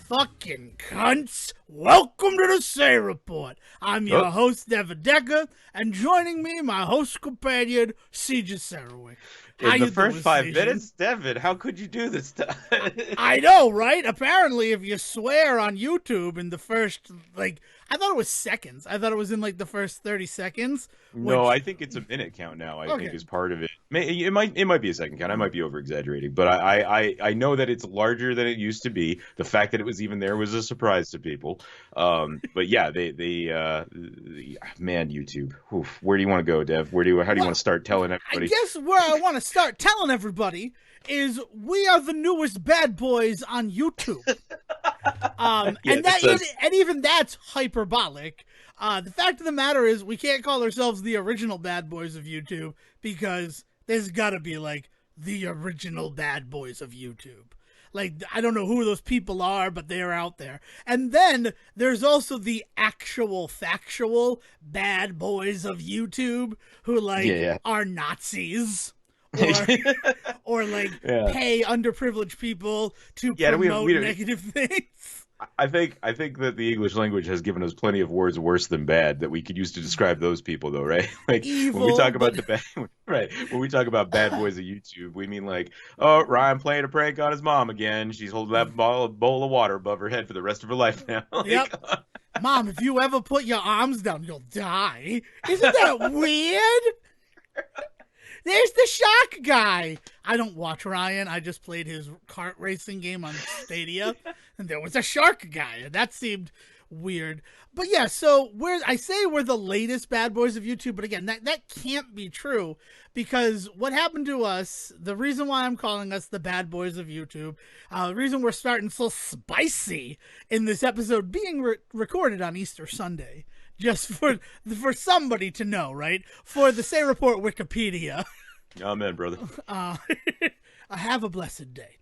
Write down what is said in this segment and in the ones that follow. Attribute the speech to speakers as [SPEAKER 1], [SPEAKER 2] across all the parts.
[SPEAKER 1] fucking cunts. Welcome to the Say Report. I'm your host, Devin Decker, and joining me, my host companion, Sejohn.
[SPEAKER 2] In the first 5 minutes, Devin, how could you do this stuff?
[SPEAKER 1] I know, right? Apparently, if you swear on YouTube in the first, I thought it was seconds. I thought it was in, the first 30 seconds.
[SPEAKER 2] No, I think it's a minute count now, I think is part of it. It might be a second count. I might be over-exaggerating, but I know that it's larger than it used to be. The fact that it was even there was a surprise to people. But yeah, man, YouTube. Oof, where do you want to go, Dev? How do you want to start telling everybody?
[SPEAKER 1] I guess where I want to start telling everybody is we are the newest bad boys on YouTube. And even that's hyperbolic. The fact of the matter is we can't call ourselves the original bad boys of YouTube because there's got to be the original bad boys of YouTube. I don't know who those people are, but they're out there. And then there's also the actual factual bad boys of YouTube who are Nazis. Or pay underprivileged people to promote negative things.
[SPEAKER 2] I think that the English language has given us plenty of words worse than bad that we could use to describe those people, though, right?
[SPEAKER 1] Evil,
[SPEAKER 2] when we talk about when we talk about bad boys of YouTube, we mean Ryan playing a prank on his mom again. She's holding that bowl of water above her head for the rest of her life now.
[SPEAKER 1] Yep. Mom, if you ever put your arms down, you'll die. Isn't that weird? There's the Shark Guy. I don't watch Ryan. I just played his kart racing game on Stadia, and there was a Shark Guy, and that seemed weird. But yeah, so we're the latest bad boys of YouTube, but again, that can't be true because what happened to us, the reason why I'm calling us the bad boys of YouTube, the reason we're starting so spicy in this episode being recorded on Easter Sunday, just for somebody to know, right? For the Say Report Wikipedia.
[SPEAKER 2] Amen, brother.
[SPEAKER 1] Have a blessed day.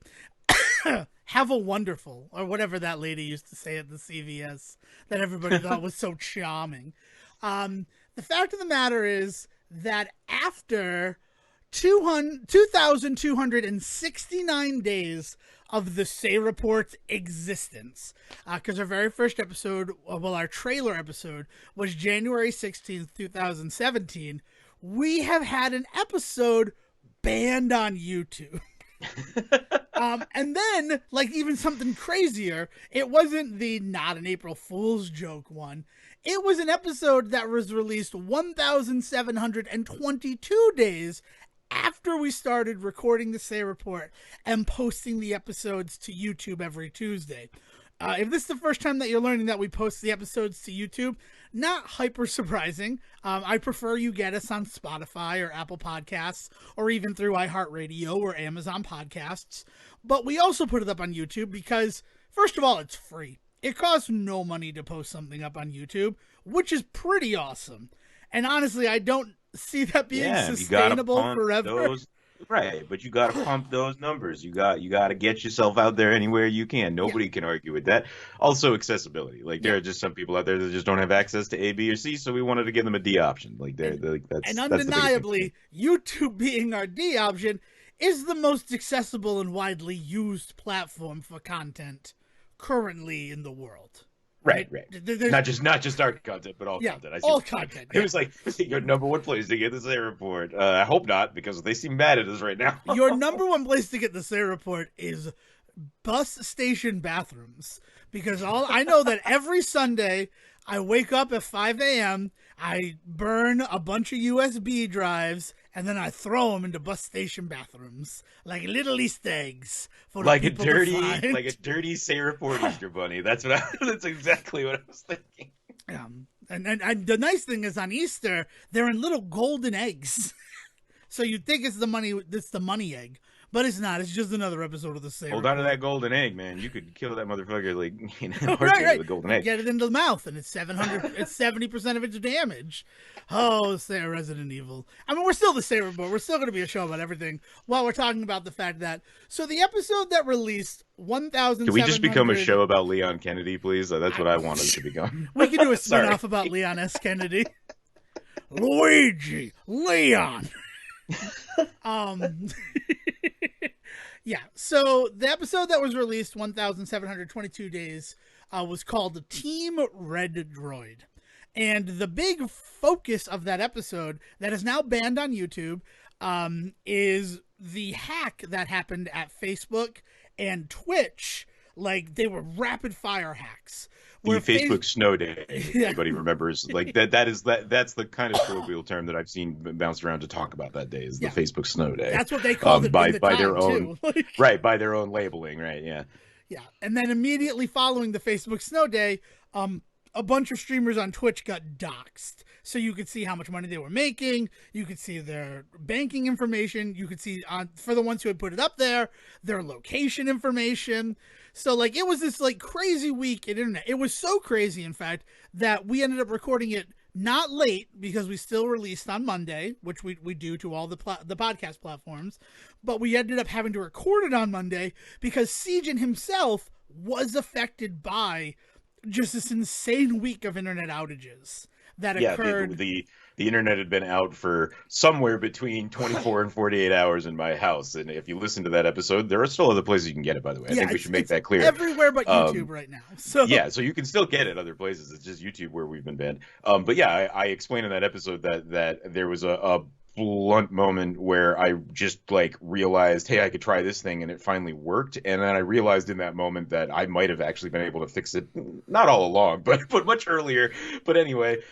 [SPEAKER 1] Have a wonderful, or whatever that lady used to say at the CVS that everybody thought was so charming. The fact of the matter is that after 2,269 days of the Say Report's existence, because our very first episode, our trailer episode, was January 16th, 2017, we have had an episode banned on YouTube. And then, even something crazier, it wasn't the not an April Fool's joke one. It was an episode that was released 1,722 days after we started recording the Say Report and posting the episodes to YouTube every Tuesday. If this is the first time that you're learning that we post the episodes to YouTube, not hyper surprising. I prefer you get us on Spotify or Apple Podcasts or even through iHeartRadio or Amazon Podcasts. But we also put it up on YouTube because, first of all, it's free. It costs no money to post something up on YouTube, which is pretty awesome. And honestly, I don't see that being sustainable forever.
[SPEAKER 2] Right, but you got to pump those numbers. You got to get yourself out there anywhere you can. Nobody can argue with that. Also, accessibility. There are just some people out there that just don't have access to A, B, or C, so we wanted to give them a D option.
[SPEAKER 1] And undeniably, YouTube being our D option is the most accessible and widely used platform for content currently in the world.
[SPEAKER 2] Right. Not just our content, but all content.
[SPEAKER 1] All content.
[SPEAKER 2] It was your number one place to get the Say Report. I hope not, because they seem mad at us right now.
[SPEAKER 1] Your number one place to get the Say Report is bus station bathrooms. Because I know that every Sunday I wake up at 5 a.m., I burn a bunch of USB drives, and then I throw them into bus station bathrooms like little Easter eggs for the people to find.
[SPEAKER 2] Like a dirty Say Report Easter bunny. That's exactly what I was thinking.
[SPEAKER 1] And the nice thing is on Easter they're in little golden eggs, so you'd think it's the money egg. But it's not. It's just another episode of the Say
[SPEAKER 2] Hold
[SPEAKER 1] Report.
[SPEAKER 2] on to that golden egg, man. You could kill that motherfucker
[SPEAKER 1] right.
[SPEAKER 2] with a golden egg.
[SPEAKER 1] Get it into the mouth, and it's 70% of its damage. Oh, say Resident Evil. I mean, we're still the Say Report. We're still going to be a show about everything while we're talking about the fact that. So the episode that released 1,700.
[SPEAKER 2] Can we just become a show about Leon Kennedy, please? That's what I wanted to become.
[SPEAKER 1] We can do a spin-off about Leon S. Kennedy. Luigi, Leon. Yeah. So the episode that was released 1,722 days was called Team Red Droid. And the big focus of that episode that is now banned on YouTube is the hack that happened at Facebook and Twitch. Like, they were rapid fire hacks.
[SPEAKER 2] The Facebook snow day, if anybody remembers, like that's the kind of colloquial term that I've seen bounced around to talk about that day, is the Facebook snow day.
[SPEAKER 1] That's what they called it
[SPEAKER 2] by
[SPEAKER 1] in the
[SPEAKER 2] by
[SPEAKER 1] time,
[SPEAKER 2] their own
[SPEAKER 1] too.
[SPEAKER 2] right, by their own labeling, right? Yeah.
[SPEAKER 1] Yeah. And then immediately following the Facebook snow day, a bunch of streamers on Twitch got doxxed. So you could see how much money they were making. You could see their banking information. You could see, for the ones who had put it up there, their location information. So, like, it was this, like, crazy week in internet. It was so crazy, in fact, that we ended up recording it not late, because we still released on Monday, which we do to all the podcast platforms. But we ended up having to record it on Monday because Sejohn himself was affected by just this insane week of internet outages that occurred.
[SPEAKER 2] The internet had been out for somewhere between 24 and 48 hours in my house. And if you listen to that episode, there are still other places you can get it, by the way. I think we should make that clear.
[SPEAKER 1] Everywhere but YouTube right now. So
[SPEAKER 2] so you can still get it other places. It's just YouTube where we've been banned. But yeah, I explained in that episode that there was a blunt moment where I just like realized, hey, I could try this thing, and it finally worked. And then I realized in that moment that I might have actually been able to fix it, not all along, but much earlier. But anyway,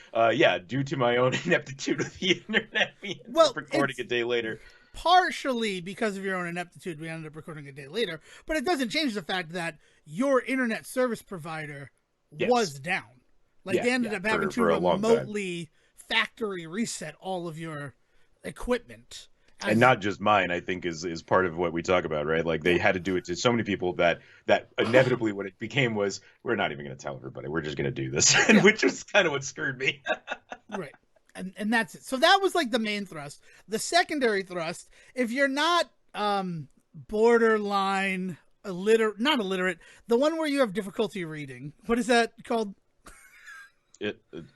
[SPEAKER 2] due to my own ineptitude with the internet, we ended up recording a day later.
[SPEAKER 1] Partially because of your own ineptitude, we ended up recording a day later. But it doesn't change the fact that your internet service provider was down. Like, they ended up having to remotely factory reset all of your equipment,
[SPEAKER 2] and not just mine. I think is part of what we talk about, right? Like, they had to do it to so many people that inevitably what it became was, we're not even going to tell everybody, we're just going to do this, which was kind of what screwed me.
[SPEAKER 1] Right. And that's it. So that was like the main thrust. The secondary thrust, if you're not borderline not illiterate, the one where you have difficulty reading, what is that called?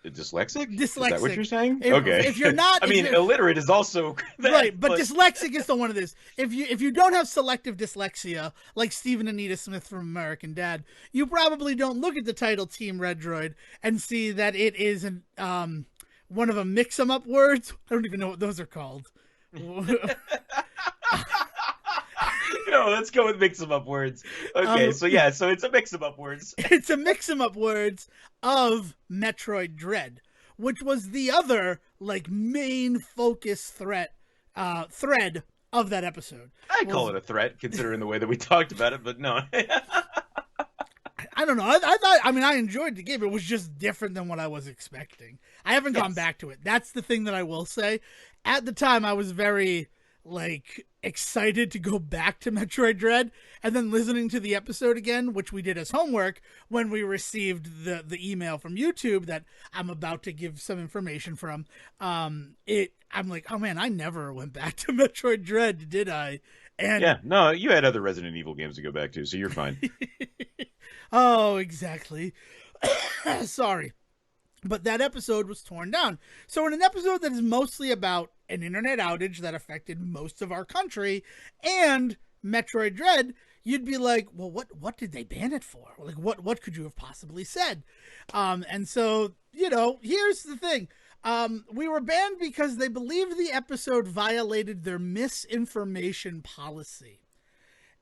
[SPEAKER 2] Dyslexic?
[SPEAKER 1] Dyslexic.
[SPEAKER 2] Is that what you're saying?
[SPEAKER 1] Okay. If you're not,
[SPEAKER 2] I mean, illiterate is also that,
[SPEAKER 1] right, but dyslexic is the one it is. If you don't have selective dyslexia, like Stephen and Anita Smith from American Dad, you probably don't look at the title Team Red Droid and see that it is an one of a mix-em-up words. I don't even know what those are called.
[SPEAKER 2] No, let's go with mix-em-up words. Okay, so it's a mix-em-up words.
[SPEAKER 1] It's a mix-em-up words of Metroid Dread, which was the other, like, main focus thread of that episode.
[SPEAKER 2] I call it a threat, considering the way that we talked about it, but no.
[SPEAKER 1] I don't know. I enjoyed the game. It was just different than what I was expecting. I haven't gone back to it. That's the thing that I will say. At the time, I was very, like, excited to go back to Metroid Dread, and then listening to the episode again, which we did as homework when we received the email from YouTube that I'm about to give some information from. I'm like, oh man, I never went back to Metroid Dread, did I? And
[SPEAKER 2] yeah, no, you had other Resident Evil games to go back to, so you're fine.
[SPEAKER 1] Oh, exactly. Sorry. But that episode was torn down. So in an episode that is mostly about an internet outage that affected most of our country and Metroid Dread, you'd be like, well, what did they ban it for? Like, what could you have possibly said? And so, here's the thing. We were banned because they believed the episode violated their misinformation policy.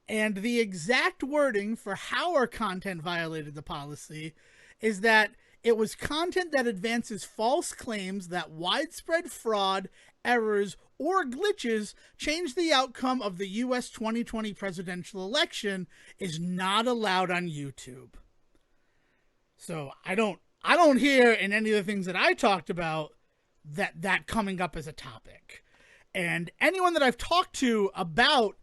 [SPEAKER 1] And the exact wording for how our content violated the policy is that it was content that advances false claims that widespread fraud, errors, or glitches change the outcome of the U.S. 2020 presidential election is not allowed on YouTube. So I don't hear in any of the things that I talked about that coming up as a topic. And anyone that I've talked to about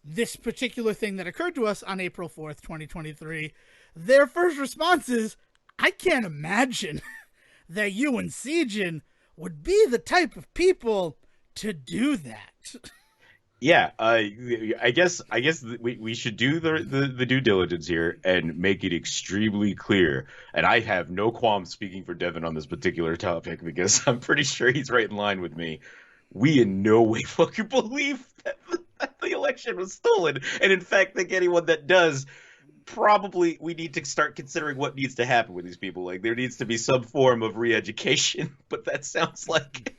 [SPEAKER 1] this particular thing that occurred to us on April 4th, 2023, their first response is, I can't imagine that you and Sejohn would be the type of people to do that.
[SPEAKER 2] Yeah, I guess we should do the due diligence here and make it extremely clear. And I have no qualms speaking for Devin on this particular topic because I'm pretty sure he's right in line with me. We in no way fucking believe The election was stolen, and in fact, I think anyone that does, probably we need to start considering what needs to happen with these people. Like there needs to be some form of re-education, but that sounds like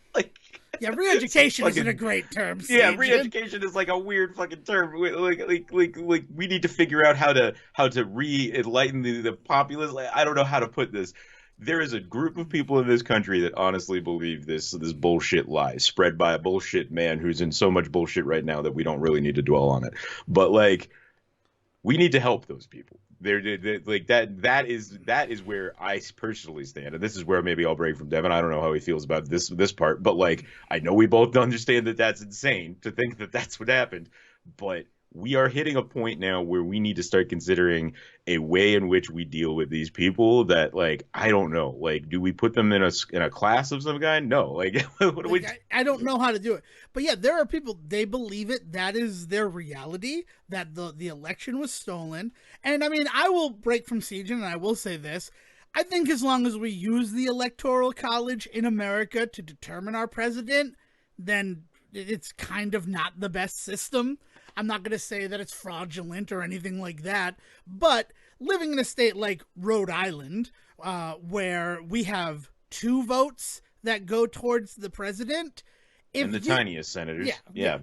[SPEAKER 1] Yeah, re-education
[SPEAKER 2] fucking,
[SPEAKER 1] isn't a great term,
[SPEAKER 2] yeah,
[SPEAKER 1] Sejohn.
[SPEAKER 2] re-education is like a weird fucking term. Like we need to figure out how to re-enlighten the populace. Like, I don't know how to put this. There is a group of people in this country that honestly believe this bullshit lie spread by a bullshit man who's in so much bullshit right now that we don't really need to dwell on it. But like we need to help those people. They're like that is where I personally stand, and this is where maybe I'll break from Devin. I don't know how he feels about this part, but like I know we both understand that that's insane to think that that's what happened, but we are hitting a point now where we need to start considering a way in which we deal with these people that like I don't know, like do we put them in a class of some kind? No, like what do we
[SPEAKER 1] I don't know how to do it, but yeah, there are people, they believe it. That is their reality, that the election was stolen. And I mean, I will break from Sejohn and I will say this: I think as long as we use the Electoral College in America to determine our president, then it's kind of not the best system. I'm not going to say that it's fraudulent or anything like that, but living in a state like Rhode Island, where we have 2 votes that go towards the president,
[SPEAKER 2] and the tiniest senators, yeah.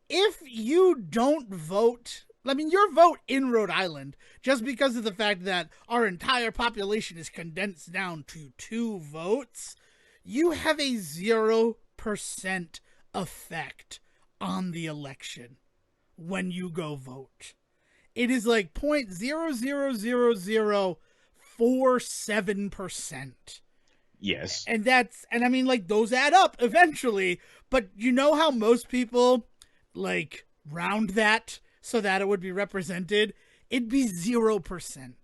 [SPEAKER 1] If you don't vote, I mean, your vote in Rhode Island, just because of the fact that our entire population is condensed down to 2 votes, you have a 0% effect on the election when you go vote. It is like 0.00047%.
[SPEAKER 2] Yes.
[SPEAKER 1] And I mean, like, those add up eventually, but you know how most people like round that so that it would be represented? It'd be 0%.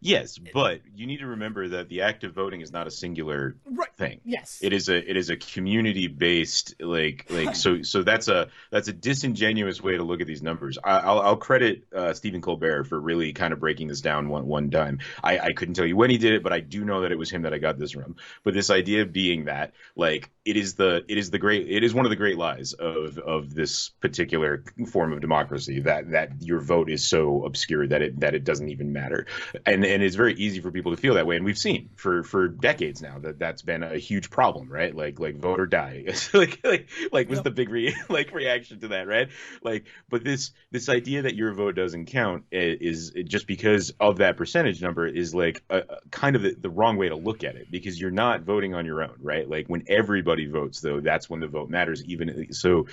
[SPEAKER 2] Yes, but you need to remember that the act of voting is not a singular thing.
[SPEAKER 1] Yes,
[SPEAKER 2] it is a community based so that's a disingenuous way to look at these numbers. I'll credit Stephen Colbert for really kind of breaking this down one time. I couldn't tell you when he did it, but I do know that it was him that I got this from. But this idea being that like it is one of the great lies of this particular form of democracy, that your vote is so obscure that it doesn't even matter. And it's very easy for people to feel that way, and we've seen for decades now that's been a huge problem, right? Like vote or die, like was the big reaction to that, right? Like, but this idea that your vote doesn't count is just because of that percentage number is like a kind of the wrong way to look at it, because you're not voting on your own, right? Like when everybody votes, though, that's when the vote matters. Even so,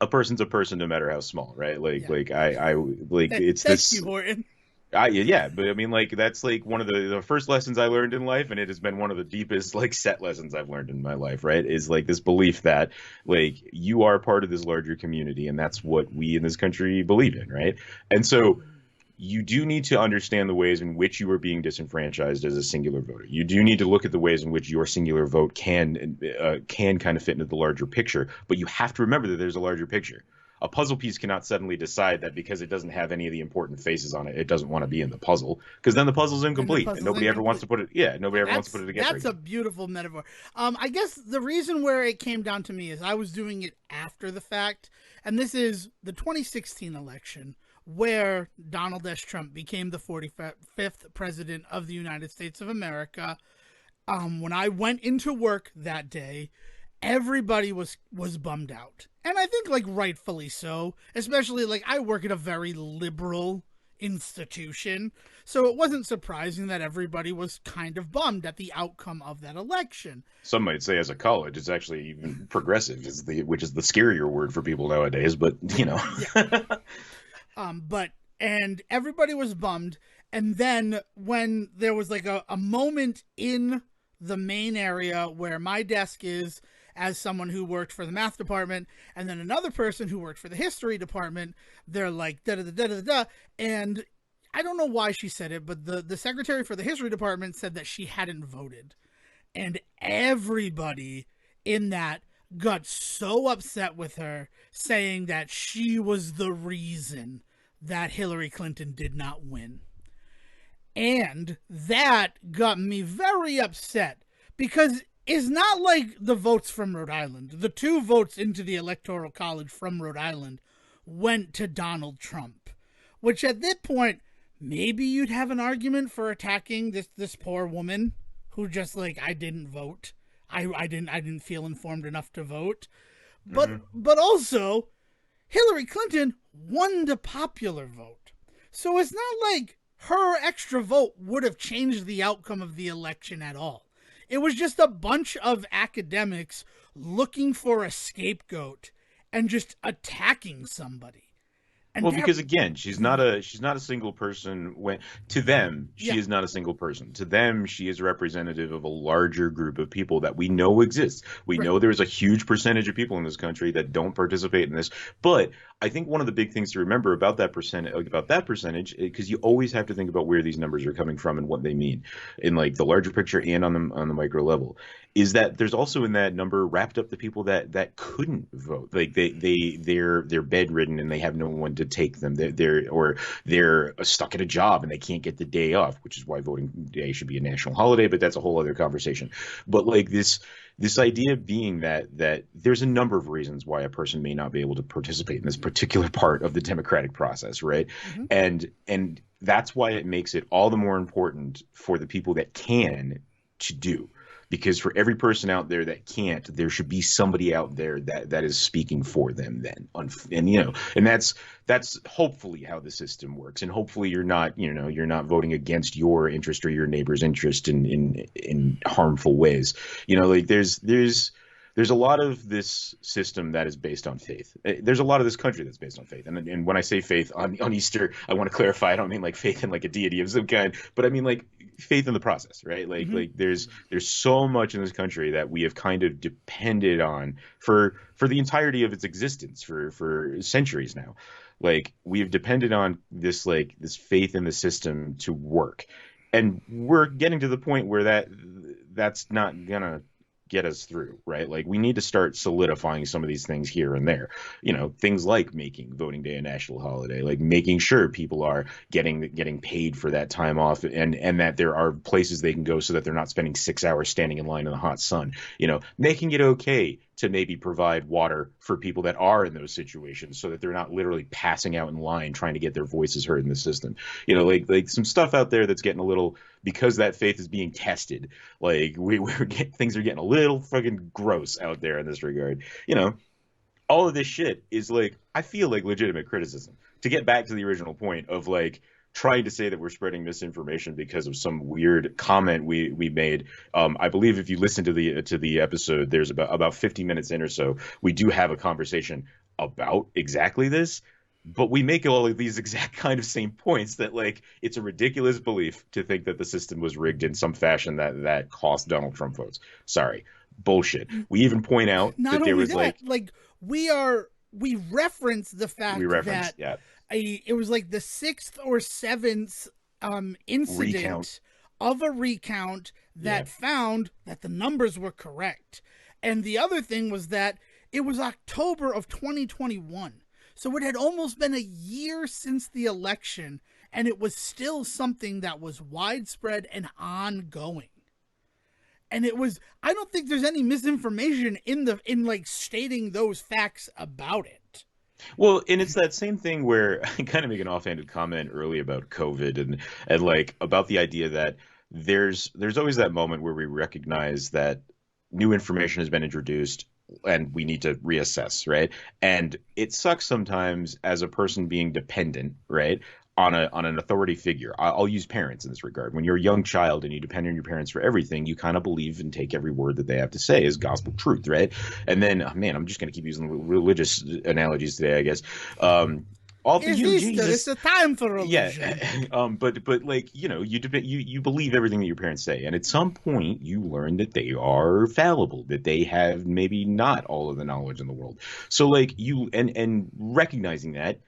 [SPEAKER 2] a person's a person no matter how small, right? It's
[SPEAKER 1] this. Thank you, Horton.
[SPEAKER 2] Yeah, but I mean, like that's like one of the first lessons I learned in life, and it has been one of the deepest like set lessons I've learned in my life, right? Is like this belief that like you are part of this larger community, and that's what we in this country believe in, right? And so you do need to understand the ways in which you are being disenfranchised as a singular voter. You do need to look at the ways in which your singular vote can kind of fit into the larger picture, but you have to remember that there's a larger picture. A puzzle piece cannot suddenly decide that because it doesn't have any of the important faces on it, it doesn't want to be in the puzzle, because then the puzzle's incomplete, and nobody ever wants to put it. Yeah, nobody ever wants to put it together.
[SPEAKER 1] That's a beautiful metaphor. I guess the reason where it came down to me is I was doing it after the fact, and this is the 2016 election where Donald S. Trump became the 45th president of the United States of America. When I went into work that day, everybody was bummed out. And I think like rightfully so, especially like I work at a very liberal institution. So it wasn't surprising that everybody was kind of bummed at the outcome of that election.
[SPEAKER 2] Some might say as a college, it's actually even progressive, which is the scarier word for people nowadays, but Yeah.
[SPEAKER 1] And everybody was bummed. And then when there was like a moment in the main area where my desk is, as someone who worked for the math department, and then another person who worked for the history department, they're like, da-da-da-da-da-da. And I don't know why she said it, but the secretary for the history department said that she hadn't voted. And everybody in that got so upset with her, saying that she was the reason that Hillary Clinton did not win. And that got me very upset, because is not like the votes from Rhode Island. The 2 votes into the Electoral College from Rhode Island went to Donald Trump, which at that point, maybe you'd have an argument for attacking this poor woman who just like, I didn't vote. I didn't feel informed enough to vote. But also, Hillary Clinton won the popular vote. So it's not like her extra vote would have changed the outcome of the election at all. It was just a bunch of academics looking for a scapegoat and just attacking somebody. And
[SPEAKER 2] well, because again, she's not a single person. When to them, she is not a single person. To them, she is representative of a larger group of people that we know exists. We know there's a huge percentage of people in this country that don't participate in this. But I think one of the big things to remember about that percentage, because you always have to think about where these numbers are coming from and what they mean in like the larger picture and on the micro level, is that there's also in that number wrapped up the people that couldn't vote. Like they're bedridden and they have no one to take them. They're stuck at a job and they can't get the day off, which is why voting day should be a national holiday. But that's a whole other conversation. But like this idea being that there's a number of reasons why a person may not be able to participate in this particular part of the democratic process, right? And that's why it makes it all the more important for the people that can to do. Because for every person out there that can't, there should be somebody out there that is speaking for them then. And that's hopefully how the system works. And hopefully you're not voting against your interest or your neighbor's interest in harmful ways. Like there's a lot of this system that is based on faith. There's a lot of this country that's based on faith. And when I say faith on Easter, I want to clarify, I don't mean like faith in like a deity of some kind, but I mean like faith in the process, right? Like there's so much in this country that we have kind of depended on for the entirety of its existence for centuries now. Like we have depended on this faith in the system to work. And we're getting to the point where that's not gonna get us through, right? Like we need to start solidifying some of these things here and there, things like making voting day a national holiday, like making sure people are getting paid for that time off and that there are places they can go so that they're not spending 6 hours standing in line in the hot sun, making it okay to maybe provide water for people that are in those situations so that they're not literally passing out in line trying to get their voices heard in the system. Like some stuff out there that's getting a little, because that faith is being tested, like things are getting a little fucking gross out there in this regard. All of this shit is like, I feel like legitimate criticism. To get back to the original point of like trying to say that we're spreading misinformation because of some weird comment we made. I believe if you listen to the episode, there's about 50 minutes in or so, we do have a conversation about exactly this. But we make all of these exact kind of same points that like it's a ridiculous belief to think that the system was rigged in some fashion that cost Donald Trump votes. Sorry, bullshit. We even point out that there was
[SPEAKER 1] we reference the fact that it was like the 6th or 7th incident of a recount that found that the numbers were correct. And the other thing was that it was October of 2021. So it had almost been a year since the election, and it was still something that was widespread and ongoing. And it was, I don't think there's any misinformation in like stating those facts about it.
[SPEAKER 2] Well, and it's that same thing where I kind of make an offhanded comment early about COVID and like about the idea that there's always that moment where we recognize that new information has been introduced and we need to reassess, right? And it sucks sometimes as a person being dependent, right, on an authority figure. I'll use parents in this regard. When you're a young child and you depend on your parents for everything, you kind of believe and take every word that they have to say as gospel truth, right? And then, I'm just going to keep using religious analogies today, I guess. All for you,
[SPEAKER 1] Easter.
[SPEAKER 2] Jesus.
[SPEAKER 1] It's a time for religion.
[SPEAKER 2] Yeah, but like you believe everything that your parents say, and at some point you learn that they are fallible, that they have maybe not all of the knowledge in the world. So like you and recognizing that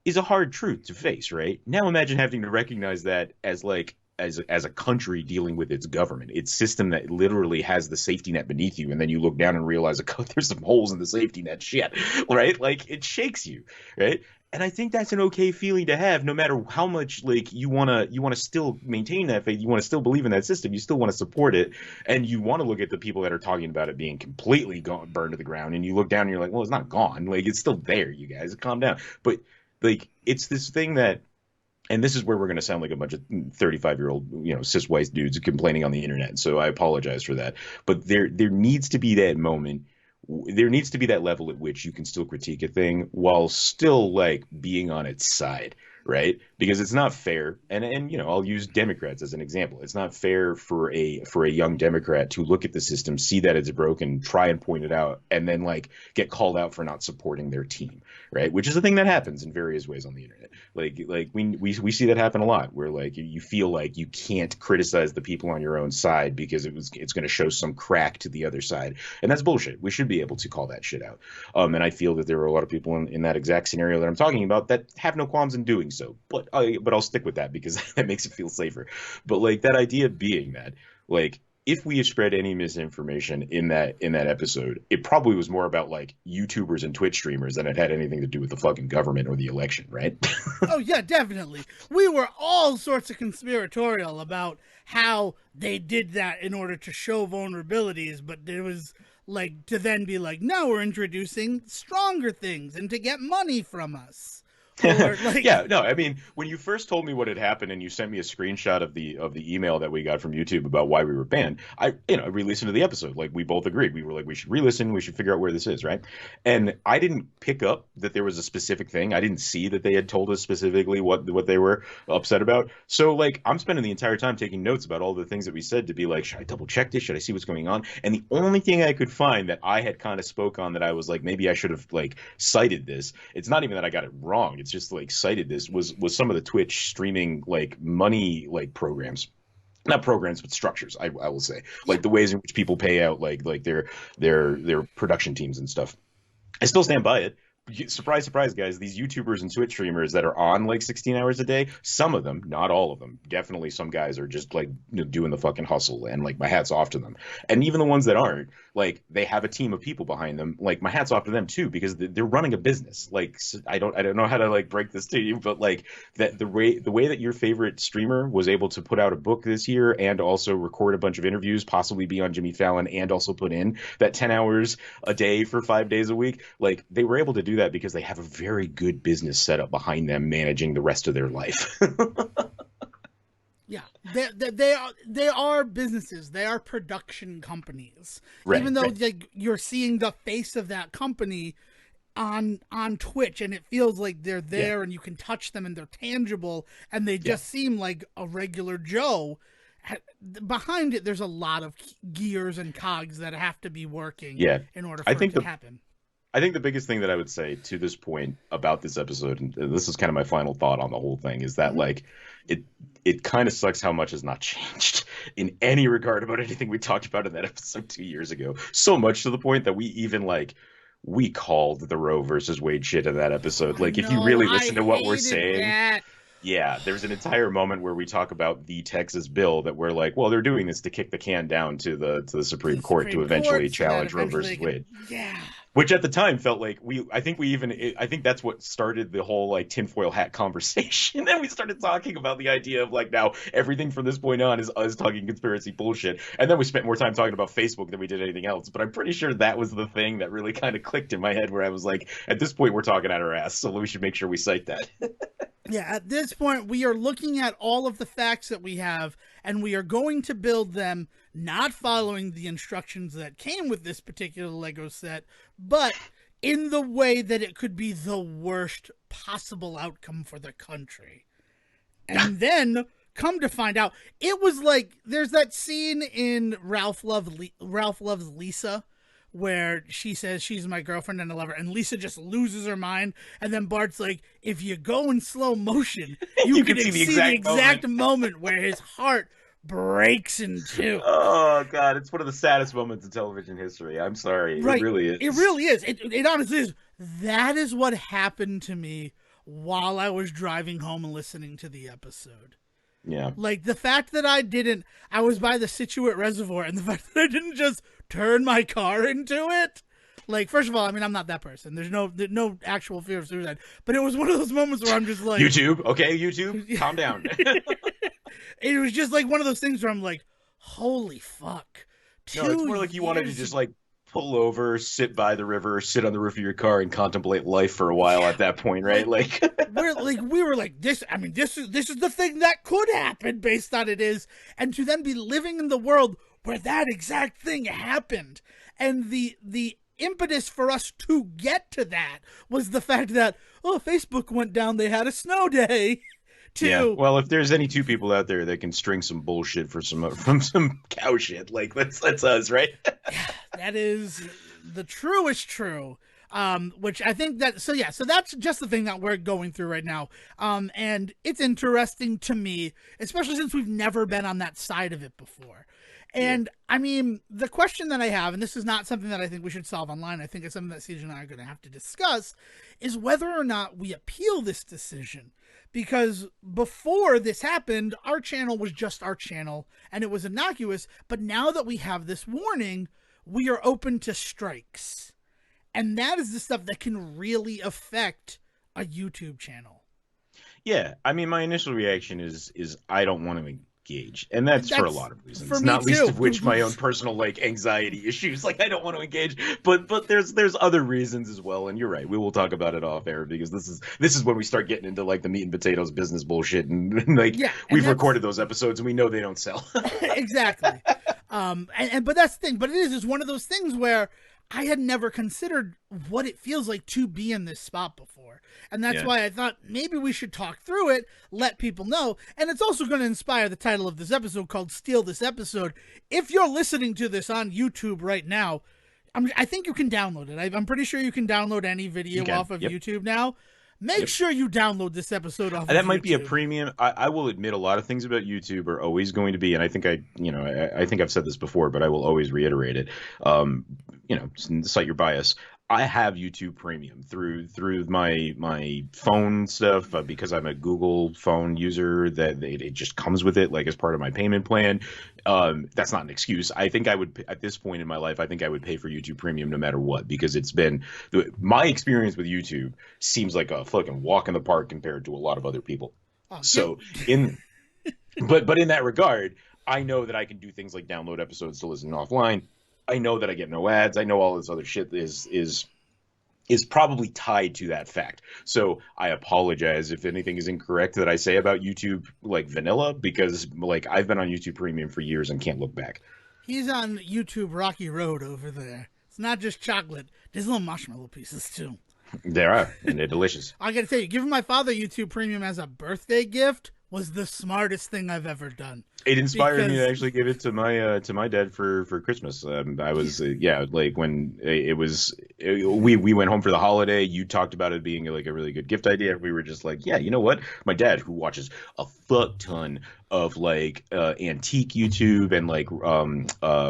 [SPEAKER 2] is a hard truth to face, right? Now imagine having to recognize that as a country dealing with its government, its system that literally has the safety net beneath you, and then you look down and realize, oh, there's some holes in the safety net, shit, right? Like it shakes you, right? And I think that's an okay feeling to have, no matter how much like you wanna still maintain that faith, you want to still believe in that system, you still want to support it, and you want to look at the people that are talking about it being completely gone, burned to the ground, and you look down and you're like, well, it's not gone, like it's still there, you guys, calm down. But like it's this thing that, and this is where we're going to sound like a bunch of 35-year-old, cis white dudes complaining on the internet. So I apologize for that. But there needs to be that moment. There needs to be that level at which you can still critique a thing while still like being on its side, right? Because it's not fair. And I'll use Democrats as an example. It's not fair for a young Democrat to look at the system, see that it's broken, try and point it out, and then like get called out for not supporting their team, right? Which is a thing that happens in various ways on the internet. Like we see that happen a lot, where like you feel like you can't criticize the people on your own side because it's going to show some crack to the other side, and that's bullshit. We should be able to call that shit out. And I feel that there are a lot of people in that exact scenario that I'm talking about that have no qualms in doing so. But I'll stick with that because that makes it feel safer. But like that idea being that like, if we had spread any misinformation in that episode, it probably was more about like YouTubers and Twitch streamers than it had anything to do with the fucking government or the election, right?
[SPEAKER 1] Oh yeah, definitely. We were all sorts of conspiratorial about how they did that in order to show vulnerabilities, but there was like to then be like, now we're introducing stronger things and to get money from us. Or like,
[SPEAKER 2] Yeah, no, I mean, when you first told me what had happened and you sent me a screenshot of the email that we got from YouTube about why we were banned, I re-listened to the episode. Like we both agreed. We were like, we should re-listen, we should figure out where this is, right? And I didn't pick up that there was a specific thing. I didn't see that they had told us specifically what they were upset about. So like I'm spending the entire time taking notes about all the things that we said to be like, should I double check this? Should I see what's going on? And the only thing I could find that I had kind of spoke on that I was like, maybe I should have like cited this. It's not even that I got it wrong. It's just like cited this was some of the Twitch streaming like money like programs, not programs but structures. I will say like the ways in which people pay out like their production teams and stuff. I still stand by it. Surprise, surprise, guys. These YouTubers and Twitch streamers that are on like 16 hours a day, some of them, not all of them, definitely some guys are just like doing the fucking hustle, and like my hat's off to them. And even the ones that aren't, like they have a team of people behind them. Like my hat's off to them too, because they're running a business. Like I don't know how to like break this to you, but like that the way that your favorite streamer was able to put out a book this year and also record a bunch of interviews, possibly be on Jimmy Fallon, and also put in that 10 hours a day for 5 days a week. Like they were able to do that because they have a very good business setup behind them managing the rest of their life.
[SPEAKER 1] Yeah, they are businesses. They are production companies.
[SPEAKER 2] Right,
[SPEAKER 1] even though
[SPEAKER 2] right.
[SPEAKER 1] like you're seeing the face of that company on Twitch, and it feels like they're there, and you can touch them, and they're tangible, and they just seem like a regular Joe. Behind it, there's a lot of gears and cogs that have to be working in order for it to happen.
[SPEAKER 2] I think the biggest thing that I would say to this point about this episode, and this is kind of my final thought on the whole thing, is that like it kind of sucks how much has not changed in any regard about anything we talked about in that episode 2 years ago. So much to the point that we even like we called the Roe versus Wade shit in that episode. Like if you really listen to what we're saying. Yeah, there's an entire moment where we talk about the Texas bill that we're like, well, they're doing this to kick the can down to the Supreme Court to eventually challenge Roe versus Wade.
[SPEAKER 1] Yeah.
[SPEAKER 2] Which at the time felt like I think that's what started the whole like tinfoil hat conversation. And we started talking about the idea of like now everything from this point on is us talking conspiracy bullshit. And then we spent more time talking about Facebook than we did anything else. But I'm pretty sure that was the thing that really kind of clicked in my head where I was like, at this point, we're talking out our ass. So we should make sure we cite that.
[SPEAKER 1] Yeah, at this point, we are looking at all of the facts that we have, and we are going to build them not following the instructions that came with this particular Lego set, but in the way that it could be the worst possible outcome for the country. And then, come to find out, it was like, there's that scene in Ralph Loves Lisa, where she says she's my girlfriend and I love her, and Lisa just loses her mind, and then Bart's like, if you go in slow motion, you can see the exact moment where his heart breaks in two.
[SPEAKER 2] Oh god, it's one of the saddest moments in television history. I'm sorry.
[SPEAKER 1] Right.
[SPEAKER 2] It really is.
[SPEAKER 1] It really is. It honestly is. That is what happened to me while I was driving home and listening to the episode.
[SPEAKER 2] Yeah.
[SPEAKER 1] Like the fact that I was by the Scituate Reservoir, and the fact that I didn't just turn my car into it, Like, first of all, I mean, I'm not that person. There's no actual fear of suicide. But it was one of those moments where I'm just like...
[SPEAKER 2] YouTube? Okay, YouTube? Calm down.
[SPEAKER 1] It was just like one of those things where I'm like, holy fuck.
[SPEAKER 2] No, it's more like you wanted to just, like, pull over, sit by the river, sit on the roof of your car, and contemplate life for a while at that point, right? Like...
[SPEAKER 1] we were like, this is the thing that could happen based on it is. And to then be living in the world where that exact thing happened. And the impetus for us to get to that was the fact that, Facebook went down, they had a snow day.
[SPEAKER 2] Yeah, well, if there's any two people out there that can string some bullshit from some cow shit, like that's us, right?
[SPEAKER 1] That is the truest true. Which I think that so that's just the thing that we're going through right now. And it's interesting to me, especially since we've never been on that side of it before. And I mean, the question that I have, and this is not something that I think we should solve online, I think it's something that Sejohn and I are going to have to discuss, is whether or not we appeal this decision. Because before this happened, our channel was just our channel, and it was innocuous. But now that we have this warning, we are open to strikes. And that is the stuff that can really affect a YouTube channel.
[SPEAKER 2] Yeah, I mean, my initial reaction is I don't want to engage, and that's for a lot of reasons, not least of which my own personal like anxiety issues. Like I don't want to engage, but there's other reasons as well. And you're right, we will talk about it off air because this is when we start getting into like the meat and potatoes business bullshit, and like we've recorded those episodes and we know they don't sell.
[SPEAKER 1] Exactly. But that's the thing. But it's one of those things where I had never considered what it feels like to be in this spot before. And that's why I thought maybe we should talk through it, let people know. And it's also going to inspire the title of this episode called Steal This Episode. If you're listening to this on YouTube right now, I think you can download it. I'm pretty sure you can download any video off of YouTube now. Make sure you download this episode off of YouTube.
[SPEAKER 2] That might be a premium. I will admit a lot of things about YouTube are always going to be, and I think I think I've said this before, but I will always reiterate it. Cite your bias. I have YouTube Premium through my phone stuff because I'm a Google phone user. That it just comes with it, like as part of my payment plan. That's not an excuse. I think I would, at this point in my life, I think I would pay for YouTube Premium no matter what, because it's been my experience with YouTube seems like a fucking walk in the park compared to a lot of other people. So but in that regard, I know that I can do things like download episodes to listen offline. I know that I get no ads. I know all this other shit is probably tied to that fact. So I apologize if anything is incorrect that I say about YouTube like vanilla, because like I've been on YouTube Premium for years and can't look back.
[SPEAKER 1] He's on YouTube Rocky Road over there. It's not just chocolate. There's little marshmallow pieces too.
[SPEAKER 2] There are, and they're delicious.
[SPEAKER 1] I gotta tell you, giving my father YouTube Premium as a birthday gift was the smartest thing I've ever done.
[SPEAKER 2] It inspired me to actually give it to my dad for Christmas. I was like when it was we went home for the holiday. You talked about it being like a really good gift idea. We were just like, yeah, you know what? My dad, who watches a fuck ton of like antique YouTube and like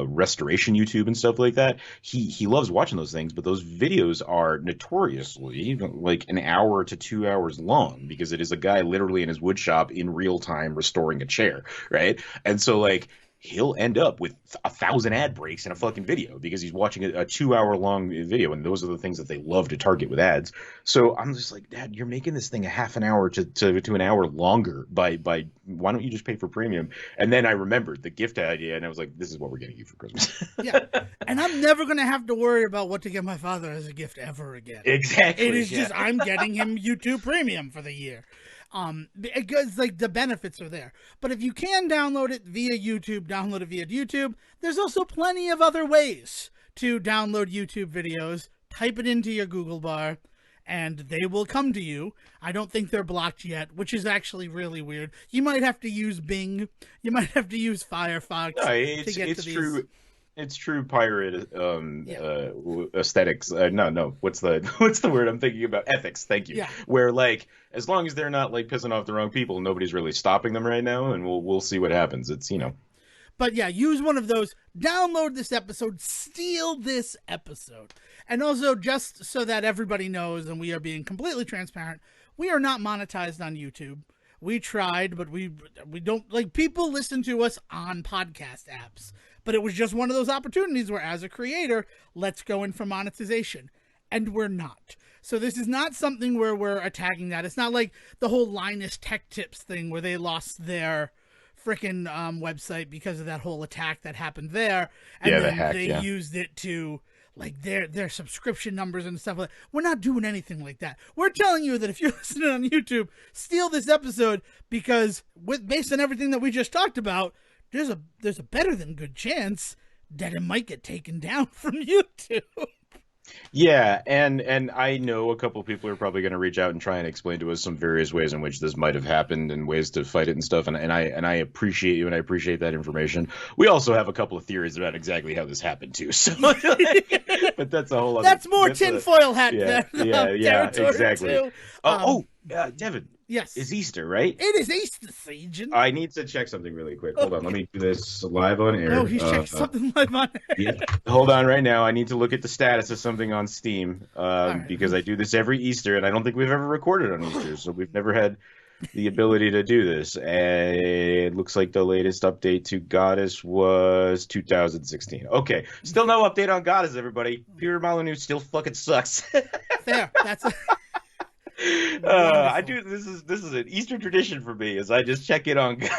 [SPEAKER 2] restoration YouTube and stuff like that, he loves watching those things. But those videos are notoriously like an hour to 2 hours long, because it is a guy literally in his wood shop in real time restoring a chair, right? And so like he'll end up with 1,000 ad breaks in a fucking video because he's watching a 2 hour long video, and those are the things that they love to target with ads. So I'm just like, Dad, you're making this thing a half an hour to an hour longer by why don't you just pay for premium? And then I remembered the gift idea, and I was like, this is what we're getting you for Christmas.
[SPEAKER 1] Yeah, and I'm never gonna have to worry about what to get my father as a gift ever again.
[SPEAKER 2] Exactly.
[SPEAKER 1] It is just I'm getting him YouTube Premium for the year. Because like the benefits are there. But if you can download it via YouTube, download it via YouTube. There's also plenty of other ways to download YouTube videos. Type it into your Google bar and they will come to you. I don't think they're blocked yet, which is actually really weird. You might have to use Bing. You might have to use Firefox to get to these. True.
[SPEAKER 2] It's true pirate aesthetics. No. What's the word I'm thinking about? Ethics. Thank you.
[SPEAKER 1] Yeah.
[SPEAKER 2] Where like as long as they're not like pissing off the wrong people, nobody's really stopping them right now, and we'll see what happens. It's
[SPEAKER 1] But yeah, use one of those. Download this episode. Steal this episode. And also, just so that everybody knows, and we are being completely transparent, we are not monetized on YouTube. We tried, but we don't like people listen to us on podcast apps. But it was just one of those opportunities where, as a creator, let's go in for monetization. And we're not. So this is not something where we're attacking that. It's not like the whole Linus Tech Tips thing where they lost their freaking website because of that whole attack that happened there. And then they used it to like their subscription numbers and stuff like that. We're not doing anything like that. We're telling you that if you're listening on YouTube, steal this episode, because based on everything that we just talked about, there's a better than good chance that it might get taken down from YouTube.
[SPEAKER 2] Yeah, and I know a couple of people are probably going to reach out and try and explain to us some various ways in which this might have happened and ways to fight it and stuff. And I appreciate you, and I appreciate that information. We also have a couple of theories about exactly how this happened too. So, but that's a whole other.
[SPEAKER 1] That's more tinfoil hat.
[SPEAKER 2] Yeah, exactly.
[SPEAKER 1] Too.
[SPEAKER 2] Devin.
[SPEAKER 1] Yes.
[SPEAKER 2] It's Easter, right?
[SPEAKER 1] It is Easter, Sejohn.
[SPEAKER 2] I need to check something really quick. Hold on. Let me do this live on air.
[SPEAKER 1] Oh, he's checking something live on air.
[SPEAKER 2] Yeah. Hold on right now. I need to look at the status of something on Steam because I do this every Easter, and I don't think we've ever recorded on Easter, so we've never had the ability to do this. And it looks like the latest update to Goddess was 2016. Okay. Still no update on Goddess, everybody. Peter Molyneux still fucking sucks.
[SPEAKER 1] There. That's a...
[SPEAKER 2] I do. This is an Easter tradition for me, is I just check in on God.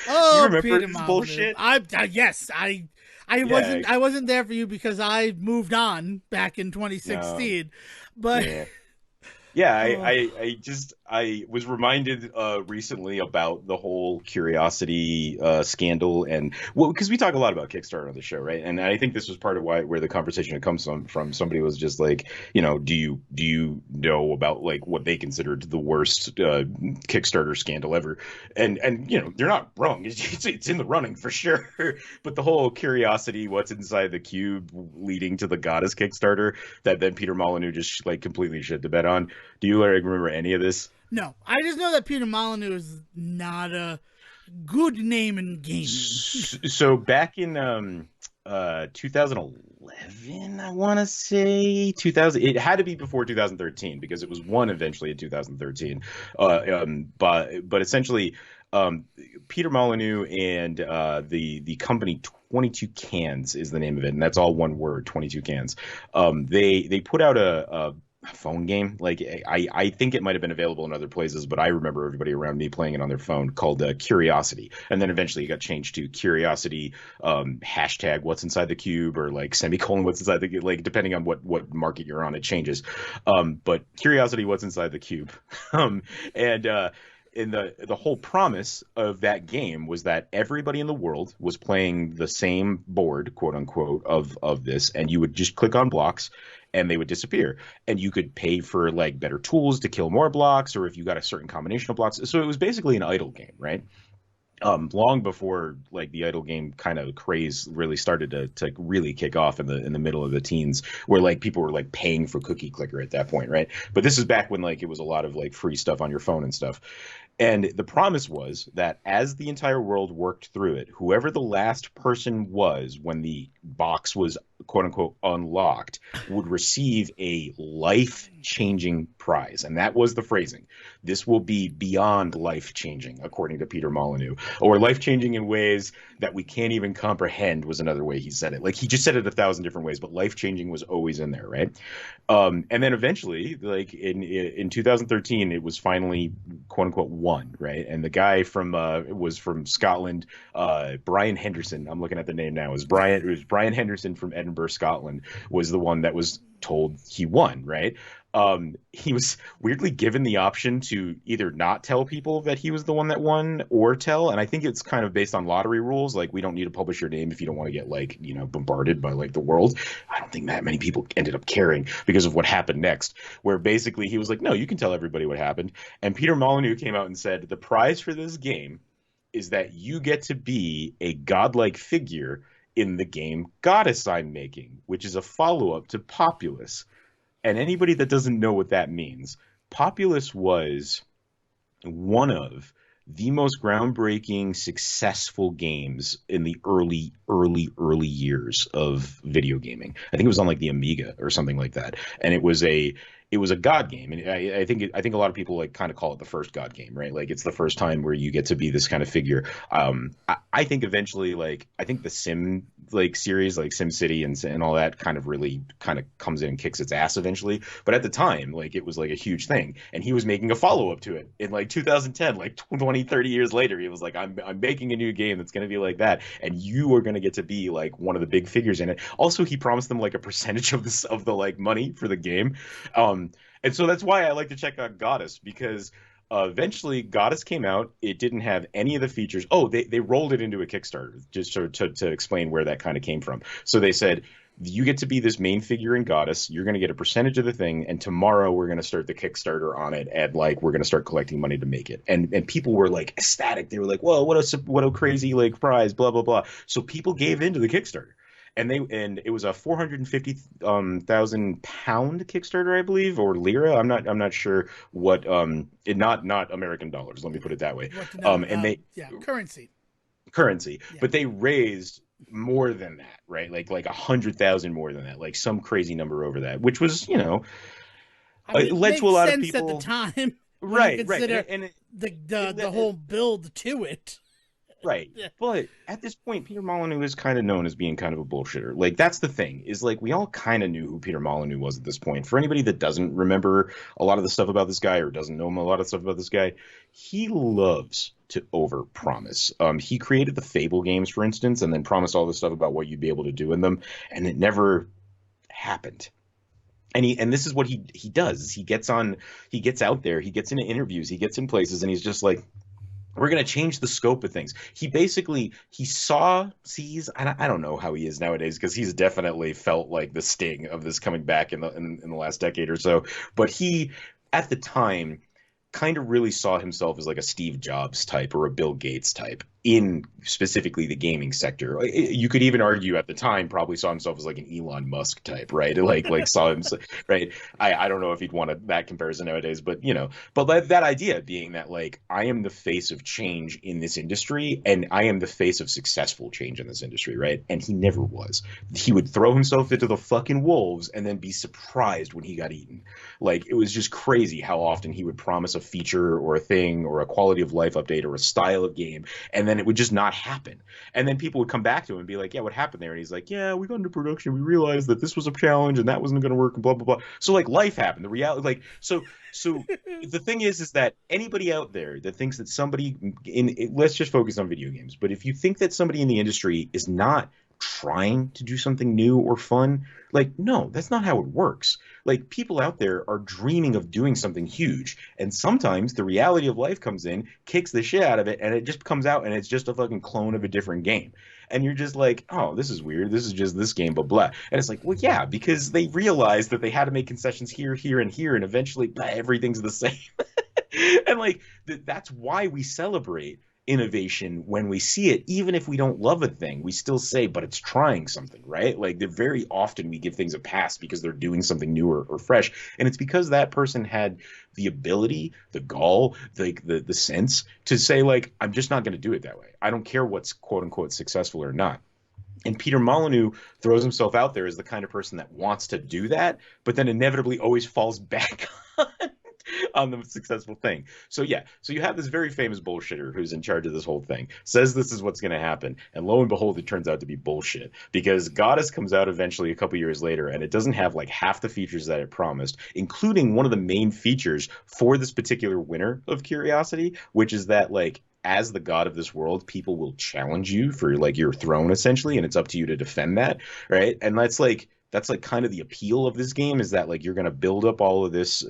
[SPEAKER 1] Oh,
[SPEAKER 2] you remember
[SPEAKER 1] Peter
[SPEAKER 2] this
[SPEAKER 1] Molyneux.
[SPEAKER 2] bullshit?
[SPEAKER 1] Yes, I wasn't there for you because I moved on back in 2016, but.
[SPEAKER 2] I was reminded recently about the whole Curiosity scandal, and because we talk a lot about Kickstarter on the show, right? And I think this was part of where the conversation comes from. Somebody was just like, do you know about like what they considered the worst Kickstarter scandal ever? And they're not wrong. It's in the running for sure. But the whole Curiosity, what's inside the cube, leading to the Goddess Kickstarter that then Peter Molyneux just like completely shit the bed on. Do you remember any of this?
[SPEAKER 1] No, I just know that Peter Molyneux is not a good name in gaming.
[SPEAKER 2] So back in 2011, I want to say 2000. It had to be before 2013 because it was won eventually in 2013. But essentially, Peter Molyneux and the company 22 Cans is the name of it, and that's all one word, 22 Cans. They put out a phone game. Like I think it might have been available in other places, but I remember everybody around me playing it on their phone, called Curiosity. And then eventually it got changed to Curiosity hashtag what's inside the cube, or like semicolon what's inside the, like depending on what market you're on, it changes. But Curiosity what's inside the cube. And the whole promise of that game was that everybody in the world was playing the same board, quote unquote, of this, and you would just click on blocks and they would disappear. And you could pay for like better tools to kill more blocks, or if you got a certain combination of blocks. So it was basically an idle game, right? Long before like the idle game kind of craze really started to really kick off in the middle of the teens, where like people were like paying for Cookie Clicker at that point, right? But this is back when like it was a lot of like free stuff on your phone and stuff. And the promise was that as the entire world worked through it, whoever the last person was when the box was quote unquote unlocked would receive a life-changing prize. And that was the phrasing. This will be beyond life-changing, according to Peter Molyneux, or life-changing in ways that we can't even comprehend was another way he said it. Like he just said it 1,000 different ways, but life-changing was always in there, right? And then eventually, like in 2013, it was finally quote unquote won, right? And the guy was from Scotland, Brian Henderson. I'm looking at the name now. It was Brian Henderson from Edinburgh, Scotland, was the one that was told he won, right? He was weirdly given the option to either not tell people that he was the one that won or tell. And I think it's kind of based on lottery rules. Like, we don't need to publish your name if you don't want to get like, bombarded by like the world. I don't think that many people ended up caring because of what happened next, where basically he was like, no, you can tell everybody what happened. And Peter Molyneux came out and said, the prize for this game is that you get to be a godlike figure in the game Goddess I'm making, which is a follow-up to Populous. And anybody that doesn't know what that means, Populous was one of the most groundbreaking, successful games in the early years of video gaming. I think it was on like the Amiga or something like that. And it was a it was a God game, and I think a lot of people like kind of call it the first God game, right? Like it's the first time where you get to be this kind of figure. I think eventually, like I think the Sim like series, like Sim City and all that, kind of really kind of comes in and kicks its ass eventually. But at the time, like it was like a huge thing, and he was making a follow up to it in like 2010, like 20, 30 years later. He was like, I'm making a new game that's going to be like that, and you are going to get to be like one of the big figures in it. Also, he promised them like a percentage of this of the like money for the game. And so that's why I like to check out Goddess, because eventually Goddess came out. It didn't have any of the features. Oh, they rolled it into a Kickstarter just to explain where that kind of came from. So they said, you get to be this main figure in Goddess. You're going to get a percentage of the thing, and tomorrow we're going to start the Kickstarter on it, and like we're going to start collecting money to make it. And people were like ecstatic. They were like, "Whoa, what a crazy like prize!" Blah blah blah. So people gave into the Kickstarter, and it was a 450,000 pound Kickstarter, I believe, or lira. I'm not sure what not American dollars. Let me put it that way. And they
[SPEAKER 1] yeah, currency,
[SPEAKER 2] yeah. But they raised more than that, right? Like 100,000 more than that, like some crazy number over that, which was
[SPEAKER 1] I mean, it
[SPEAKER 2] led to a
[SPEAKER 1] makes
[SPEAKER 2] lot of
[SPEAKER 1] sense
[SPEAKER 2] people
[SPEAKER 1] at the time when you
[SPEAKER 2] right
[SPEAKER 1] consider
[SPEAKER 2] and
[SPEAKER 1] the whole build to it.
[SPEAKER 2] right. But at this point, Peter Molyneux is kind of known as being kind of a bullshitter. Like, that's the thing, is like we all kind of knew who Peter Molyneux was at this point. For anybody that doesn't remember a lot of the stuff about this guy or doesn't know a lot of stuff about this guy, he loves to overpromise. He created the Fable games, for instance, and then promised all this stuff about what you'd be able to do in them, and it never happened. And this is what he does. He gets out there, he gets into interviews, he gets in places, and he's just like, we're going to change the scope of things. I don't know how he is nowadays, because he's definitely felt like the sting of this coming back in the last decade or so. But he, at the time, kind of really saw himself as like a Steve Jobs type or a Bill Gates type in specifically the gaming sector. You could even argue at the time probably saw himself as like an Elon Musk type, right? Like saw him, right? I don't know if he'd want that comparison nowadays, but that idea being that like I am the face of change in this industry, and I am the face of successful change in this industry, right? And he never was. He would throw himself into the fucking wolves and then be surprised when he got eaten. Like, it was just crazy how often he would promise a feature or a thing or a quality of life update or a style of game, and then it would just not happen. And then people would come back to him and be like, yeah, what happened there? And he's like, yeah, we got into production, we realized that this was a challenge and that wasn't going to work, and blah blah blah. So like life happened, the reality, like, so the thing is that anybody out there that thinks that somebody let's just focus on video games, but if you think that somebody in the industry is not trying to do something new or fun, like, no, that's not how it works. Like, people out there are dreaming of doing something huge, and sometimes the reality of life comes in, kicks the shit out of it, and it just comes out and it's just a fucking clone of a different game. And you're just like, oh, this is weird, this is just this game, blah blah. And it's like, well, yeah, because they realized that they had to make concessions here, here, and here, and eventually blah, everything's the same. And like that's why we celebrate innovation when we see it. Even if we don't love a thing, we still say, but it's trying something, right? Like, they're very often we give things a pass because they're doing something new or fresh, and it's because that person had the ability, the gall, the sense to say, like, I'm just not going to do it that way. I don't care what's quote unquote successful or not. And Peter Molyneux throws himself out there as the kind of person that wants to do that, but then inevitably always falls back on the successful thing. So yeah, so you have this very famous bullshitter who's in charge of this whole thing, says this is what's going to happen, and lo and behold, it turns out to be bullshit, because Goddess comes out eventually a couple years later, and it doesn't have like half the features that it promised, including one of the main features for this particular winner of Curiosity, which is that, like, as the god of this world, people will challenge you for like your throne essentially, and it's up to you to defend that, right? And that's like kind of the appeal of this game, is that like you're going to build up all of this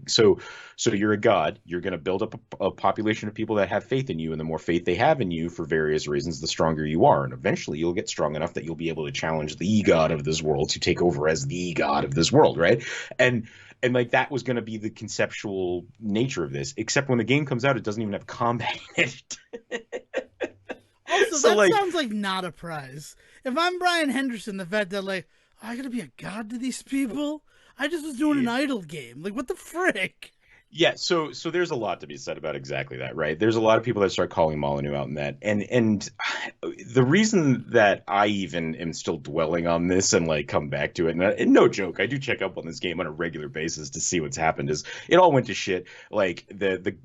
[SPEAKER 2] so you're a god, you're going to build up a population of people that have faith in you, and the more faith they have in you for various reasons, the stronger you are, and eventually you'll get strong enough that you'll be able to challenge the god of this world to take over as the god of this world, right? And like that was going to be the conceptual nature of this, except when the game comes out, it doesn't even have combat in it.
[SPEAKER 1] Also, so that sounds like not a prize. If I'm Brian Henderson, the fact that like, I gotta be a god to these people? I just was doing an idle game. Like, what the frick?
[SPEAKER 2] Yeah, so there's a lot to be said about exactly that, right? There's a lot of people that start calling Molyneux out in that, and the reason that I even am still dwelling on this and like come back to it, and no joke, I do check up on this game on a regular basis to see what's happened. Is it all went to shit? Like the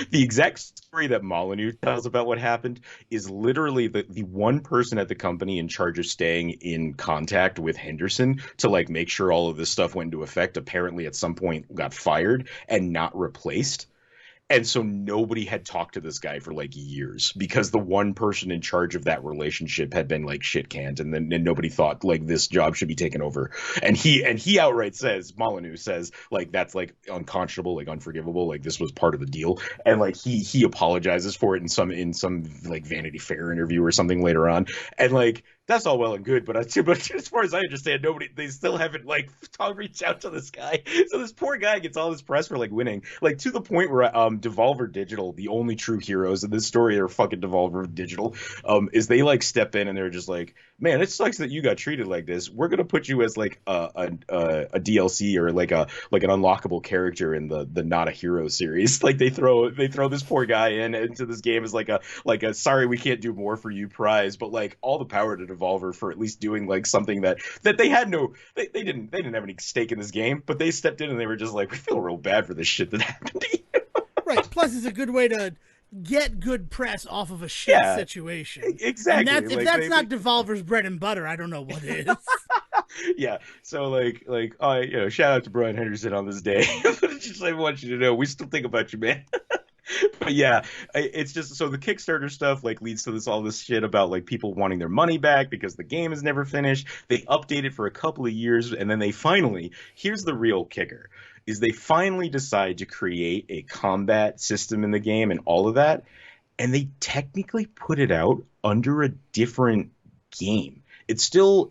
[SPEAKER 2] the exact story that Molyneux tells about what happened is literally the one person at the company in charge of staying in contact with Henderson to like make sure all of this stuff went into effect. Apparently, at some point, got fired and not replaced. And so nobody had talked to this guy for like years because the one person in charge of that relationship had been like shit canned, and nobody thought like this job should be taken over. And he outright says, Molyneux says, like that's like unconscionable, like unforgivable, like this was part of the deal. And like he apologizes for it in some like Vanity Fair interview or something later on. And like that's all well and good, but as far as I understand, they still haven't like reached out to this guy. So this poor guy gets all this press for like winning, like to the point where Devolver Digital, the only true heroes in this story are fucking Devolver Digital, is they like step in and they're just like, man, it sucks that you got treated like this. We're gonna put you as like a DLC or like an unlockable character in the Not a Hero series. Like they throw this poor guy into this game as like a sorry we can't do more for you prize, but like all the power to Devolver for at least doing like something that they had no they didn't have any stake in this game, but they stepped in and they were just like, we feel real bad for this shit that happened to you.
[SPEAKER 1] Right. Plus, it's a good way to get good press off of a shit situation.
[SPEAKER 2] Exactly.
[SPEAKER 1] And if that's not Devolver's bread and butter, I don't know what is.
[SPEAKER 2] Yeah. So like shout out to Brian Henderson on this day. Just I want you to know we still think about you, man. But yeah, it's just so the Kickstarter stuff like leads to all this shit about like people wanting their money back because the game is never finished. They update it for a couple of years and then they finally, here's the real kicker, is they finally decide to create a combat system in the game and all of that, and they technically put it out under a different game. It's still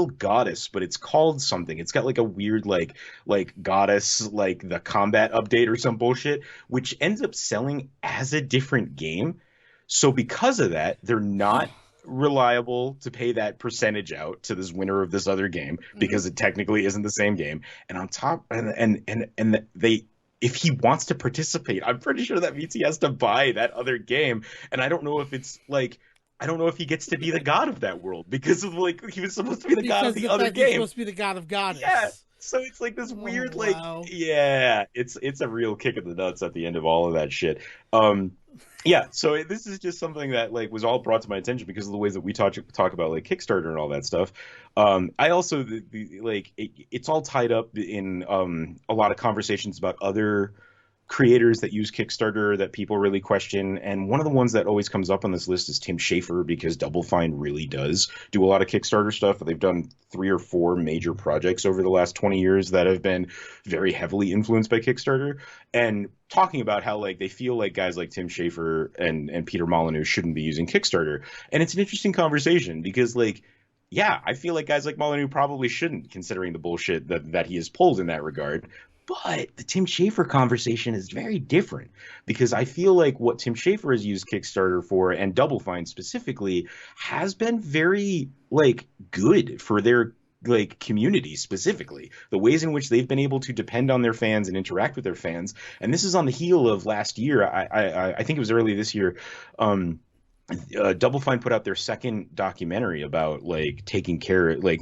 [SPEAKER 2] Goddess, but it's called something. It's got like a weird like Goddess like the combat update or some bullshit, which ends up selling as a different game. So because of that, they're not reliable to pay that percentage out to this winner of this other game because it technically isn't the same game. And on top and they if he wants to participate, I'm pretty sure that means he has to buy that other game. And I don't know if it's like I don't know if he gets to be the god of that world because of like he was supposed to be the god of the other game.
[SPEAKER 1] He's supposed to be the god of Goddess.
[SPEAKER 2] Yeah. So it's like this weird
[SPEAKER 1] wow.
[SPEAKER 2] yeah, it's a real kick in the nuts at the end of all of that shit. Yeah, so this is just something that like was all brought to my attention because of the ways that we talk about like Kickstarter and all that stuff. I also it's all tied up in a lot of conversations about other creators that use Kickstarter that people really question. And one of the ones that always comes up on this list is Tim Schafer because Double Fine really does do a lot of Kickstarter stuff. They've done 3 or 4 major projects over the last 20 years that have been very heavily influenced by Kickstarter. And talking about how like they feel like guys like Tim Schafer and Peter Molyneux shouldn't be using Kickstarter. And it's an interesting conversation because like yeah, I feel like guys like Molyneux probably shouldn't, considering the bullshit that he has pulled in that regard. But the Tim Schafer conversation is very different because I feel like what Tim Schafer has used Kickstarter for and Double Fine specifically has been very like good for their like community specifically, the ways in which they've been able to depend on their fans and interact with their fans. And this is on the heel of last year. I think it was early this year. Double Fine put out their second documentary about like taking care like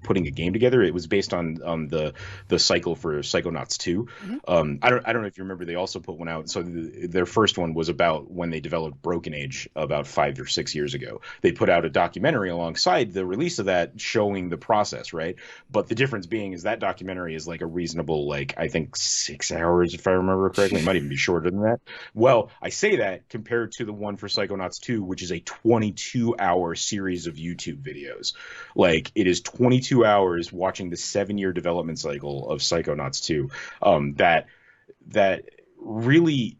[SPEAKER 2] putting a game together. It was based on the cycle for Psychonauts 2. I don't know if you remember, they also put one out. So their first one was about when they developed Broken Age about 5 or 6 years ago. They put out a documentary alongside the release of that showing the process, right? But the difference being is that documentary is like a reasonable like I think 6 hours if I remember correctly. It might even be shorter than that. Well, I say that compared to the one for Psychonauts 2, which is a 22-hour series of YouTube videos. Like it is 22 hours watching the 7-year development cycle of Psychonauts 2. That really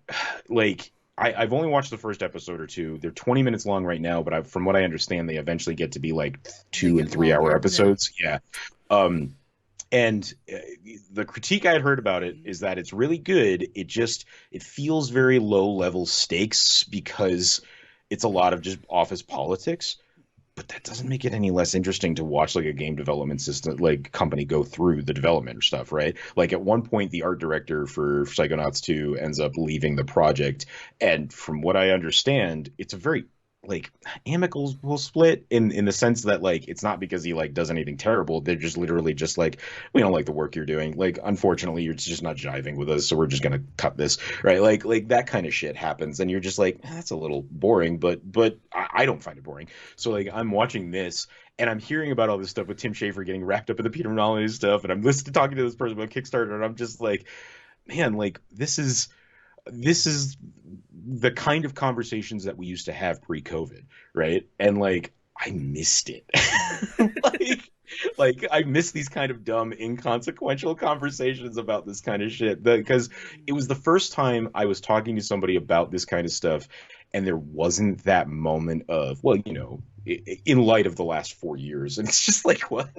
[SPEAKER 2] like I've only watched the first episode or two. They're 20 minutes long right now, but from what I understand, they eventually get to be like 2 and 3 hour episodes. Yeah. And the critique I had heard about it is that it's really good. It feels very low level stakes because it's a lot of just office politics. but that doesn't make it any less interesting to watch like a game development system like company go through the development or stuff, right? Like at one point the art director for Psychonauts 2 ends up leaving the project, and from what I understand, it's a very like amicable split in the sense that like it's not because he like does anything terrible. They're just literally just like, we don't like the work you're doing. Like unfortunately you're just not jiving with us, so we're just gonna cut this, right? Like that kind of shit happens, and you're just like, that's a little boring, but I don't find it boring. So like I'm watching this and I'm hearing about all this stuff with Tim Schafer getting wrapped up in the Peter Molyneux stuff, and I'm listening talking to this person about Kickstarter, and I'm just like, man, like this is the kind of conversations that we used to have pre-COVID, right? And like I missed it. like I miss these kind of dumb, inconsequential conversations about this kind of shit. Because it was the first time I was talking to somebody about this kind of stuff, and there wasn't that moment of, well, in light of the last 4 years, and it's just like, what?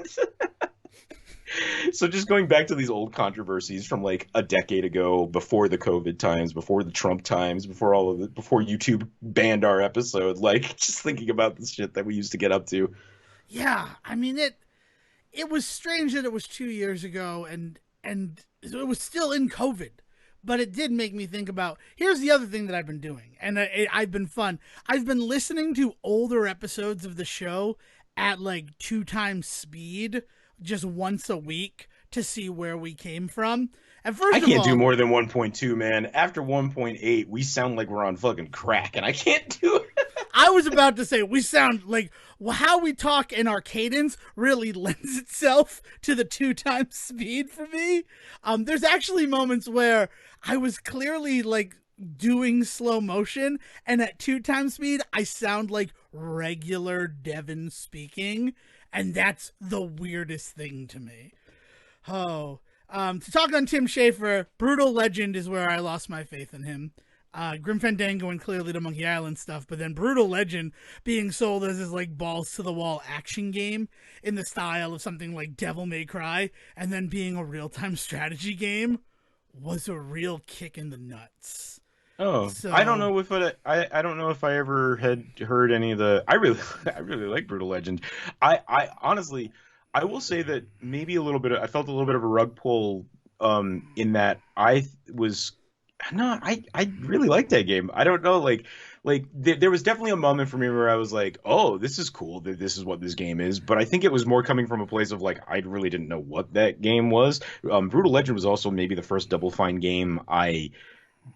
[SPEAKER 2] So just going back to these old controversies from like a decade ago, before the COVID times, before the Trump times, before all of it, before YouTube banned our episode, like just thinking about the shit that we used to get up to.
[SPEAKER 1] Yeah, I mean it was strange that it was 2 years ago and it was still in COVID. But it did make me think about, here's the other thing that I've been doing, and I've been fun. I've been listening to older episodes of the show at like 2 times speed, just once a week, to see where we came from. And first
[SPEAKER 2] I
[SPEAKER 1] of
[SPEAKER 2] can't
[SPEAKER 1] all,
[SPEAKER 2] do more than 1.2, man. After 1.8, we sound like we're on fucking crack, and I can't do it.
[SPEAKER 1] I was about to say, we sound like, how we talk in our cadence really lends itself to the 2 times speed for me. There's actually moments where I was clearly like doing slow motion, and at 2 times speed, I sound like regular Devin speaking, and that's the weirdest thing to me. Oh, to talk on Tim Schafer, Brutal Legend is where I lost my faith in him. Grim Fandango and clearly the Monkey Island stuff, but then Brutal Legend being sold as this like balls to the wall action game in the style of something like Devil May Cry, and then being a real time strategy game was a real kick in the nuts.
[SPEAKER 2] Oh,
[SPEAKER 1] So
[SPEAKER 2] I don't know if I don't know if I ever had heard any of the. I really I really like Brutal Legend. I honestly I will say that maybe a little bit. I felt a little bit of a rug pull in that I was no, I really liked that game. I don't know, like there was definitely a moment for me where I was like, oh, this is cool. This is what this game is. But I think it was more coming from a place of like I really didn't know what that game was. Brutal Legend was also maybe the first Double Fine game I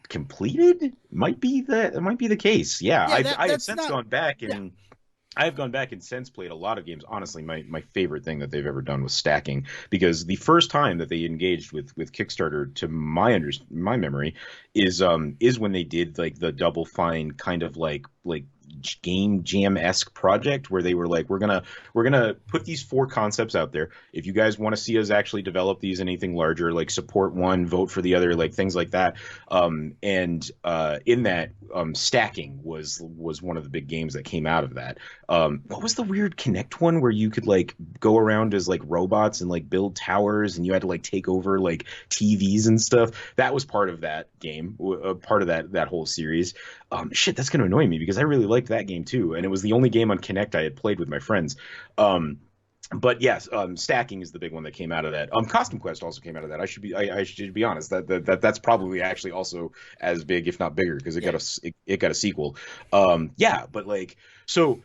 [SPEAKER 2] completed. It might be the case. Yeah,
[SPEAKER 1] yeah,
[SPEAKER 2] I have
[SPEAKER 1] that's
[SPEAKER 2] since
[SPEAKER 1] not
[SPEAKER 2] gone back
[SPEAKER 1] yeah.
[SPEAKER 2] and I have gone back and since played a lot of games. Honestly, my favorite thing that they've ever done was stacking, because the first time that they engaged with Kickstarter, to my memory, is when they did like the Double Fine kind of like game jam-esque project where they were like, we're gonna put these 4 concepts out there. If you guys want to see us actually develop these anything larger, like support one, vote for the other, like things like that. And in that, stacking was one of the big games that came out of that. What was the weird Kinect one where you could like go around as like robots and like build towers, and you had to like take over like TVs and stuff? That was part of that game, part of that whole series. Shit, that's gonna annoy me because I really liked that game too, and it was the only game on Kinect I had played with my friends. But yes, stacking is the big one that came out of that. Costume Quest also came out of that. I should be honest, that's probably actually also as big, if not bigger, because it got a sequel. Yeah, but like so,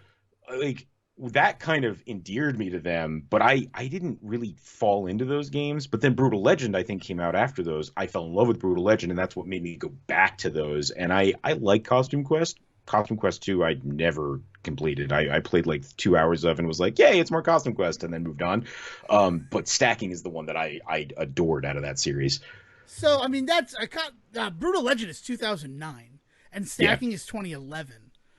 [SPEAKER 2] like that kind of endeared me to them, but I didn't really fall into those games. But then Brutal Legend, I think, came out after those. I fell in love with Brutal Legend, and that's what made me go back to those. And I like Costume Quest. Costume Quest 2, I never completed. I played like 2 hours of and was like, yay, it's more Costume Quest, and then moved on. But stacking is the one that I adored out of that series.
[SPEAKER 1] So I mean that's Brutal Legend is 2009 and
[SPEAKER 2] Yeah.
[SPEAKER 1] stacking is 2011.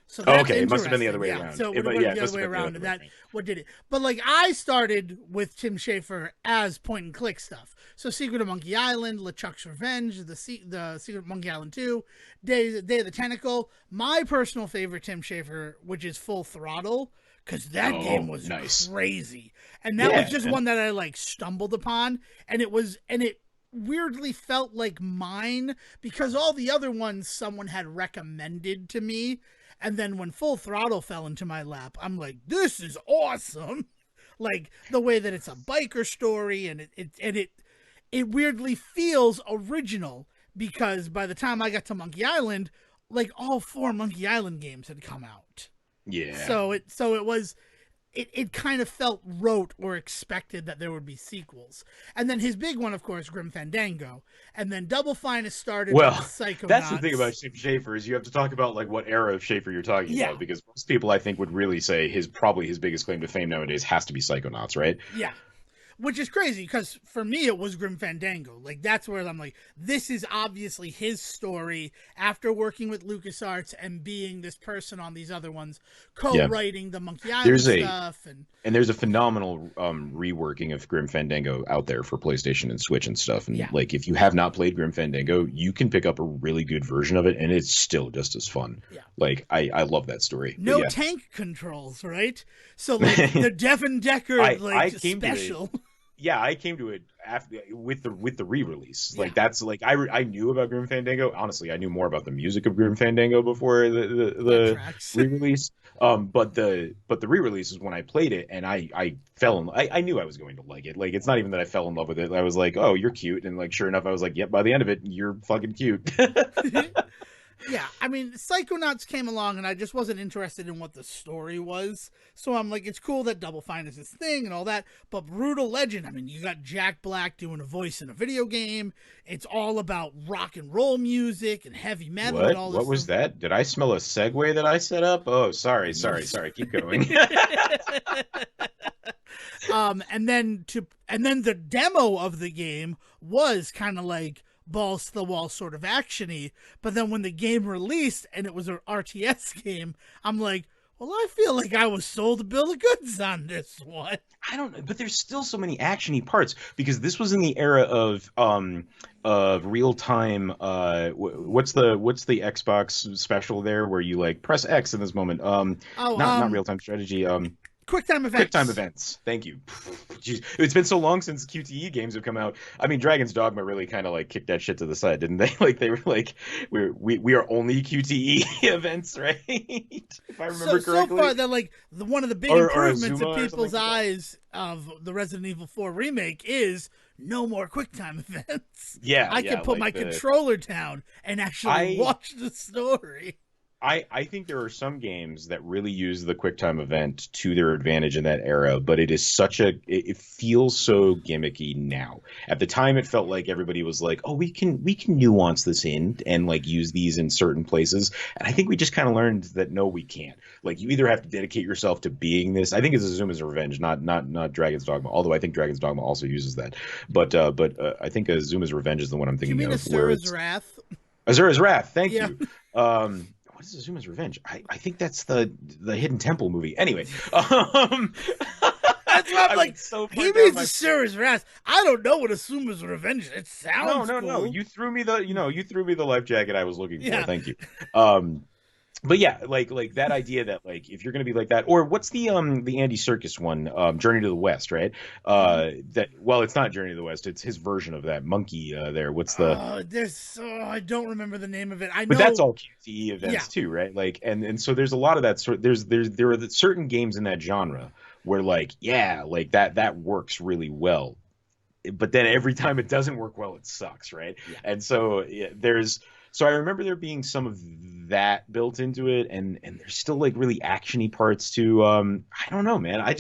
[SPEAKER 1] So
[SPEAKER 2] Oh,
[SPEAKER 1] that's
[SPEAKER 2] okay, it must have been the
[SPEAKER 1] interesting.
[SPEAKER 2] other way
[SPEAKER 1] Yeah.
[SPEAKER 2] around.
[SPEAKER 1] So it
[SPEAKER 2] It,
[SPEAKER 1] would
[SPEAKER 2] yeah,
[SPEAKER 1] have
[SPEAKER 2] it
[SPEAKER 1] the
[SPEAKER 2] must
[SPEAKER 1] other
[SPEAKER 2] have
[SPEAKER 1] way
[SPEAKER 2] been the
[SPEAKER 1] around,
[SPEAKER 2] other
[SPEAKER 1] and
[SPEAKER 2] way
[SPEAKER 1] that
[SPEAKER 2] around.
[SPEAKER 1] what did it? But like I started with Tim Schafer as point and click stuff. So Secret of Monkey Island, LeChuck's Revenge, the Secret of Monkey Island 2, Day of the Tentacle. My personal favorite Tim Schafer, which is Full Throttle, because that game
[SPEAKER 2] Oh,
[SPEAKER 1] was
[SPEAKER 2] nice.
[SPEAKER 1] crazy, and that was
[SPEAKER 2] Yeah,
[SPEAKER 1] just
[SPEAKER 2] man.
[SPEAKER 1] one that I like stumbled upon, and it was and it weirdly felt like mine because all the other ones someone had recommended to me. And then when Full Throttle fell into my lap, I'm like, this is awesome. Like the way that it's a biker story and it weirdly feels original because by the time I got to Monkey Island, like all 4 Monkey Island games had come out.
[SPEAKER 2] Yeah.
[SPEAKER 1] So it kind of felt rote or expected that there would be sequels. And then his big one, of course, Grim Fandango. And then Double Fine has started with Psychonauts.
[SPEAKER 2] That's the thing about Tim Schafer is you have to talk about like what era of Schafer you're talking about, because most people I think would really say probably his biggest claim to fame nowadays has to be Psychonauts, right?
[SPEAKER 1] Yeah. Which is crazy because for me it was Grim Fandango. Like that's where I'm like, this is obviously his story after working with LucasArts and being this person on these other ones, co-writing the Monkey Island stuff.
[SPEAKER 2] And there's a phenomenal reworking of Grim Fandango out there for PlayStation and Switch and stuff. And like if you have not played Grim Fandango, you can pick up a really good version of it, and it's still just as fun. Yeah. Like I love that story.
[SPEAKER 1] No tank controls, right? So like the Devin Decker special.
[SPEAKER 2] Yeah, I came to it after with the re-release. Like that's like I knew about Grim Fandango. Honestly, I knew more about the music of Grim Fandango before the re-release. But the re-release is when I played it, and I knew I was going to like it. Like it's not even that I fell in love with it. I was like, oh, you're cute, and like sure enough, I was like, yep. By the end of it, you're fucking cute.
[SPEAKER 1] Yeah, I mean, Psychonauts came along, and I just wasn't interested in what the story was. So I'm like, it's cool that Double Fine is this thing and all that. But Brutal Legend, I mean, you got Jack Black doing a voice in a video game. It's all about rock and roll music and heavy metal and all this. What
[SPEAKER 2] was that? Did I smell a segue that I set up? Oh, sorry. Keep going.
[SPEAKER 1] And then the demo of the game was kind of like balls to the wall sort of actiony, but then when the game released and it was an RTS game, I'm like, well, I feel like I was sold a bill of goods on this one.
[SPEAKER 2] I don't know, but there's still so many actiony parts because this was in the era of real time. What's the Xbox special there where you like press X in this moment? Not real time strategy.
[SPEAKER 1] QuickTime events.
[SPEAKER 2] QuickTime events. Thank you. Jeez. It's been so long since QTE games have come out. I mean, Dragon's Dogma really kind of like kicked that shit to the side, didn't they? Like they were like, we are only QTE events, right? If I remember correctly.
[SPEAKER 1] So far, they're like one of the big improvements in people's eyes of the Resident Evil 4 remake is no more QuickTime events.
[SPEAKER 2] Yeah,
[SPEAKER 1] I can put my controller down and actually watch the story.
[SPEAKER 2] I think there are some games that really use the QuickTime event to their advantage in that era, but it feels so gimmicky now. At the time, it felt like everybody was like, "Oh, we can nuance this in and like use these in certain places." And I think we just kind of learned that no, we can't. Like you either have to dedicate yourself to being this. I think it's Azuma's Revenge, not Dragon's Dogma. Although I think Dragon's Dogma also uses that, but I think Azuma's Revenge is the one I'm thinking of.
[SPEAKER 1] You mean Asura's Wrath?
[SPEAKER 2] Asura's Wrath. Thank you. What is Azuma's Revenge? I think that's the Hidden Temple movie. Anyway,
[SPEAKER 1] that's what I'm like. So he means Asura's Wrath. I don't know what Azuma's Revenge is. It sounds
[SPEAKER 2] no. You threw me the life jacket I was looking for. Thank you. But yeah, like that idea that like if you're gonna be like that, or what's the Andy Serkis one, Journey to the West, right? It's not Journey to the West, it's his version of that monkey there. What's the?
[SPEAKER 1] I don't remember the name of it. I know,
[SPEAKER 2] but that's all QTE events too, right? Like, and so there's a lot of that sort. There are certain games in that genre where like that works really well, but then every time it doesn't work well, it sucks, right? Yeah. And so So I remember there being some of that built into it, and there's still like really actiony parts to. I don't know, man. I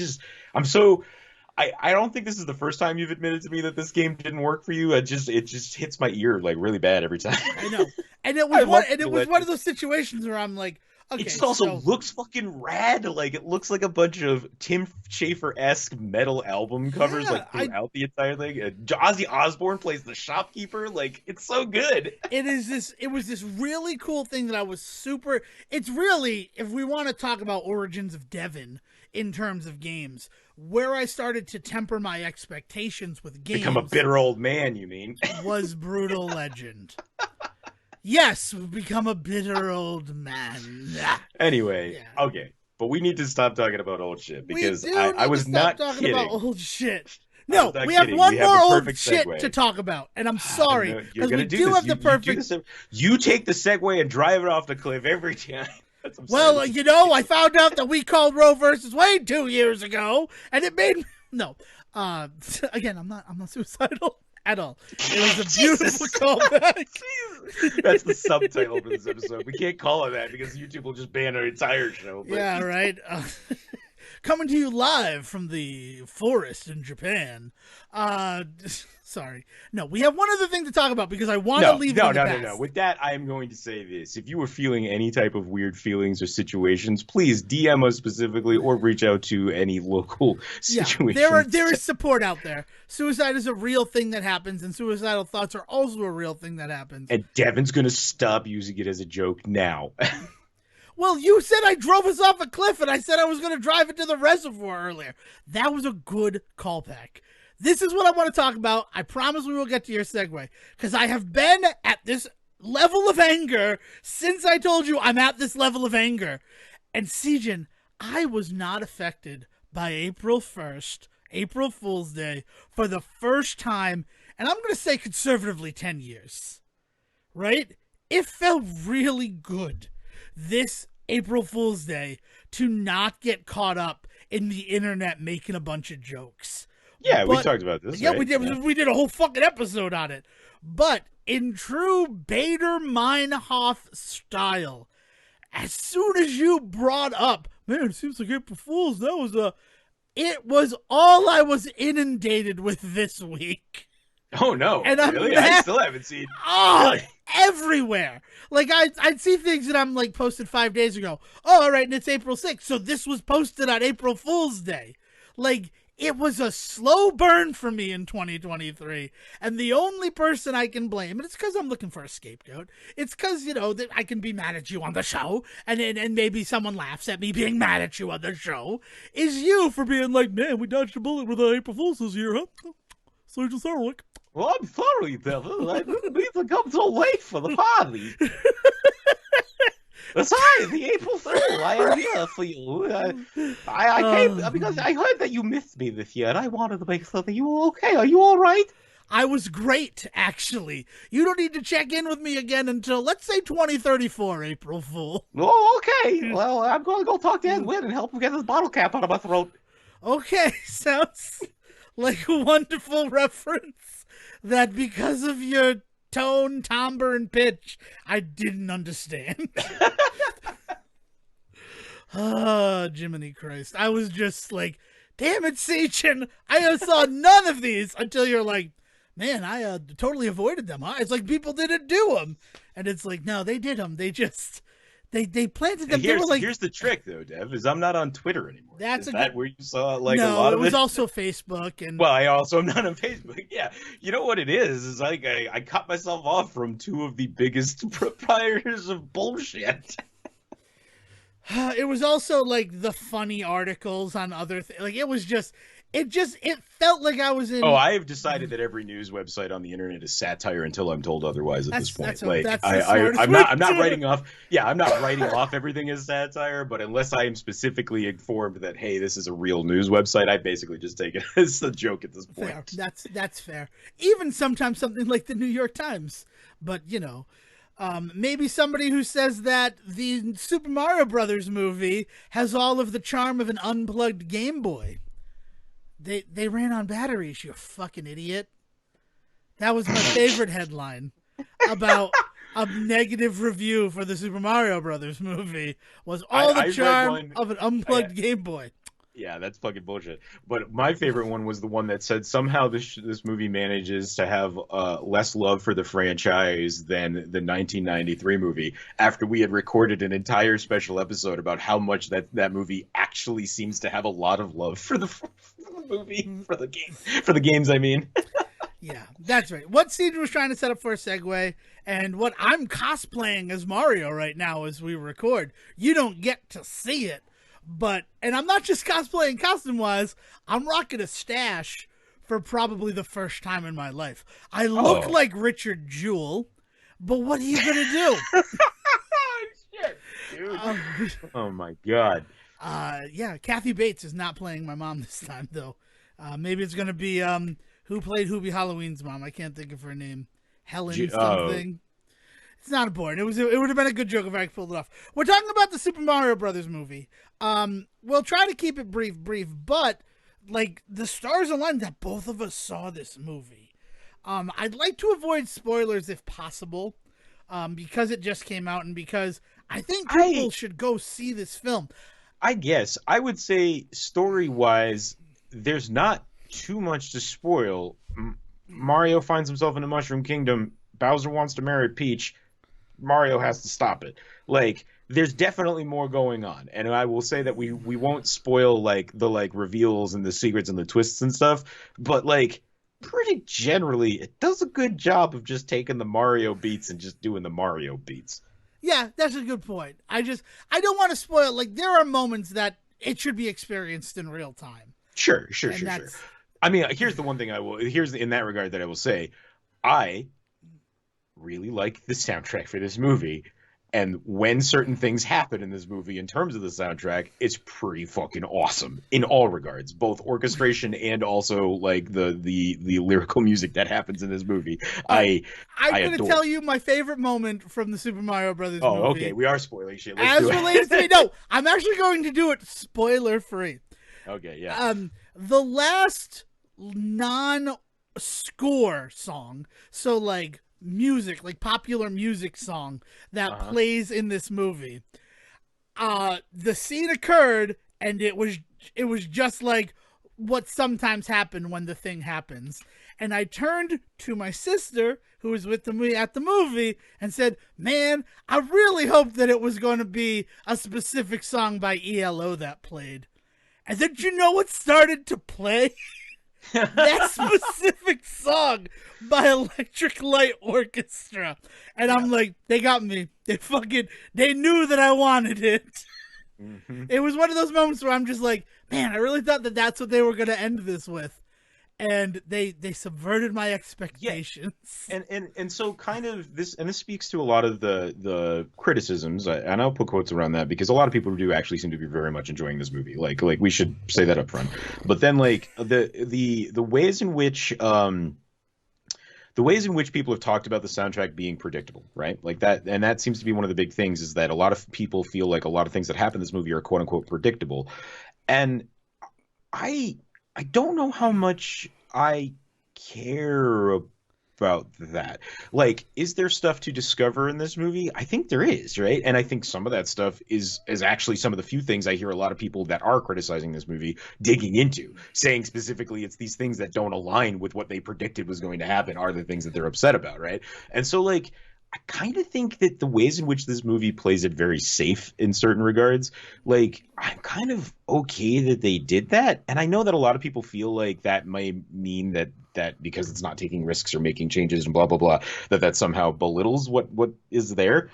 [SPEAKER 2] don't think this is the first time you've admitted to me that this game didn't work for you. It just hits my ear like really bad every time.
[SPEAKER 1] I know, and it was one of those situations where I'm like, okay,
[SPEAKER 2] it just also looks fucking rad. Like it looks like a bunch of Tim Schafer-esque metal album covers like throughout the entire thing. Ozzy Osbourne plays the shopkeeper. Like it's so good.
[SPEAKER 1] It was this really cool thing that I was super. It's really, if we want to talk about origins of Devin in terms of games, where I started to temper my expectations with games.
[SPEAKER 2] Become a bitter old man, you mean?
[SPEAKER 1] Was Brutal Legend. Yes, we've become a bitter old man.
[SPEAKER 2] Anyway, okay. But we need to stop talking about old shit because I was not
[SPEAKER 1] talking
[SPEAKER 2] kidding.
[SPEAKER 1] about old shit. No, we have one more old shit to talk about, and I'm sorry because we do have the perfect.
[SPEAKER 2] You take the Segway and drive it off the cliff every time.
[SPEAKER 1] Well, I found out that we called Roe versus Wade 2 years ago, and it made no. Again, I'm not suicidal at all. It was a beautiful callback.
[SPEAKER 2] That's the subtitle for this episode. We can't call it that because YouTube will just ban our entire show. But...
[SPEAKER 1] Yeah, right. Coming to you live from the forest in Japan. Sorry. No, we have one other thing to talk about because I want to leave it in the past.
[SPEAKER 2] No. With that, I am going to say this. If you were feeling any type of weird feelings or situations, please DM us specifically or reach out to any local situations.
[SPEAKER 1] There is support out there. Suicide is a real thing that happens, and suicidal thoughts are also a real thing that happens.
[SPEAKER 2] And Devin's going to stop using it as a joke now.
[SPEAKER 1] Well, you said I drove us off a cliff, and I said I was going to drive it to the reservoir earlier. That was a good callback. This is what I want to talk about. I promise we will get to your segue, because I have been at this level of anger since I told you I'm at this level of anger. And Sejohn, I was not affected by April 1st, April Fool's Day, for the first time, and I'm going to say conservatively 10 years. Right? It felt really good this April Fool's Day to not get caught up in the internet making a bunch of jokes.
[SPEAKER 2] Yeah, we talked about this.
[SPEAKER 1] Yeah,
[SPEAKER 2] right?
[SPEAKER 1] we did. Yeah. We did a whole fucking episode on it. But in true Bader Meinhof style, as soon as you brought up, man, it seems like April Fool's, it was all I was inundated with this week.
[SPEAKER 2] Oh no!
[SPEAKER 1] And
[SPEAKER 2] really? I still haven't seen.
[SPEAKER 1] Oh, really? Everywhere. Like I'd see things that I'm like posted 5 days ago. Oh, all right, and it's April 6th, so this was posted on April Fool's Day. Like. It was a slow burn for me in 2023, and the only person I can blame, and it's because I'm looking for a scapegoat, it's because, that I can be mad at you on the show, and maybe someone laughs at me being mad at you on the show, is you for being like, man, we dodged a bullet with April Fool's this year, huh? Sergeant Sarwick.
[SPEAKER 2] Well, I'm sorry, Devil. I didn't mean to come so late for the party. Sorry, the April Fool. I am here for you. I came because I heard that you missed me this year, and I wanted to make sure that you were okay. Are you all right?
[SPEAKER 1] I was great, actually. You don't need to check in with me again until, let's say, 2034, April Fool.
[SPEAKER 2] Oh, okay. Well, I'm going to go talk to Edwin and help him get this bottle cap out of my throat.
[SPEAKER 1] Okay, sounds like a wonderful reference that because of your tone, timbre, and pitch, I didn't understand. Oh, Jiminy Christ. I was just like, damn it, Sejohn. I saw none of these until you're like, man, I totally avoided them. Huh? It's like people didn't do them. And it's like, no, they did them. They just, they planted them.
[SPEAKER 2] Here's the trick, though, Dev, is I'm not on Twitter anymore. Is that where you saw like a lot of it?
[SPEAKER 1] No, it was also Facebook. And
[SPEAKER 2] well, I also am not on Facebook. Yeah, you know what it is like I cut myself off from two of the biggest proprietors of bullshit.
[SPEAKER 1] It was also like the funny articles on other things. Like it felt like I was in.
[SPEAKER 2] Oh, I have decided that every news website on the internet is satire until I'm told otherwise. At this point, I'm not writing off. Yeah, I'm not writing off everything as satire, but unless I am specifically informed that hey, this is a real news website, I basically just take it as a joke at this point.
[SPEAKER 1] Fair. That's fair. Even sometimes something like the New York Times, but maybe somebody who says that the Super Mario Brothers movie has all of the charm of an unplugged Game Boy. They ran on batteries, you fucking idiot. That was my favorite headline about a negative review for the Super Mario Brothers movie was all the charm of an unplugged Game Boy.
[SPEAKER 2] Yeah, that's fucking bullshit. But my favorite one was the one that said somehow this movie manages to have less love for the franchise than the 1993 movie after we had recorded an entire special episode about how much that movie actually seems to have a lot of love for the movie, for the games, I mean.
[SPEAKER 1] Yeah, that's right. What Sejohn was trying to set up for a segue, and what I'm cosplaying as Mario right now as we record, you don't get to see it. And I'm not just cosplaying costume-wise, I'm rocking a stash for probably the first time in my life. I look like Richard Jewell, but what are you going to do?
[SPEAKER 2] Shit, dude. Oh, my God.
[SPEAKER 1] Yeah, Kathy Bates is not playing my mom this time, though. Maybe it's gonna be who played Hubie Halloween's mom? I can't think of her name. Helen
[SPEAKER 2] Oh,
[SPEAKER 1] something. It's not important. It would have been a good joke if I pulled it off. We're talking about the Super Mario Brothers movie. We'll try to keep it brief, but like the stars aligned that both of us saw this movie. I'd like to avoid spoilers if possible, because it just came out and because I think people should go see this film.
[SPEAKER 2] I guess I would say story-wise, there's not too much to spoil. Mario finds himself in a Mushroom Kingdom. Bowser wants to marry Peach. Mario has to stop it. Like, there's definitely more going on, and I will say that we won't spoil like the reveals and the secrets and the twists and stuff, but like pretty generally, it does a good job of just taking the Mario beats and just doing the Mario beats.
[SPEAKER 1] Yeah, that's a good point. I don't want to spoil. Like, there are moments that it should be experienced in real time.
[SPEAKER 2] Sure. I mean, here's the one thing in that regard that I will say, I really like the soundtrack for this movie, and when certain things happen in this movie in terms of the soundtrack, it's pretty fucking awesome in all regards, both orchestration and also like the lyrical music that happens in this movie. I'm going to
[SPEAKER 1] tell you my favorite moment from the Super Mario Brothers movie.
[SPEAKER 2] Oh, okay, we are spoiling shit.
[SPEAKER 1] As related to me, no, I'm actually going to do it spoiler free.
[SPEAKER 2] Okay, yeah.
[SPEAKER 1] The last non-score song, so like music, like popular music song that plays in this movie. The scene occurred, and it was just like what sometimes happen when the thing happens. And I turned to my sister, who was with me at the movie, and said, "Man, I really hoped that it was going to be a specific song by ELO that played." And then you know what started to play? That specific song by Electric Light Orchestra. And I'm like, they got me. They knew that I wanted it. Mm-hmm. It was one of those moments where I'm just like, man, I really thought that that's what they were going to end this with. And they subverted my expectations.
[SPEAKER 2] Yeah. And so kind of this speaks to a lot of the criticisms, and I'll put quotes around that because a lot of people do actually seem to be very much enjoying this movie. Like we should say that up front. But then like the ways in which people have talked about the soundtrack being predictable, right? Like that, and that seems to be one of the big things, is that a lot of people feel like a lot of things that happen in this movie are quote unquote predictable. And I don't know how much I care about that. Like, is there stuff to discover in this movie? I think there is, right? And I think some of that stuff is actually some of the few things I hear a lot of people that are criticizing this movie digging into, saying specifically it's these things that don't align with what they predicted was going to happen are the things that they're upset about, right? And so, like, I kind of think that the ways in which this movie plays it very safe in certain regards, like, I'm kind of okay that they did that. And I know that a lot of people feel like that may mean that because it's not taking risks or making changes and blah, blah, blah, that somehow belittles what is there.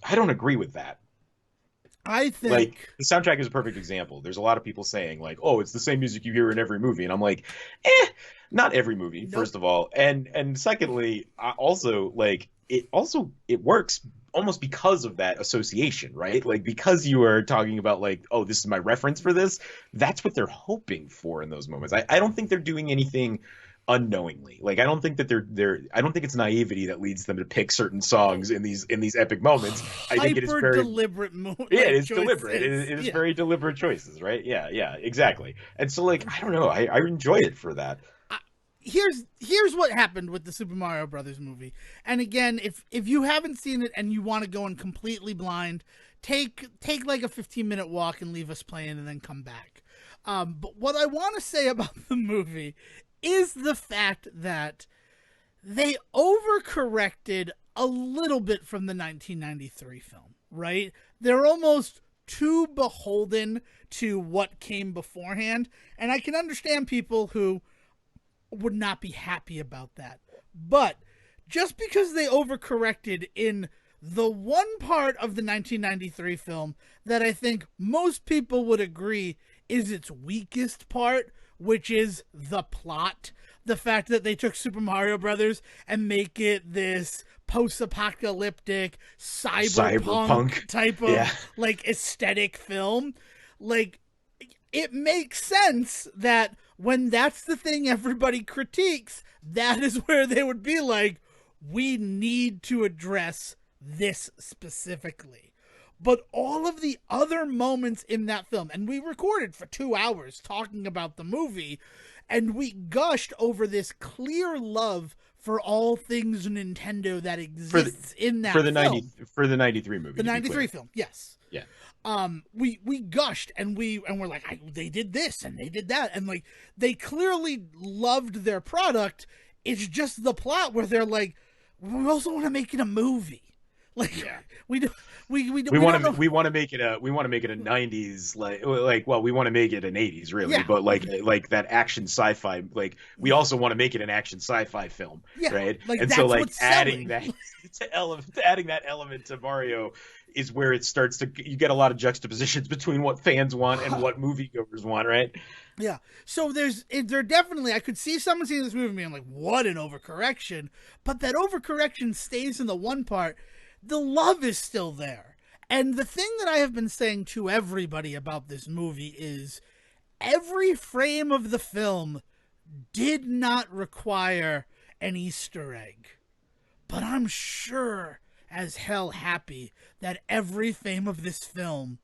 [SPEAKER 2] I don't agree with that.
[SPEAKER 1] I think
[SPEAKER 2] like the soundtrack is a perfect example. There's a lot of people saying like, oh, it's the same music you hear in every movie. And I'm like, not every movie, nope. First of all. And secondly, also like, it works almost because of that association, right? Like, because you are talking about like, oh, this is my reference for this. That's what they're hoping for in those moments. I don't think they're doing anything unknowingly. Like, I don't think that I don't think it's naivety that leads them to pick certain songs in these epic moments. I think it is very
[SPEAKER 1] deliberate.
[SPEAKER 2] Yeah, it is deliberate. It is very deliberate choices, right? Yeah, exactly. And so like, I don't know. I enjoy it for that.
[SPEAKER 1] Here's what happened with the Super Mario Brothers movie. And again, if you haven't seen it and you want to go in completely blind, take like a 15-minute walk and leave us playing and then come back. But what I want to say about the movie is the fact that they overcorrected a little bit from the 1993 film, right? They're almost too beholden to what came beforehand. And I can understand people who would not be happy about that. But just because they overcorrected in the one part of the 1993 film that I think most people would agree is its weakest part, which is the plot. The fact that they took Super Mario Brothers and make it this post-apocalyptic cyberpunk type of like aesthetic film. Like, it makes sense that when that's the thing everybody critiques, that is where they would be like, we need to address this specifically. But all of the other moments in that film, and we recorded for 2 hours talking about the movie, and we gushed over this clear love for all things Nintendo that exists in that film.
[SPEAKER 2] For the 93 movie.
[SPEAKER 1] The 93 film, yes.
[SPEAKER 2] Yeah.
[SPEAKER 1] We gushed and we're like, they did this and they did that, and like they clearly loved their product. It's just the plot where they're like, we also want to make it a movie. Like, yeah. we want
[SPEAKER 2] to make it a 90s we want to make it an 80s really, but like that action sci-fi, like we also want to make it an action sci-fi film, right?
[SPEAKER 1] Like,
[SPEAKER 2] and
[SPEAKER 1] that's
[SPEAKER 2] so like
[SPEAKER 1] what's
[SPEAKER 2] adding
[SPEAKER 1] selling.
[SPEAKER 2] adding that element to Mario is where it starts to, you get a lot of juxtapositions between what fans want and what moviegoers want, right?
[SPEAKER 1] Yeah. So there definitely, I could see someone seeing this movie and being like, what an overcorrection. But that overcorrection stays in the one part. The love is still there. And the thing that I have been saying to everybody about this movie is every frame of the film did not require an Easter egg. But I'm sure as hell happy that every frame of this film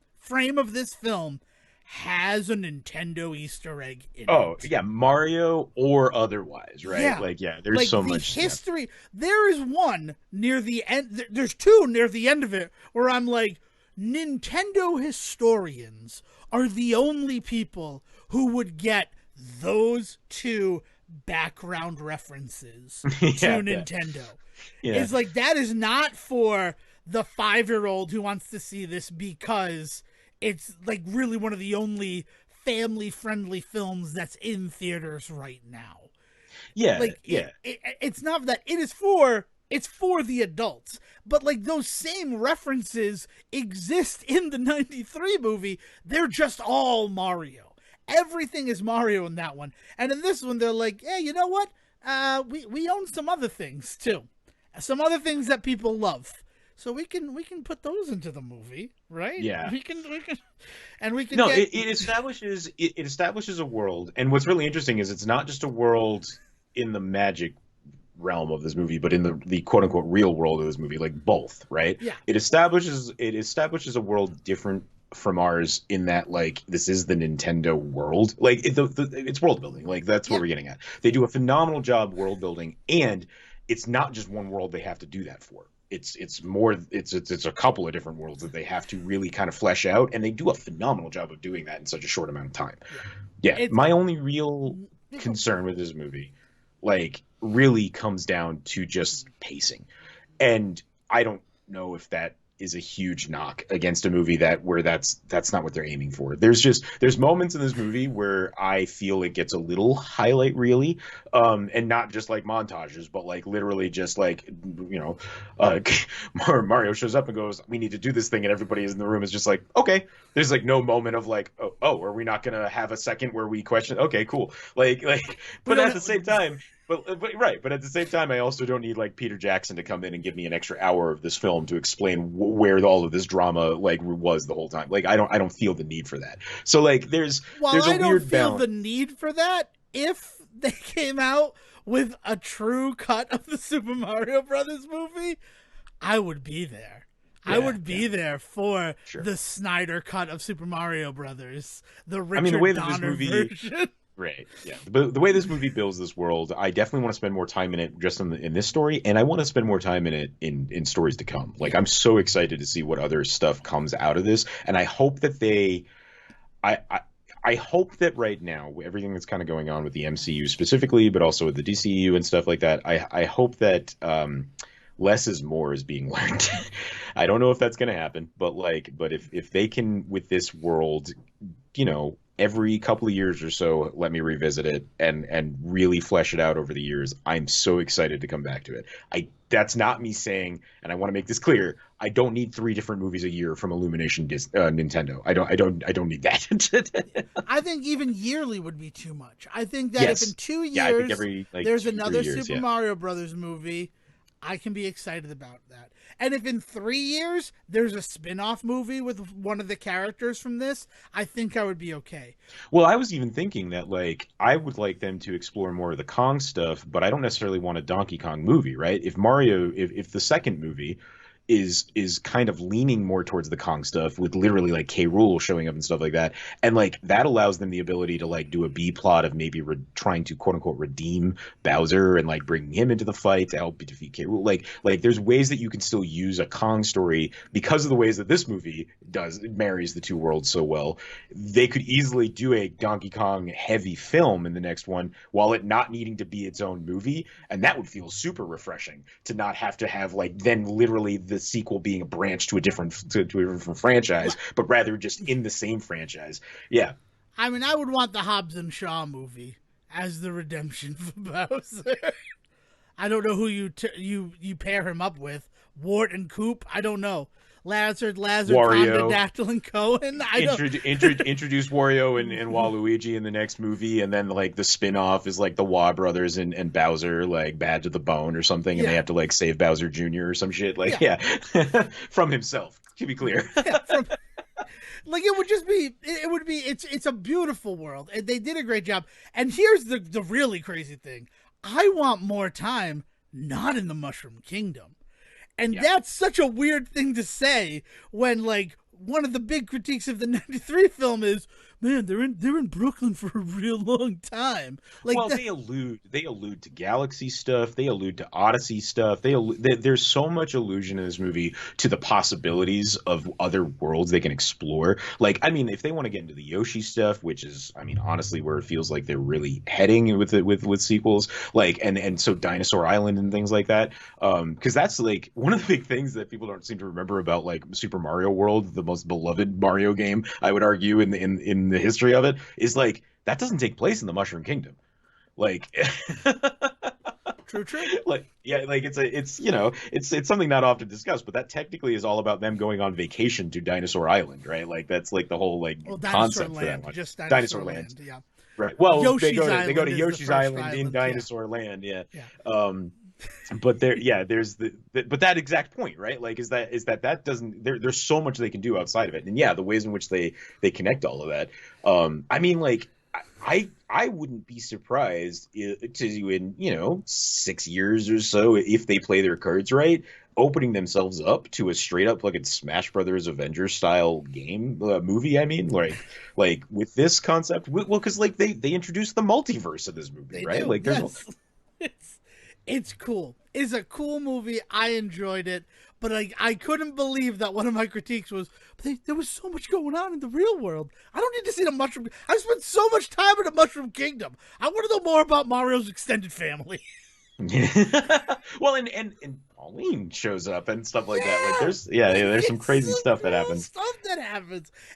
[SPEAKER 1] has a Nintendo Easter egg in it.
[SPEAKER 2] Oh, yeah, Mario or otherwise, right?
[SPEAKER 1] Yeah.
[SPEAKER 2] Like, yeah, there's so much
[SPEAKER 1] history. There is one near the end. There's two near the end of it where I'm like, Nintendo historians are the only people who would get those two background references to Nintendo. Yeah. It's like, that is not for the 5-year-old who wants to see this because it's like really one of the only family-friendly films that's in theaters right now.
[SPEAKER 2] Yeah,
[SPEAKER 1] like, it's not that it's for the adults, but like those same references exist in the 93 movie. They're just all Mario. Everything is Mario in that one, and in this one they're like, yeah, you know what? We own some other things too, some other things that people love. So we can put those into the movie, right?
[SPEAKER 2] Yeah,
[SPEAKER 1] we can, and we can.
[SPEAKER 2] No, it establishes a world, and what's really interesting is it's not just a world in the magic realm of this movie, but in the quote unquote real world of this movie, like both, right?
[SPEAKER 1] Yeah.
[SPEAKER 2] It establishes a world different from ours in that, like, this is the Nintendo world, like it's world building, like that's what we're getting at. They do a phenomenal job world building, and it's not just one world they have to do that for. It's more, it's a couple of different worlds that they have to really kind of flesh out, and they do a phenomenal job of doing that in such a short amount of time. Yeah, my only real concern with this movie, like, really comes down to just pacing, and I don't know if that is a huge knock against a movie where that's not what they're aiming for. There's moments in this movie where I feel it gets a little highlight really, and not just like montages, but like literally just like, Mario shows up and goes, we need to do this thing, and everybody in the room is just like, okay. There's like no moment of like, oh, are we not gonna have a second where we question? Okay, cool. Like, but at the same time. But at the same time, I also don't need like Peter Jackson to come in and give me an extra hour of this film to explain where all of this drama like was the whole time. Like, I don't feel the need for that. So like there's a weird balance.
[SPEAKER 1] I don't feel the need for that if they came out with a true cut of the Super Mario Brothers movie. I would be there. Yeah, I would be there for the Snyder cut of Super Mario Brothers, the Richard Donner version.
[SPEAKER 2] Right. Yeah. But the way this movie builds this world, I definitely want to spend more time in it just in this story, and I want to spend more time in it in stories to come. Like, I'm so excited to see what other stuff comes out of this, and I hope that I hope that right now, everything that's kind of going on with the MCU specifically, but also with the DCU and stuff like that, I hope that less is more is being learned. I don't know if that's going to happen, but if they can, with this world, every couple of years or so, let me revisit it and really flesh it out over the years. I'm so excited to come back to it. That's not me saying, and I want to make this clear, I don't need 3 different movies a year from Illumination Nintendo. I don't need that.
[SPEAKER 1] I think even yearly would be too much. I think that if in 2 years there's another Super Mario Brothers movie, I can be excited about that. And if in 3 years there's a spin-off movie with one of the characters from this, I think I would be okay.
[SPEAKER 2] Well, I was even thinking that like I would like them to explore more of the Kong stuff, but I don't necessarily want a Donkey Kong movie, right? If the second movie is kind of leaning more towards the Kong stuff with literally like K. Rool showing up and stuff like that, and like that allows them the ability to like do a B plot of maybe trying to quote unquote redeem Bowser and like bringing him into the fight to help defeat K. Rool. Like there's ways that you can still use a Kong story because of the ways that this movie does it marries the two worlds so well. They could easily do a Donkey Kong heavy film in the next one while it not needing to be its own movie, and that would feel super refreshing to not have to have like then literally the sequel being a branch to a different franchise, but rather just in the same franchise. Yeah.
[SPEAKER 1] I mean, I would want the Hobbs and Shaw movie as the redemption for Bowser. I don't know who you pair him up with. Wart and Coop? I don't know. Lazard,
[SPEAKER 2] Wario,
[SPEAKER 1] Dactyl, and Cohen.
[SPEAKER 2] Introduce Wario and Waluigi in the next movie, and then like the spin-off is like the Wah brothers and Bowser like bad to the bone or something, and they have to like save Bowser Jr. or some shit. Like from himself. To be clear.
[SPEAKER 1] Like it's a beautiful world, and they did a great job. And here's the really crazy thing: I want more time not in the Mushroom Kingdom. And that's such a weird thing to say when, like, one of the big critiques of the '93 film is, man, they're in Brooklyn for a real long time. Like,
[SPEAKER 2] well, they allude to Galaxy stuff. They allude to Odyssey stuff. There's so much allusion in this movie to the possibilities of other worlds they can explore. Like, I mean, if they want to get into the Yoshi stuff, which is, I mean, honestly, where it feels like they're really heading with sequels, like, and so Dinosaur Island and things like that, because that's like one of the big things that people don't seem to remember about like Super Mario World, the most beloved Mario game, I would argue in the history of it, is like that doesn't take place in the Mushroom Kingdom. Like
[SPEAKER 1] true.
[SPEAKER 2] Like like it's something not often discussed, but that technically is all about them going on vacation to Dinosaur Island, right? Like that's like the whole like concept for that one.
[SPEAKER 1] Just
[SPEAKER 2] Dinosaur Land.
[SPEAKER 1] Yeah.
[SPEAKER 2] Right. Well,
[SPEAKER 1] Yoshi's
[SPEAKER 2] they go to Yoshi's
[SPEAKER 1] Island
[SPEAKER 2] in Dinosaur Land,
[SPEAKER 1] yeah.
[SPEAKER 2] But there's but that exact point, right? Like is that doesn't there's so much they can do outside of it, and the ways in which they connect all of that. I mean, like I wouldn't be surprised in 6 years or so if they play their cards right, opening themselves up to a straight up like a Smash Brothers Avengers style game movie. I mean, like with this concept, well, because like they introduced the multiverse of this movie, right? Like there's
[SPEAKER 1] It's cool. It's a cool movie. I enjoyed it, but I couldn't believe that one of my critiques was, there was so much going on in the real world. I don't need to see the Mushroom. I spent so much time in the Mushroom Kingdom. I want to know more about Mario's extended family.
[SPEAKER 2] Well, and Pauline shows up and stuff like that. Like there's some crazy stuff that happens.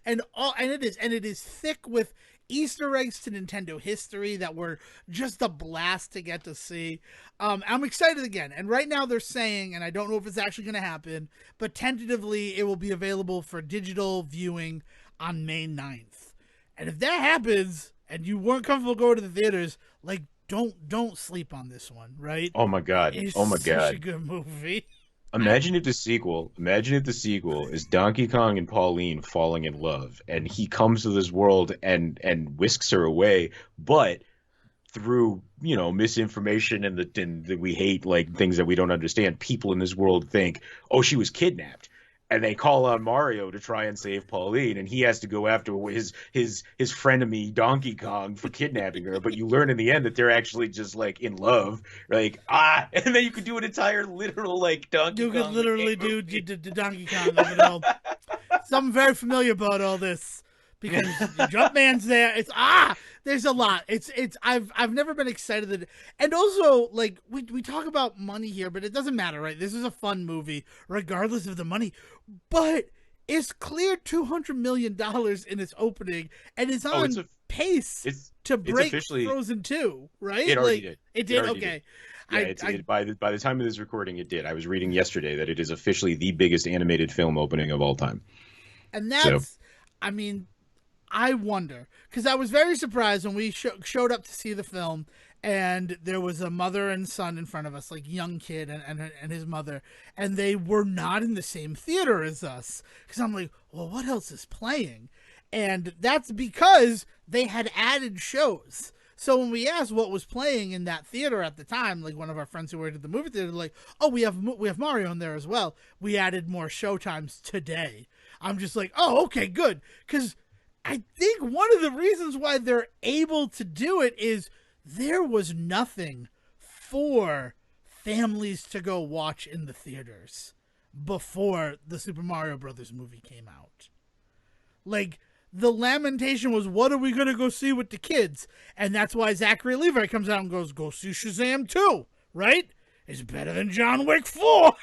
[SPEAKER 1] And it is thick with Easter eggs to Nintendo history that were just a blast to get to see. I'm excited again. And right now they're saying, and I don't know if it's actually going to happen, but tentatively it will be available for digital viewing on May 9th. And if that happens and you weren't comfortable going to the theaters, like don't sleep on this one, right?
[SPEAKER 2] Oh my god.
[SPEAKER 1] It's
[SPEAKER 2] oh my
[SPEAKER 1] such
[SPEAKER 2] god.
[SPEAKER 1] a good movie.
[SPEAKER 2] Imagine if the sequel is Donkey Kong and Pauline falling in love, and he comes to this world and whisks her away, but through misinformation and we hate like things that we don't understand, people in this world think, oh, she was kidnapped. And they call on Mario to try and save Pauline, and he has to go after his frenemy Donkey Kong for kidnapping her. But you learn in the end that they're actually just like in love, like and then you could do an entire literal like Donkey Kong.
[SPEAKER 1] You could literally do the Donkey Kong. Something very familiar about all this because Jumpman's there. It's there's a lot. I've never been excited and also like we talk about money here, but it doesn't matter, right? This is a fun movie, regardless of the money. But it's cleared $200 million in its opening, and it's on pace to break Frozen 2, right?
[SPEAKER 2] It already did.
[SPEAKER 1] It did. Okay.
[SPEAKER 2] Did. Yeah, by the time of this recording, it did. I was reading yesterday that it is officially the biggest animated film opening of all time.
[SPEAKER 1] And that's, I mean, I wonder, because I was very surprised when we showed up to see the film, and there was a mother and son in front of us, like young kid and his mother, and they were not in the same theater as us. Because I'm like, well, what else is playing? And that's because they had added shows. So when we asked what was playing in that theater at the time, like one of our friends who worked at the movie theater, like, oh, we have Mario in there as well. We added more show times today. I'm just like, oh, okay, good. Because I think one of the reasons why they're able to do it is there was nothing for families to go watch in the theaters before the Super Mario Brothers movie came out. Like, the lamentation was, what are we going to go see with the kids? And that's why Zachary Levi comes out and goes, go see Shazam 2, right? It's better than John Wick 4.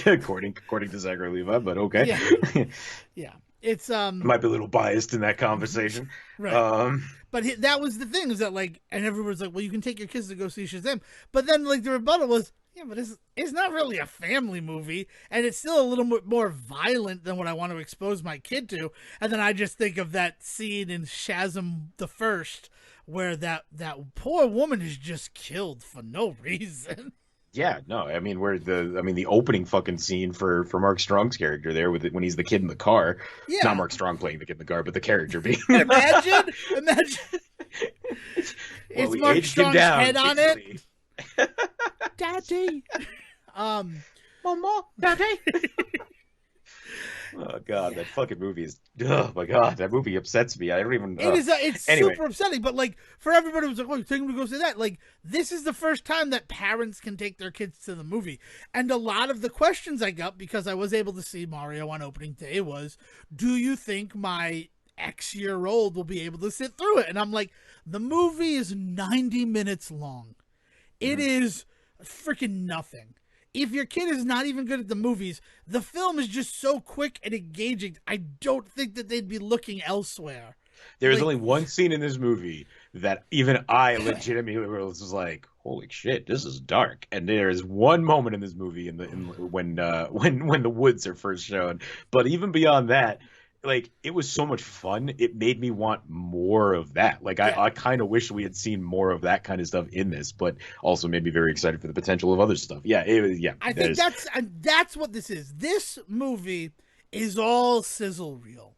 [SPEAKER 2] according to Zachary Levi, but okay.
[SPEAKER 1] Yeah. Yeah. It's
[SPEAKER 2] might be a little biased in that conversation.
[SPEAKER 1] Right. But that was the thing, is that, like, and everyone's like, well, you can take your kids to go see Shazam. But then, like, the rebuttal was, yeah, but it's not really a family movie, and it's still a little bit more violent than what I want to expose my kid to. And then I just think of that scene in Shazam the First, where that poor woman is just killed for no reason.
[SPEAKER 2] Yeah, no, I mean, the opening fucking scene for Mark Strong's character there when he's the kid in the car.
[SPEAKER 1] Yeah.
[SPEAKER 2] Not Mark Strong playing the kid in the car, but the character being.
[SPEAKER 1] Imagine.
[SPEAKER 2] Well,
[SPEAKER 1] It's Mark Strong's head on it. Daddy.
[SPEAKER 2] Mama, Daddy. Oh god, that fucking movie is. Oh my god, that movie upsets me. I don't even.
[SPEAKER 1] It's
[SPEAKER 2] anyway.
[SPEAKER 1] super upsetting. But like for everybody who's like, "Oh, you're taking me to go see that?" Like this is the first time that parents can take their kids to the movie. And a lot of the questions I got, because I was able to see Mario on opening day, was, "Do you think my X-year-old will be able to sit through it?" And I'm like, the movie is 90 minutes long. It is freaking nothing. If your kid is not even good at the movies, the film is just so quick and engaging. I don't think that they'd be looking elsewhere.
[SPEAKER 2] There's only one scene in this movie that even I legitimately was like, "Holy shit, this is dark." And there is one moment in this movie when the woods are first shown. But even beyond that, like, it was so much fun. It made me want more of that. Like, I kind of wish we had seen more of that kind of stuff in this, but also made me very excited for the potential of other stuff. Yeah,
[SPEAKER 1] I think that's what this is. This movie is all sizzle reel,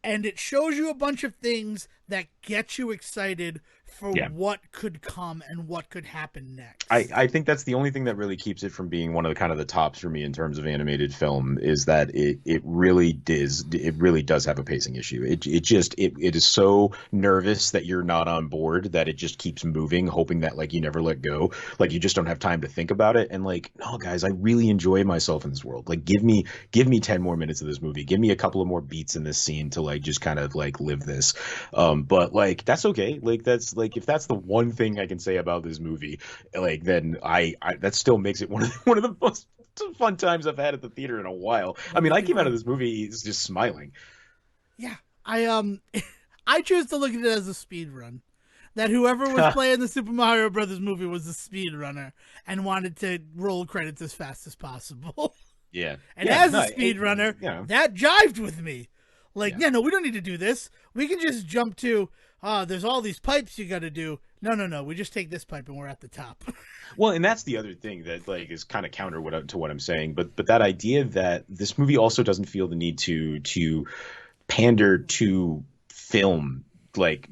[SPEAKER 1] and it shows you a bunch of things that get you excited for what could come and what could happen next.
[SPEAKER 2] I think that's the only thing that really keeps it from being one of the kind of the tops for me in terms of animated film, is that it really does have a pacing issue. It is so nervous that you're not on board, that it just keeps moving, hoping that like you never let go, like you just don't have time to think about it. And like, no guys, I really enjoy myself in this world. Like give me 10 more minutes of this movie. Give me a couple of more beats in this scene to like just kind of like live this. But like that's okay. Like that's like, if that's the one thing I can say about this movie, like then I that still makes it one of the most fun times I've had at the theater in a while. I mean, I came out of this movie just smiling.
[SPEAKER 1] Yeah, I choose to look at it as a speed run. That whoever was playing the Super Mario Brothers movie was a speed runner and wanted to roll credits as fast as possible.
[SPEAKER 2] Yeah,
[SPEAKER 1] and as a speed runner, that jived with me. Like, no, we don't need to do this. We can just jump to, there's all these pipes you got to do. No. We just take this pipe and we're at the top.
[SPEAKER 2] Well, and that's the other thing that like is kind of counter to what I'm saying. But that idea that this movie also doesn't feel the need to pander to film like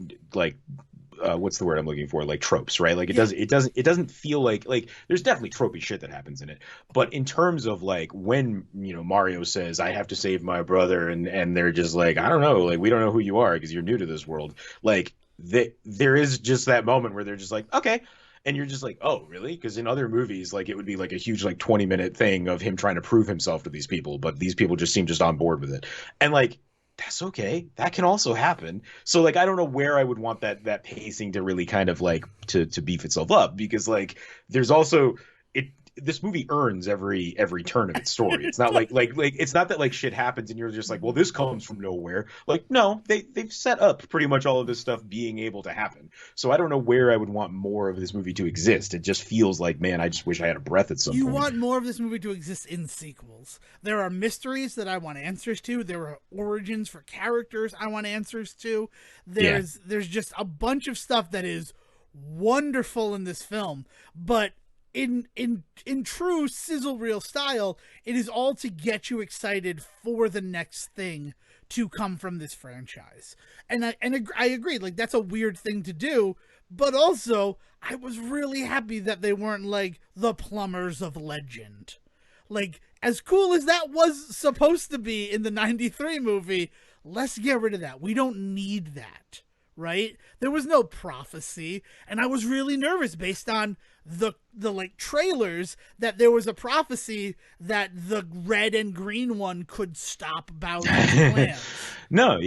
[SPEAKER 2] what's the word I'm looking for? Like tropes, right? Like it doesn't feel like there's definitely tropey shit that happens in it. But in terms of like when, Mario says, I have to save my brother, and they're just like, I don't know, like we don't know who you are because you're new to this world. Like there is just that moment where they're just like, okay. And you're just like, oh, really? Because in other movies, like it would be like a huge like 20-minute thing of him trying to prove himself to these people, but these people just seem just on board with it. And like, that's okay. That can also happen. So like, I don't know where I would want that pacing to really kind of like to beef itself up, because like there's also this movie earns every turn of its story. It's not like it's not that like shit happens and you're just like, well, this comes from nowhere. Like, no, they've set up pretty much all of this stuff being able to happen. So I don't know where I would want more of this movie to exist. It just feels like, man, I just wish I had a breath at some point.
[SPEAKER 1] You want more of this movie to exist in sequels. There are mysteries that I want answers to. There are origins for characters I want answers to. There's just a bunch of stuff that is wonderful in this film, but in true sizzle reel style, it is all to get you excited for the next thing to come from this franchise. And I agree, like that's a weird thing to do, but also I was really happy that they weren't like the plumbers of legend. Like, as cool as that was supposed to be in the 93 movie, let's get rid of that. We don't need that, right? There was no prophecy, and I was really nervous based on the like trailers that there was a prophecy that the red and green one could stop Bowser's plans.
[SPEAKER 2] No,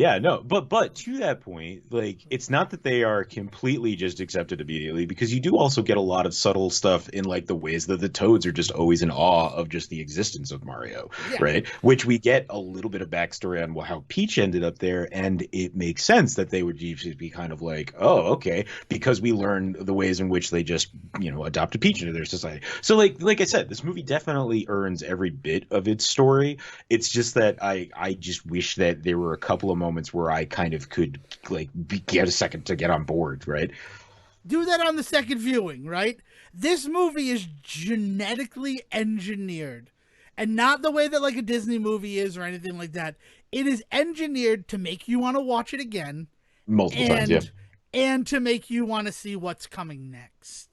[SPEAKER 2] but to that point, like it's not that they are completely just accepted immediately, because you do also get a lot of subtle stuff in like the ways that the Toads are just always in awe of just the existence of Mario, right? Which we get a little bit of backstory on how Peach ended up there, and it makes sense that they would just be kind of like, oh, okay, because we learn the ways in which they just, you know, adopted Peach into their society. So like I said, this movie definitely earns every bit of its story. It's just that I just wish that there were a couple of moments where I kind of could like get a second to get on board, right?
[SPEAKER 1] Do that on the second viewing, right? This movie is genetically engineered, and not the way that like a Disney movie is or anything like that. It is engineered to make you want to watch it again
[SPEAKER 2] multiple times, yeah,
[SPEAKER 1] and to make you want to see what's coming next.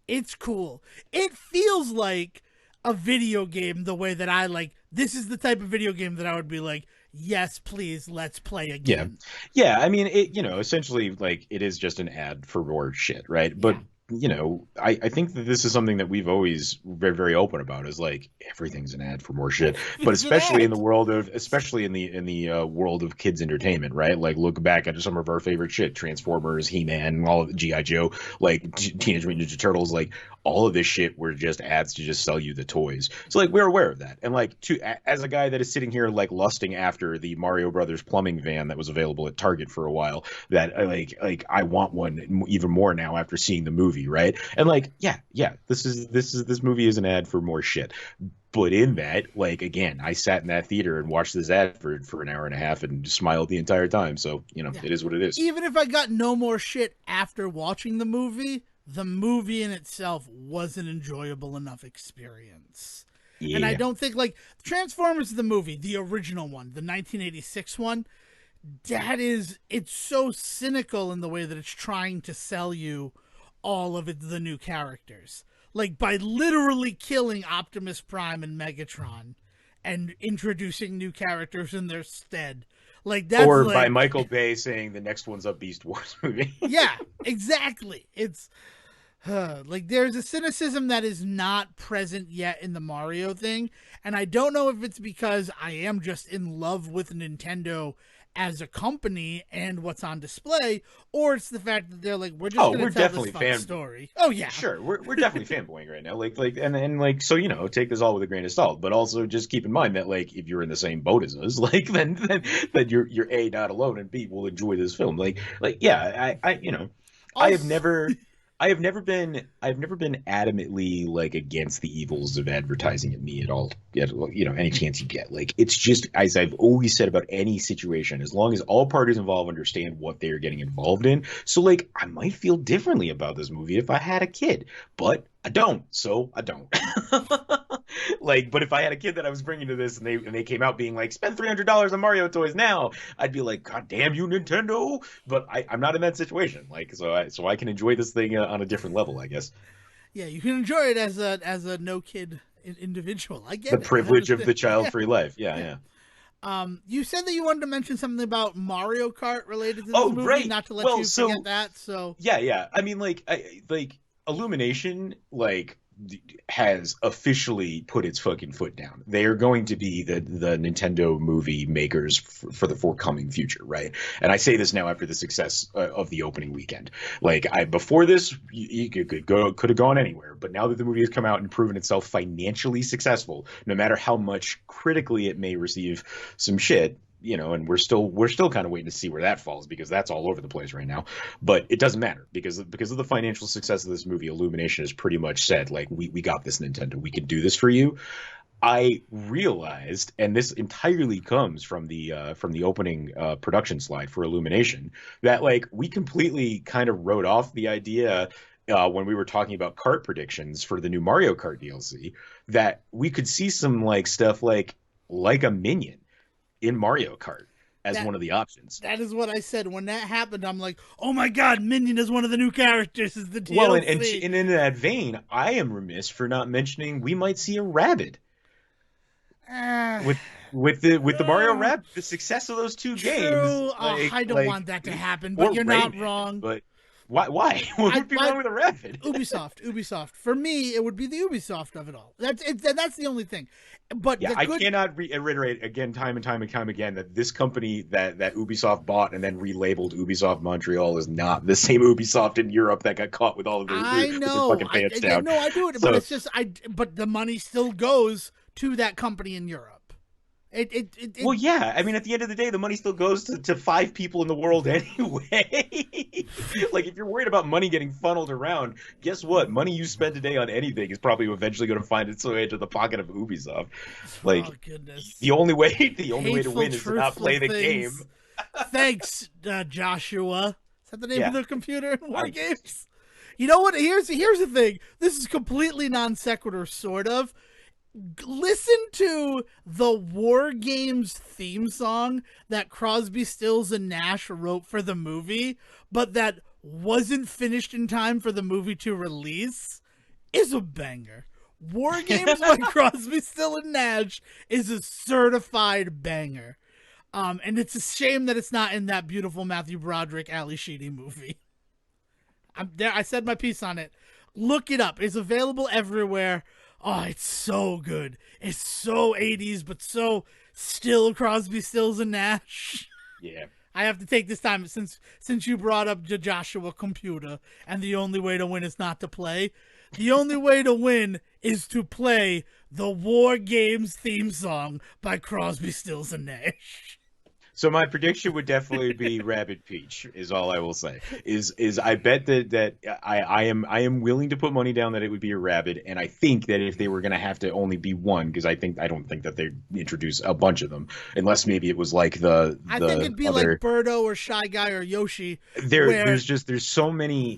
[SPEAKER 1] It's cool. It feels like a video game the way that I like. This is the type of video game that I would be like, yes, please, let's play again.
[SPEAKER 2] Yeah. I mean, it, you know, essentially, like, it is just an ad for more shit, right? But you know, I think that this is something that we've always very, very open about, is like everything's an ad for more shit, but especially in the world of, world of kids entertainment, right? Like look back at some of our favorite shit, Transformers, He-Man, all of G.I. Joe, like Teenage Mutant Ninja Turtles, like all of this shit were just ads to just sell you the toys. So like we're aware of that. And like as a guy that is sitting here like lusting after the Mario Brothers plumbing van that was available at Target for a while, that like I want one even more now after seeing the movie, right? And like this movie is an ad for more shit. But in that, like, again, I sat in that theater and watched this ad for an hour and a half and smiled the entire time. So, you know, it is what it is.
[SPEAKER 1] Even if I got no more shit after watching the movie in itself was an enjoyable enough experience. Yeah. And I don't think, like, Transformers the movie, the original one, the 1986 one, it's so cynical in the way that it's trying to sell you all of the new characters. Like, by literally killing Optimus Prime and Megatron and introducing new characters in their stead. Like that's
[SPEAKER 2] or
[SPEAKER 1] like,
[SPEAKER 2] by Michael Bay saying the next one's a Beast Wars movie.
[SPEAKER 1] Yeah, exactly. It's like there's a cynicism that is not present yet in the Mario thing, and I don't know if it's because I am just in love with Nintendo as a company and what's on display, or it's the fact that they're like, we're just going to tell this fun story. Oh yeah,
[SPEAKER 2] sure, we're definitely fanboying right now. Like so, you know, take this all with a grain of salt, but also just keep in mind that like if you're in the same boat as us, like then you're A, not alone, and B, will enjoy this film. Like yeah, I you know, also, I have never been adamantly like against the evils of advertising at me at all. You know, any chance you get. Like it's just, as I've always said about any situation, as long as all parties involved understand what they are getting involved in. So like I might feel differently about this movie if I had a kid, but I don't. So I don't. Like, but if I had a kid that I was bringing to this and they came out being like, spend $300 on Mario toys now, I'd be like, God damn you, Nintendo. But I'm not in that situation. Like, so I can enjoy this thing on a different level, I guess.
[SPEAKER 1] Yeah, you can enjoy it as a no kid individual. I get
[SPEAKER 2] the privilege of the child-free life. Yeah.
[SPEAKER 1] You said that you wanted to mention something about Mario Kart related to this movie, right. Not to let you forget that. So
[SPEAKER 2] yeah. I mean, like Illumination, like, has officially put its fucking foot down. They are going to be the Nintendo movie makers for the forthcoming future, right? And I say this now after the success of the opening weekend. Like, before this, you could have gone anywhere, but now that the movie has come out and proven itself financially successful, no matter how much critically it may receive some shit, you know, and we're still kind of waiting to see where that falls, because that's all over the place right now. But it doesn't matter, because of the financial success of this movie, Illumination has pretty much said, like, we got this, Nintendo, we can do this for you. I realized, and this entirely comes from the opening production slide for Illumination, that like we completely kind of wrote off the idea when we were talking about kart predictions for the new Mario Kart DLC that we could see some like stuff like a minion in Mario Kart as
[SPEAKER 1] That
[SPEAKER 2] one of the options.
[SPEAKER 1] that is what I said when that happened. I'm like, oh my god, Minion is one of the new characters. Is the
[SPEAKER 2] Well,
[SPEAKER 1] DLC?
[SPEAKER 2] and in that vein, I am remiss for not mentioning we might see a rabbit
[SPEAKER 1] Uh,
[SPEAKER 2] with with the Mario Rap, the success of those two games,
[SPEAKER 1] True. Oh, I don't want that to happen, but
[SPEAKER 2] or
[SPEAKER 1] you're not
[SPEAKER 2] Rayman,
[SPEAKER 1] wrong.
[SPEAKER 2] but why? What would be wrong with a rabbit?
[SPEAKER 1] Ubisoft. For me, it would be the Ubisoft of it all. That's it. That's the only thing. But
[SPEAKER 2] Yeah,
[SPEAKER 1] the
[SPEAKER 2] I
[SPEAKER 1] good,
[SPEAKER 2] cannot reiterate again, time and time and time again, that this company that Ubisoft bought and then relabeled Ubisoft Montreal is not the same Ubisoft in Europe that got caught with all of their
[SPEAKER 1] I
[SPEAKER 2] with their
[SPEAKER 1] know.
[SPEAKER 2] fucking pants down.
[SPEAKER 1] No, I do it, but
[SPEAKER 2] So
[SPEAKER 1] it's just But the money still goes to that company in Europe.
[SPEAKER 2] well, yeah. I mean, at the end of the day, the money still goes to five people in the world anyway. Like, if you're worried about money getting funneled around, guess what? Money you spend today on anything is probably eventually going to find its way into the pocket of Ubisoft. Like,
[SPEAKER 1] Oh goodness.
[SPEAKER 2] the only way to win is to not
[SPEAKER 1] truthful
[SPEAKER 2] play the
[SPEAKER 1] things.
[SPEAKER 2] game.
[SPEAKER 1] Thanks, Joshua. Is that the name
[SPEAKER 2] Yeah.
[SPEAKER 1] of the computer in War Games? You know what? Here's the thing. This is completely non sequitur, sort of. Listen to the War Games theme song that Crosby, Stills, and Nash wrote for the movie, but that wasn't finished in time for the movie to release, is a banger. War Games by Crosby, Stills, and Nash is a certified banger. And it's a shame that it's not in that beautiful Matthew Broderick, Ali Sheedy movie. I'm there. I said my piece on it. Look it up. It's available everywhere. Oh, it's so good. It's so 80s, but so still Crosby, Stills, and Nash.
[SPEAKER 2] Yeah.
[SPEAKER 1] I have to take this time since you brought up the Joshua computer, and the only way to win is not to play. The only way to win is to play the War Games theme song by Crosby, Stills, and Nash.
[SPEAKER 2] So my prediction would definitely be Rabbit Peach, is all I will say. Is I bet that I am willing to put money down that it would be a rabbit, and I think that if they were gonna have to only be one, because I don't think that they introduce a bunch of them, unless maybe it was like
[SPEAKER 1] I think it'd be
[SPEAKER 2] other,
[SPEAKER 1] like Birdo or Shy Guy or Yoshi.
[SPEAKER 2] there's so many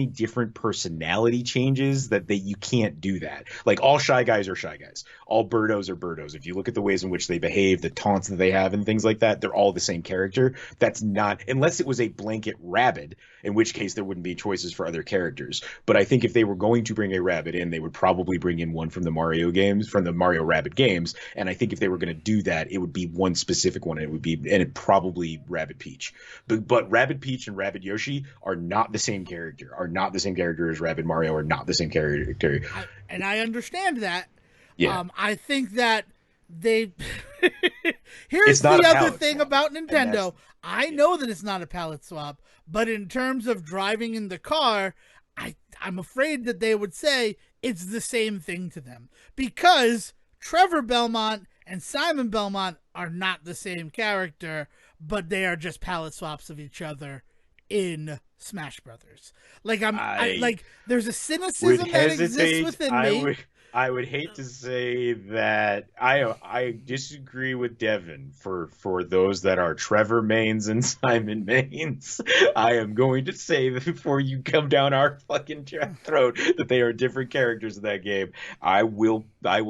[SPEAKER 2] different personality changes that you can't do that. Like, all Shy Guys are Shy Guys, all Birdos are Birdos. If you look at the ways in which they behave, the taunts that they have and things like that, they're all the same character. That's not, unless it was a blanket rabbit, in which case there wouldn't be choices for other characters. But I think if they were going to bring a rabbit in, they would probably bring in one from the Mario games, from the Mario Rabbit games. And I think if they were going to do that, it would be one specific one. And it probably Rabbit Peach. But Rabbit Peach and Rabbit Yoshi are not the same character. Are not the same character as Rabbit Mario. Are not the same character.
[SPEAKER 1] And I understand that.
[SPEAKER 2] Yeah.
[SPEAKER 1] I think that they here's the other thing about Nintendo. I know that it's not a palette swap, but in terms of driving in the car, I'm afraid that they would say it's the same thing to them, because Trevor Belmont and Simon Belmont are not the same character, but they are just palette swaps of each other in Smash Brothers. Like, like there's a cynicism that exists within me.
[SPEAKER 2] I would hate to say that I disagree with Devin for those that are Trevor mains and Simon mains. I am going to say that before you come down our fucking throat that they are different characters in that game. I will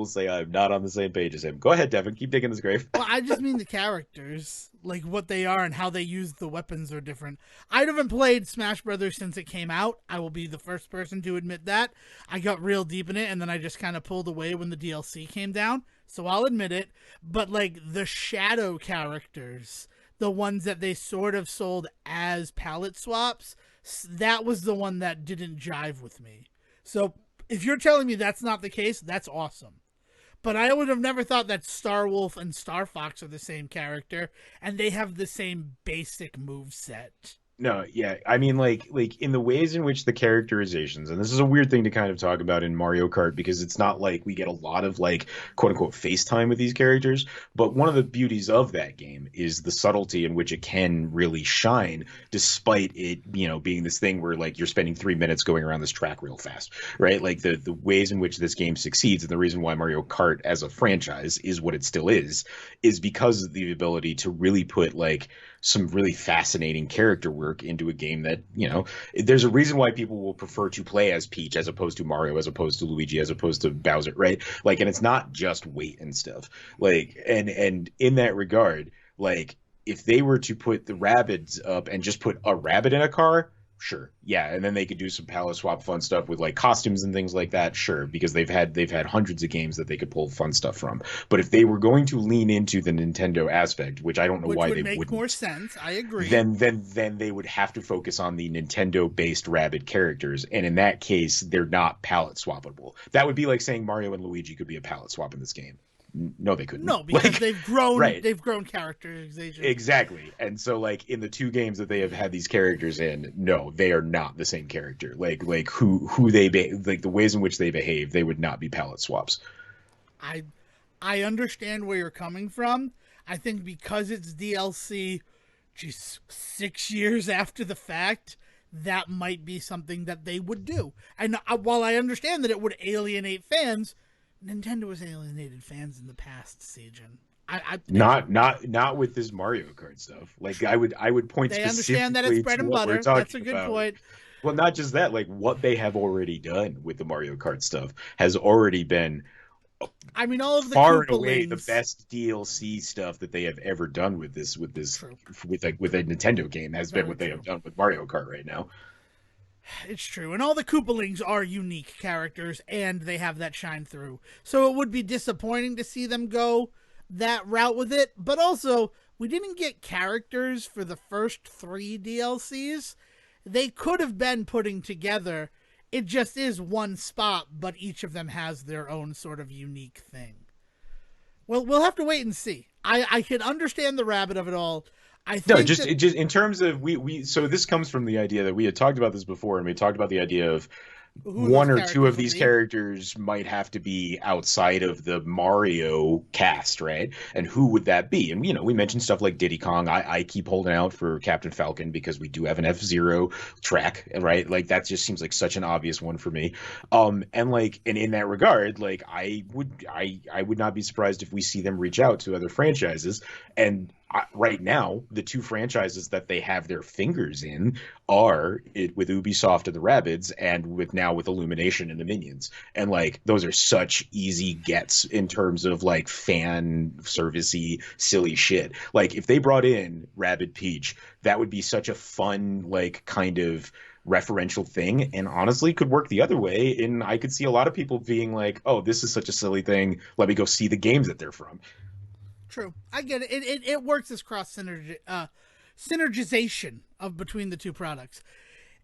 [SPEAKER 2] say I'm not on the same page as him. Go ahead, Devin. Keep digging this grave.
[SPEAKER 1] Well, I just mean the characters, like what they are and how they use the weapons are different. I haven't played Smash Brothers since it came out. I will be the first person to admit that. I got real deep in it, and then I just kind of pulled away when the DLC came down, so I'll admit it. But like the shadow characters, the ones that they sort of sold as palette swaps, that was the one that didn't jive with me. So if you're telling me that's not the case, that's awesome. But I would have never thought that Star Wolf and Star Fox are the same character, and they have the same basic move set.
[SPEAKER 2] No, yeah. I mean, like in the ways in which the characterizations, and this is a weird thing to kind of talk about in Mario Kart because it's not like we get a lot of like quote unquote FaceTime with these characters. But one of the beauties of that game is the subtlety in which it can really shine, despite it, being this thing where like you're spending 3 minutes going around this track real fast, right? Like the ways in which this game succeeds, and the reason why Mario Kart as a franchise is what it still is because of the ability to really put like some really fascinating character work into a game that, there's a reason why people will prefer to play as Peach as opposed to Mario, as opposed to Luigi, as opposed to Bowser, right? Like, and it's not just weight and stuff. Like, and in that regard, like, if they were to put the rabbits up and just put a rabbit in a car, sure, yeah, and then they could do some palette swap fun stuff with like costumes and things like that, sure, because they've had hundreds of games that they could pull fun stuff from. But if they were going to lean into the Nintendo aspect, which I don't know why they wouldn't,
[SPEAKER 1] make more sense, I agree.
[SPEAKER 2] Then they would have to focus on the Nintendo based rabbit characters, and in that case, they're not palette swappable. That would be like saying Mario and Luigi could be a palette swap in this game. No, they couldn't.
[SPEAKER 1] No, because they've grown.
[SPEAKER 2] Right.
[SPEAKER 1] They've grown characterization.
[SPEAKER 2] Exactly, and so like in the two games that they have had these characters in, no, they are not the same character. Like who they like the ways in which they behave, they would not be palette swaps.
[SPEAKER 1] I understand where you're coming from. I think because it's DLC, just 6 years after the fact, that might be something that they would do. And while I understand that it would alienate fans, Nintendo has alienated fans in the past, Sejohn.
[SPEAKER 2] Not with this Mario Kart stuff. Like I would point.
[SPEAKER 1] They understand that it's bread and butter. That's a good point.
[SPEAKER 2] Well, not just that. Like what they have already done with the Mario Kart stuff has already been.
[SPEAKER 1] I mean, all of the
[SPEAKER 2] far and away the best DLC stuff that they have ever done with a Nintendo game has been what they have done with Mario Kart right now.
[SPEAKER 1] It's true. And all the Koopalings are unique characters, and they have that shine through. So it would be disappointing to see them go that route with it. But also, we didn't get characters for the first 3 DLCs. They could have been putting together. It just is one spot, but each of them has their own sort of unique thing. Well, we'll have to wait and see. I can understand the rabbit of it all.
[SPEAKER 2] Just in terms of we so this comes from the idea that we had talked about this before, and we talked about the idea of one or two of these characters might have to be outside of the Mario cast, right? And who would that be? And we mentioned stuff like Diddy Kong. I keep holding out for Captain Falcon because we do have an F-Zero track, right? Like that just seems like such an obvious one for me. And in that regard, like I would not be surprised if we see them reach out to other franchises. And right now, the 2 franchises that they have their fingers in are with Ubisoft and the Rabbids, and with Illumination and the Minions. And like those are such easy gets in terms of like fan servicey silly shit. Like if they brought in Rabbid Peach, that would be such a fun like kind of referential thing, and honestly could work the other way. And I could see a lot of people being like, oh, this is such a silly thing, let me go see the games that they're from.
[SPEAKER 1] True. I get it. It works as synergization of between the 2 products.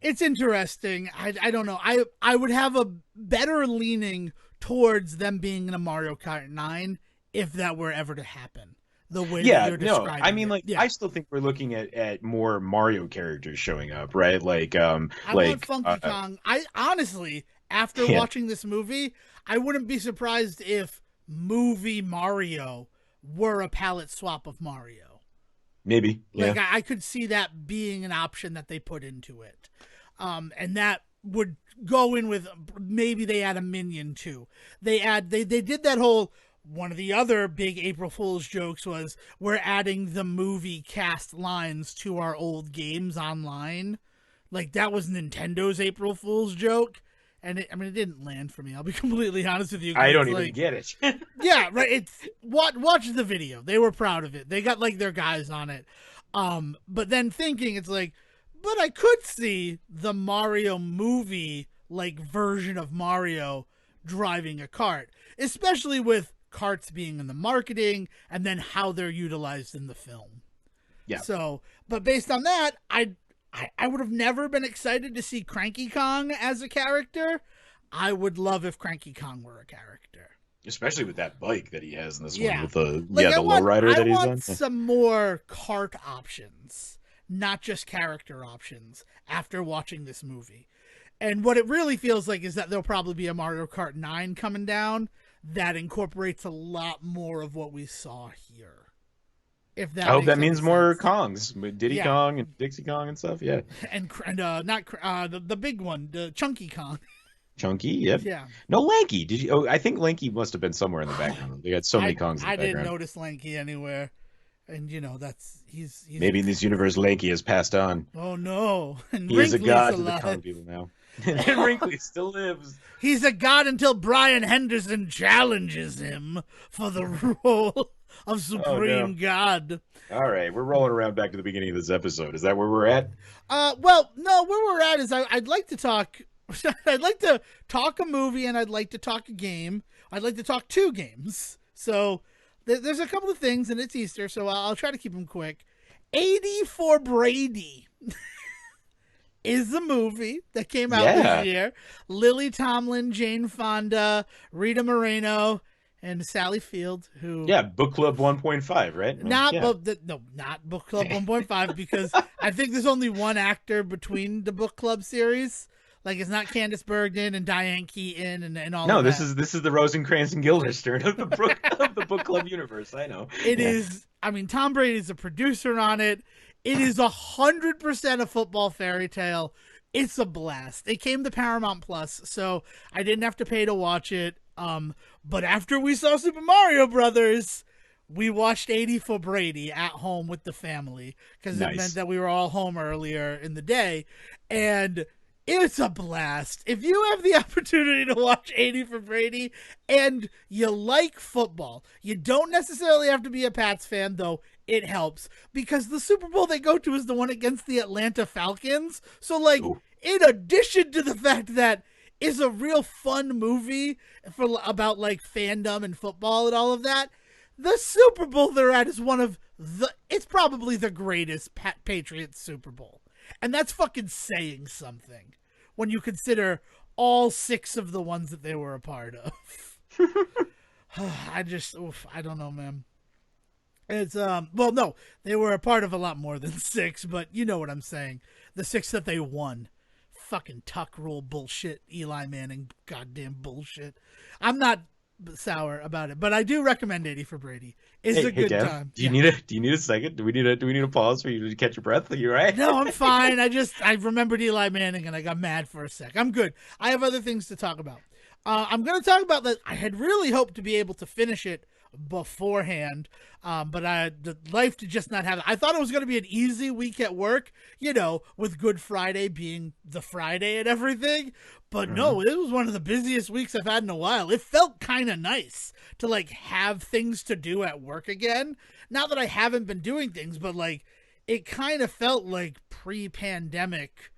[SPEAKER 1] It's interesting. I don't know. I would have a better leaning towards them being in a Mario Kart 9 if that were ever to happen. The way that you're describing
[SPEAKER 2] I mean, I still think we're looking at more Mario characters showing up, right? Like, I
[SPEAKER 1] want Funky Kong. I honestly, after watching this movie, I wouldn't be surprised if movie Mario were a palette swap of Mario.
[SPEAKER 2] Maybe. Yeah.
[SPEAKER 1] Like I could see that being an option that they put into it. And that would go in with maybe they add a minion too. They did that whole, one of the other big April Fool's jokes was we're adding the movie cast lines to our old games online. Like that was Nintendo's April Fool's joke. And it didn't land for me. I'll be completely honest with you.
[SPEAKER 2] I don't even get it.
[SPEAKER 1] Yeah, right. It's watch the video. They were proud of it. They got like their guys on it. But then thinking, it's like, but I could see the Mario movie like version of Mario driving a cart, especially with carts being in the marketing and then how they're utilized in the film.
[SPEAKER 2] Yeah.
[SPEAKER 1] So, but based on that, I would have never been excited to see Cranky Kong as a character. I would love if Cranky Kong were a character.
[SPEAKER 2] Especially with that bike that he has in this one with the
[SPEAKER 1] lowrider
[SPEAKER 2] that he's on.
[SPEAKER 1] I want some more kart options. not just character options after watching this movie. And what it really feels like is that there'll probably be a Mario Kart 9 coming down that incorporates a lot more of what we saw here. If that
[SPEAKER 2] I hope
[SPEAKER 1] makes
[SPEAKER 2] that
[SPEAKER 1] any
[SPEAKER 2] means more
[SPEAKER 1] sense.
[SPEAKER 2] Kongs, Diddy
[SPEAKER 1] Yeah.
[SPEAKER 2] Kong and Dixie Kong and stuff. Yeah,
[SPEAKER 1] And not the big one, the Chunky Kong.
[SPEAKER 2] Chunky. Yep.
[SPEAKER 1] Yeah.
[SPEAKER 2] No, Lanky. Did you? Oh, I think Lanky must have been somewhere in the background. They got so many Kongs in the
[SPEAKER 1] I didn't
[SPEAKER 2] background.
[SPEAKER 1] notice Lanky anywhere. And that's he's
[SPEAKER 2] Maybe in this universe, Lanky has passed on.
[SPEAKER 1] oh no. And
[SPEAKER 2] He is a
[SPEAKER 1] Wrinkly's
[SPEAKER 2] god to the
[SPEAKER 1] alive.
[SPEAKER 2] Kong people now. And Wrinkly still lives.
[SPEAKER 1] He's a god until Brian Henderson challenges him for the role of Supreme God.
[SPEAKER 2] All right, we're rolling around back to the beginning of this episode. Is that where we're at?
[SPEAKER 1] Well, no, where we're at is I'd like to talk. I'd like to talk a movie and I'd like to talk a game. I'd like to talk 2 games. So there's a couple of things, and it's Easter, so I'll try to keep them quick. 80 for Brady is the movie that came out this year. Lily Tomlin, Jane Fonda, Rita Moreno, and Sally Field, who
[SPEAKER 2] Book Club 1.5, right?
[SPEAKER 1] not
[SPEAKER 2] yeah.
[SPEAKER 1] not Book Club 1.5 because I think there's only one actor between the Book Club series. Like, it's not Candice Bergen and Diane Keaton and all.
[SPEAKER 2] No,
[SPEAKER 1] of
[SPEAKER 2] this
[SPEAKER 1] that.
[SPEAKER 2] is the Rosencrantz and Guildenstern of the Book Club universe. I know
[SPEAKER 1] It is. I mean, Tom Brady's a producer on it. It is 100% a football fairy tale. It's a blast. It came to Paramount Plus, so I didn't have to pay to watch it. But after we saw Super Mario Brothers, we watched 80 for Brady at home with the family because it meant that we were all home earlier in the day, and it's a blast. If you have the opportunity to watch 80 for Brady and you like football, you don't necessarily have to be a Pats fan, though it helps, because the Super Bowl they go to is the one against the Atlanta Falcons. So, like, in addition to the fact that it's a real fun movie about, like, fandom and football and all of that, the Super Bowl they're at is it's probably the greatest Patriots Super Bowl. And that's fucking saying something when you consider all 6 of the ones that they were a part of. I don't know, man. It's, well, no, they were a part of a lot more than 6, but you know what I'm saying. The 6 that they won. Fucking tuck rule bullshit, Eli Manning goddamn bullshit. I'm not sour about it, but I do recommend 80 for Brady. It's a good time.
[SPEAKER 2] Do you need a second? Do we need a pause for you to catch your breath? Are you right?
[SPEAKER 1] No, I'm fine. I remembered Eli Manning and I got mad for a sec. I'm good. I have other things to talk about. I'm going to talk about that. I had really hoped to be able to finish it beforehand, but the life did just not have it. I thought it was going to be an easy week at work, with Good Friday being the Friday and everything. But no, it was one of the busiest weeks I've had in a while. It felt kind of nice to, like, have things to do at work again. Not that I haven't been doing things, but, like, it kind of felt like pre-pandemic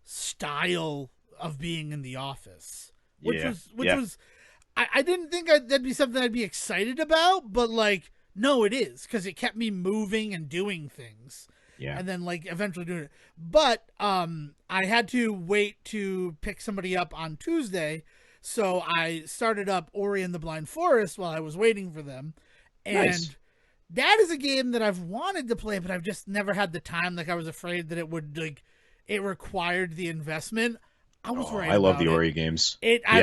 [SPEAKER 1] style of being in the office, which was I didn't think that'd be something I'd be excited about, but, like, no, it is, because it kept me moving and doing things.
[SPEAKER 2] Yeah.
[SPEAKER 1] And then, like, eventually doing it. But I had to wait to pick somebody up on Tuesday, so I started up Ori and the Blind Forest while I was waiting for them. And that is a game that I've wanted to play, but I've just never had the time. Like, I was afraid that it required the investment. I was right.
[SPEAKER 2] I love the Ori games.
[SPEAKER 1] I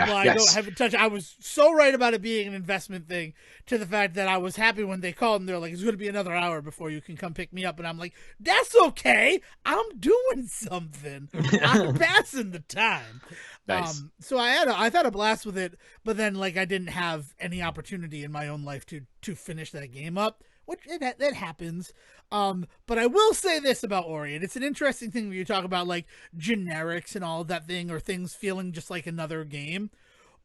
[SPEAKER 1] haven't touched. I was so right about it being an investment thing, to the fact that I was happy when they called and they're like, "It's going to be another hour before you can come pick me up," and I'm like, "That's okay. I'm doing something. I'm passing the time."
[SPEAKER 2] Nice.
[SPEAKER 1] So I had a blast with it, but then, like, I didn't have any opportunity in my own life to finish that game up, which that happens. But I will say this about Ori, and it's an interesting thing when you talk about, like, generics and all of that thing, or things feeling just like another game.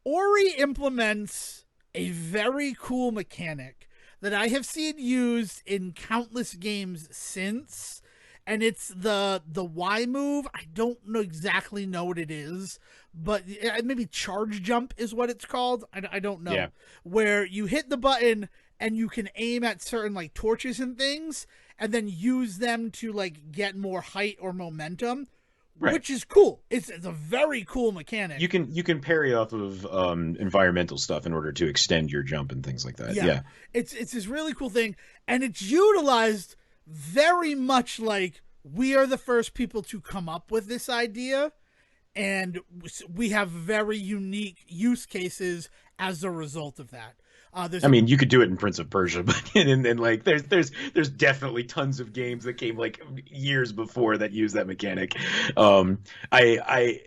[SPEAKER 1] Ori implements a very cool mechanic that I have seen used in countless games since, and it's the Y move. I don't exactly know what it is, but maybe charge jump is what it's called. I don't know.
[SPEAKER 2] Yeah.
[SPEAKER 1] Where you hit the button and you can aim at certain, like, torches and things, and then use them to, like, get more height or momentum, which is cool. It's a very cool mechanic.
[SPEAKER 2] You can parry off of environmental stuff in order to extend your jump and things like that. Yeah.
[SPEAKER 1] It's this really cool thing, and it's utilized very much like we are the first people to come up with this idea, and we have very unique use cases as a result of that.
[SPEAKER 2] I mean, you could do it in Prince of Persia, but and like there's definitely tons of games that came like years before that use that mechanic. I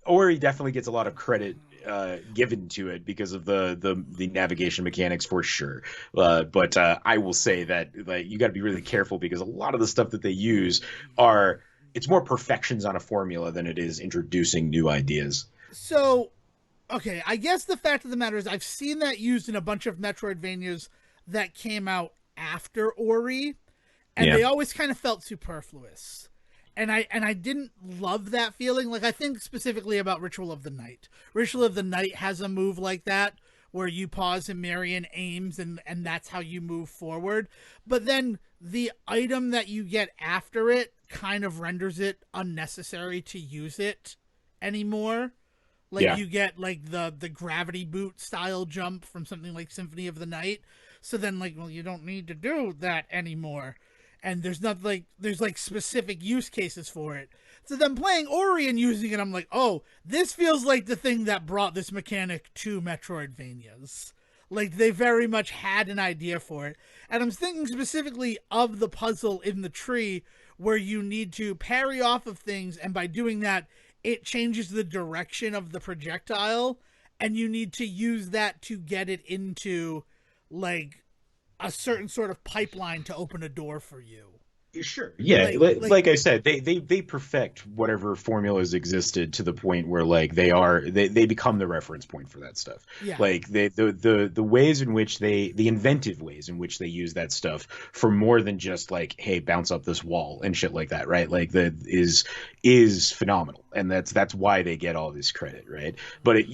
[SPEAKER 2] Ori definitely gets a lot of credit given to it because of the navigation mechanics for sure. But I will say that like you got to be really careful because a lot of the stuff that they use it's more perfections on a formula than it is introducing new ideas.
[SPEAKER 1] So, okay, I guess the fact of the matter is I've seen that used in a bunch of Metroidvanias that came out after Ori, and they always kind of felt superfluous. And I didn't love that feeling. Like, I think specifically about Ritual of the Night. Ritual of the Night has a move like that where you pause and Marion aims and that's how you move forward. But then the item that you get after it kind of renders it unnecessary to use it anymore. Like you get like the gravity boot style jump from something like Symphony of the Night. So then like, well, you don't need to do that anymore. And there's not like there's like specific use cases for it. So then playing Ori and using it, I'm like, oh, this feels like the thing that brought this mechanic to Metroidvanias. Like they very much had an idea for it. And I'm thinking specifically of the puzzle in the tree where you need to parry off of things, and by doing that, it changes the direction of the projectile, and you need to use that to get it into like a certain sort of pipeline to open a door for you.
[SPEAKER 2] Sure. Yeah, like I said, they perfect whatever formulas existed to the point where like they become the reference point for that stuff.
[SPEAKER 1] Yeah.
[SPEAKER 2] Like the ways in which the inventive ways in which they use that stuff for more than just like, hey, bounce up this wall and shit like that, right? Like that is phenomenal, and that's why they get all this credit, right? But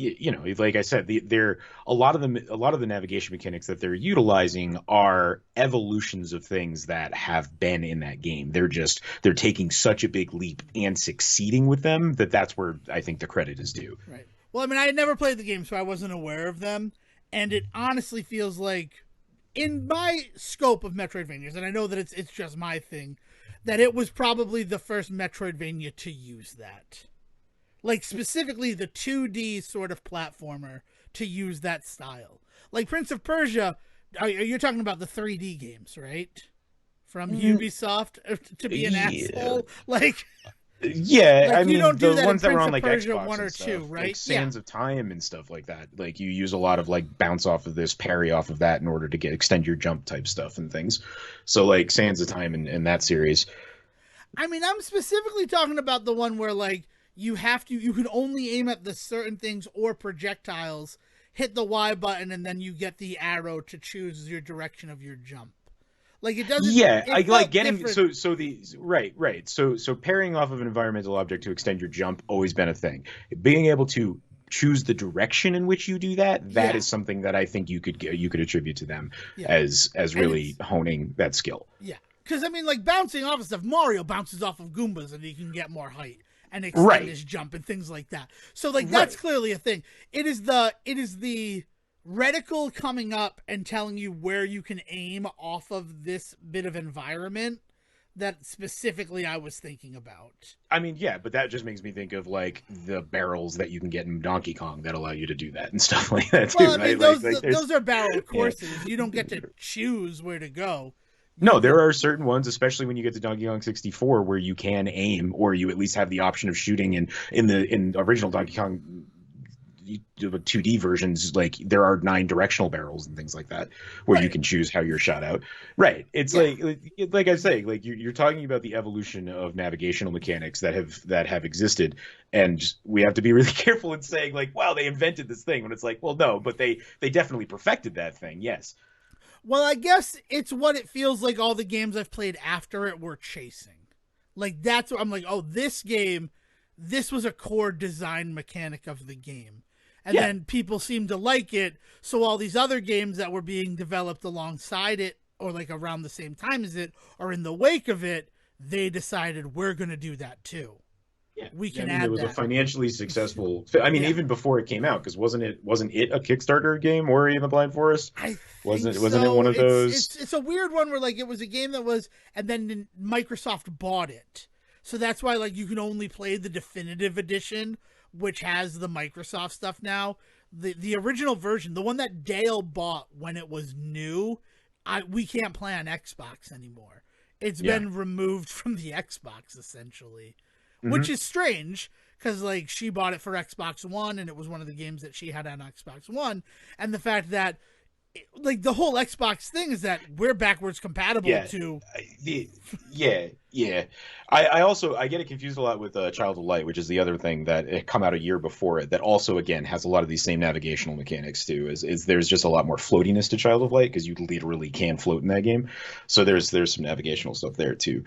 [SPEAKER 2] like I said, they're a lot of the navigation mechanics that they're utilizing are evolutions of things that have been in that game. They're taking such a big leap and succeeding with them that's where I think the credit is due.
[SPEAKER 1] Right. Well, I mean, I had never played the game, so I wasn't aware of them, and it honestly feels like, in my scope of Metroidvanias, and I know that it's just my thing, that it was probably the first Metroidvania to use that. Like, specifically the 2D sort of platformer to use that style. Like Prince of Persia, you're talking about the 3D games, right? From Ubisoft to be an asshole, like
[SPEAKER 2] I mean,
[SPEAKER 1] you don't do
[SPEAKER 2] the
[SPEAKER 1] that
[SPEAKER 2] ones
[SPEAKER 1] in
[SPEAKER 2] that were
[SPEAKER 1] Prince
[SPEAKER 2] on
[SPEAKER 1] of
[SPEAKER 2] like
[SPEAKER 1] Persia
[SPEAKER 2] Xbox
[SPEAKER 1] 1 or
[SPEAKER 2] and stuff,
[SPEAKER 1] 2, right?
[SPEAKER 2] like Sands of Time and stuff like that. Like you use a lot of like bounce off of this, parry off of that in order to extend your jump type stuff and things. So like Sands of Time and that series.
[SPEAKER 1] I mean, I'm specifically talking about the one where like you can only aim at the certain things or projectiles, hit the Y button, and then you get the arrow to choose your direction of your jump. Like it doesn't.
[SPEAKER 2] Yeah, I like getting
[SPEAKER 1] different.
[SPEAKER 2] so the right. So parrying off of an environmental object to extend your jump always been a thing. Being able to choose the direction in which you do that is something that I think you could attribute to them as really honing that skill.
[SPEAKER 1] Yeah, because I mean, like bouncing off of stuff. Mario bounces off of Goombas and he can get more height and extend his jump and things like that. So like that's clearly a thing. It is the reticle coming up and telling you where you can aim off of this bit of environment that specifically I was thinking about.
[SPEAKER 2] I mean, yeah, but that just makes me think of like the barrels that you can get in Donkey Kong that allow you to do that and stuff like that too.
[SPEAKER 1] Well, I mean, those are barrel courses. Yeah. You don't get to choose where to go.
[SPEAKER 2] No, there are certain ones, especially when you get to Donkey Kong 64, where you can aim, or you at least have the option of shooting. In the original Donkey Kong 2D versions, like there are 9 directional barrels and things like that where you can choose how you're shot out. Right. It's like I say, like you're talking about the evolution of navigational mechanics that have existed, and we have to be really careful in saying like, wow, they invented this thing, when it's like, well, no, but they definitely perfected that thing. Yes.
[SPEAKER 1] Well, I guess it's what it feels like all the games I've played after it were chasing. Like that's what I'm like, oh, this game, this was a core design mechanic of the game. And then people seem to like it, so all these other games that were being developed alongside it, or like around the same time as it, or in the wake of it, they decided we're going to do that too.
[SPEAKER 2] Yeah.
[SPEAKER 1] we
[SPEAKER 2] Yeah, I
[SPEAKER 1] can
[SPEAKER 2] mean, it
[SPEAKER 1] add
[SPEAKER 2] was a
[SPEAKER 1] that.
[SPEAKER 2] financially successful. I mean,
[SPEAKER 1] Yeah.
[SPEAKER 2] even before it came out, because wasn't it a Kickstarter game, Ori and the Blind Forest?
[SPEAKER 1] I think
[SPEAKER 2] Wasn't it one
[SPEAKER 1] so.
[SPEAKER 2] of those?
[SPEAKER 1] It's a weird one where like it was a game that was, and then Microsoft bought it, so that's why like you can only play the definitive edition, which has the Microsoft stuff now. The original version, the one that Dale bought when it was new, we can't play on Xbox anymore. It's
[SPEAKER 2] Yeah.
[SPEAKER 1] been removed from the Xbox essentially, which
[SPEAKER 2] Hmm.
[SPEAKER 1] is strange because like she bought it for Xbox One and it was one of the games that she had on Xbox One, and the fact that like the whole Xbox thing is that we're backwards compatible
[SPEAKER 2] Yeah.
[SPEAKER 1] to.
[SPEAKER 2] Yeah, yeah. I also I get it confused a lot with Child of Light, which is the other thing that it come out a year before it that also again has a lot of these same navigational mechanics too. Is there's just a lot more floatiness to Child of Light because you literally can float in that game. So there's some navigational stuff there too.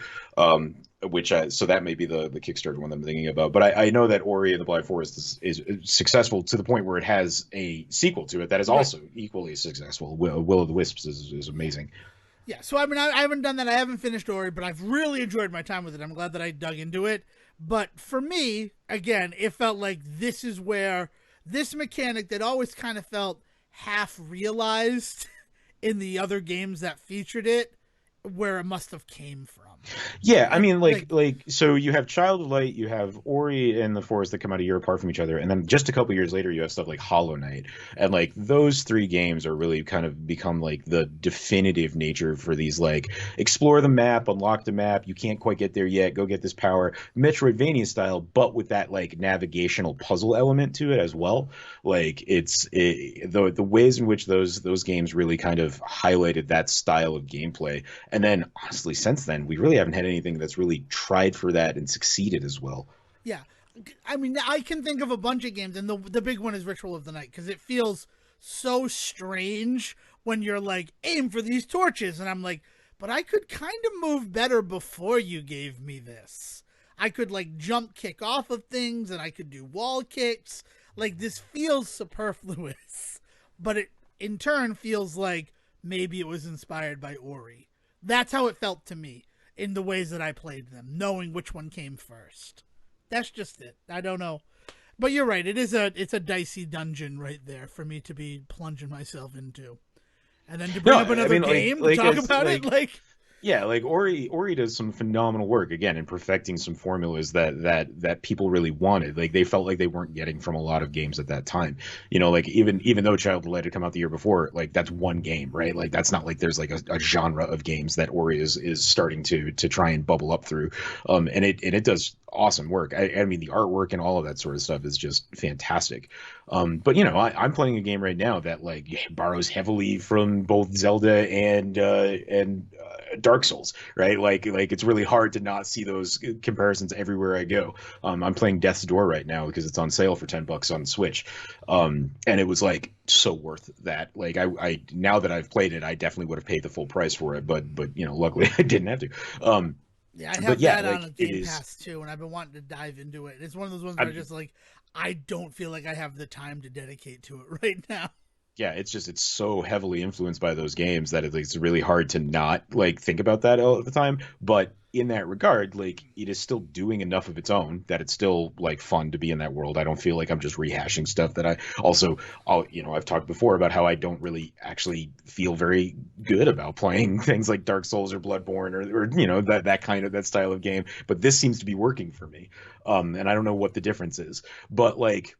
[SPEAKER 2] Which so that may be the Kickstarter one that I'm thinking about. But I know that Ori and the Blind Forest is successful to the point where it has a sequel to it that is
[SPEAKER 1] Right.
[SPEAKER 2] also equally successful. Will of the Wisps is amazing.
[SPEAKER 1] Yeah, so I mean, I haven't done that. I haven't finished Ori, but I've really enjoyed my time with it. I'm glad that I dug into it. But for me, again, it felt like this is where this mechanic that always kind of felt half realized in the other games that featured it, where it must have came from.
[SPEAKER 2] Yeah, I
[SPEAKER 1] And
[SPEAKER 2] mean, so you have Child of Light, you have Ori and the Forest that come out a year apart from each other, and then just a couple years later, you have stuff like Hollow Knight, and like those three games are really kind of become like the definitive nature for these like explore the map, unlock the map, you can't quite get there yet, go get this power, Metroidvania style, but with that like navigational puzzle element to it as well. Like the ways in which those games really kind of highlighted that style of gameplay, and then honestly, since then, we really haven't had anything that's really tried for that and succeeded as well.
[SPEAKER 1] yeah, I mean, I can think of a bunch of games, and the big one is Ritual of the Night because it feels so strange when you're like aim for these torches, and I'm like, but I could kind of move better before you gave me this. I could like jump kick off of things, and I could do wall kicks. Like this feels superfluous, but it in turn feels like maybe it was inspired by Ori. That's how it felt to me in the ways that I played them, knowing which one came first. That's just it. I don't know. But you're right. It's a dicey dungeon right there for me to be plunging myself into. And then to bring
[SPEAKER 2] No,
[SPEAKER 1] up
[SPEAKER 2] I
[SPEAKER 1] another
[SPEAKER 2] mean,
[SPEAKER 1] game to talk about it,
[SPEAKER 2] like
[SPEAKER 1] like
[SPEAKER 2] yeah, like Ori does some phenomenal work again in perfecting some formulas that people really wanted. Like they felt like they weren't getting from a lot of games at that time. You know, like even though Child of Light had come out the year before, like that's one game, right? Like that's not like there's like a genre of games that Ori is starting to try and bubble up through. And it does awesome work. I mean the artwork and all of that sort of stuff is just fantastic. But you know, I'm playing a game right now that like borrows heavily from both Zelda and Dark Souls, right? Like it's really hard to not see those comparisons everywhere I go. I'm playing Death's Door right now because it's on sale for $10 on Switch, and it was like so worth that. Like I now that I've played it, I definitely would have paid the full price for it, but you know, luckily I didn't have to.
[SPEAKER 1] yeah, I
[SPEAKER 2] But
[SPEAKER 1] have
[SPEAKER 2] yeah,
[SPEAKER 1] that on
[SPEAKER 2] like
[SPEAKER 1] a
[SPEAKER 2] it
[SPEAKER 1] Game
[SPEAKER 2] is.
[SPEAKER 1] Pass too, and I've been wanting to dive into it. It's one of those ones where I just like I don't feel like I have the time to dedicate to it right now.
[SPEAKER 2] Yeah, it's so heavily influenced by those games that it's really hard to not like think about that all the time. But in that regard, like it is still doing enough of its own that it's still like fun to be in that world. I don't feel like I'm just rehashing stuff that I also, you know, I've talked before about how I don't really actually feel very good about playing things like Dark Souls or Bloodborne or you know that kind of that style of game. But this seems to be working for me, and I don't know what the difference is, but like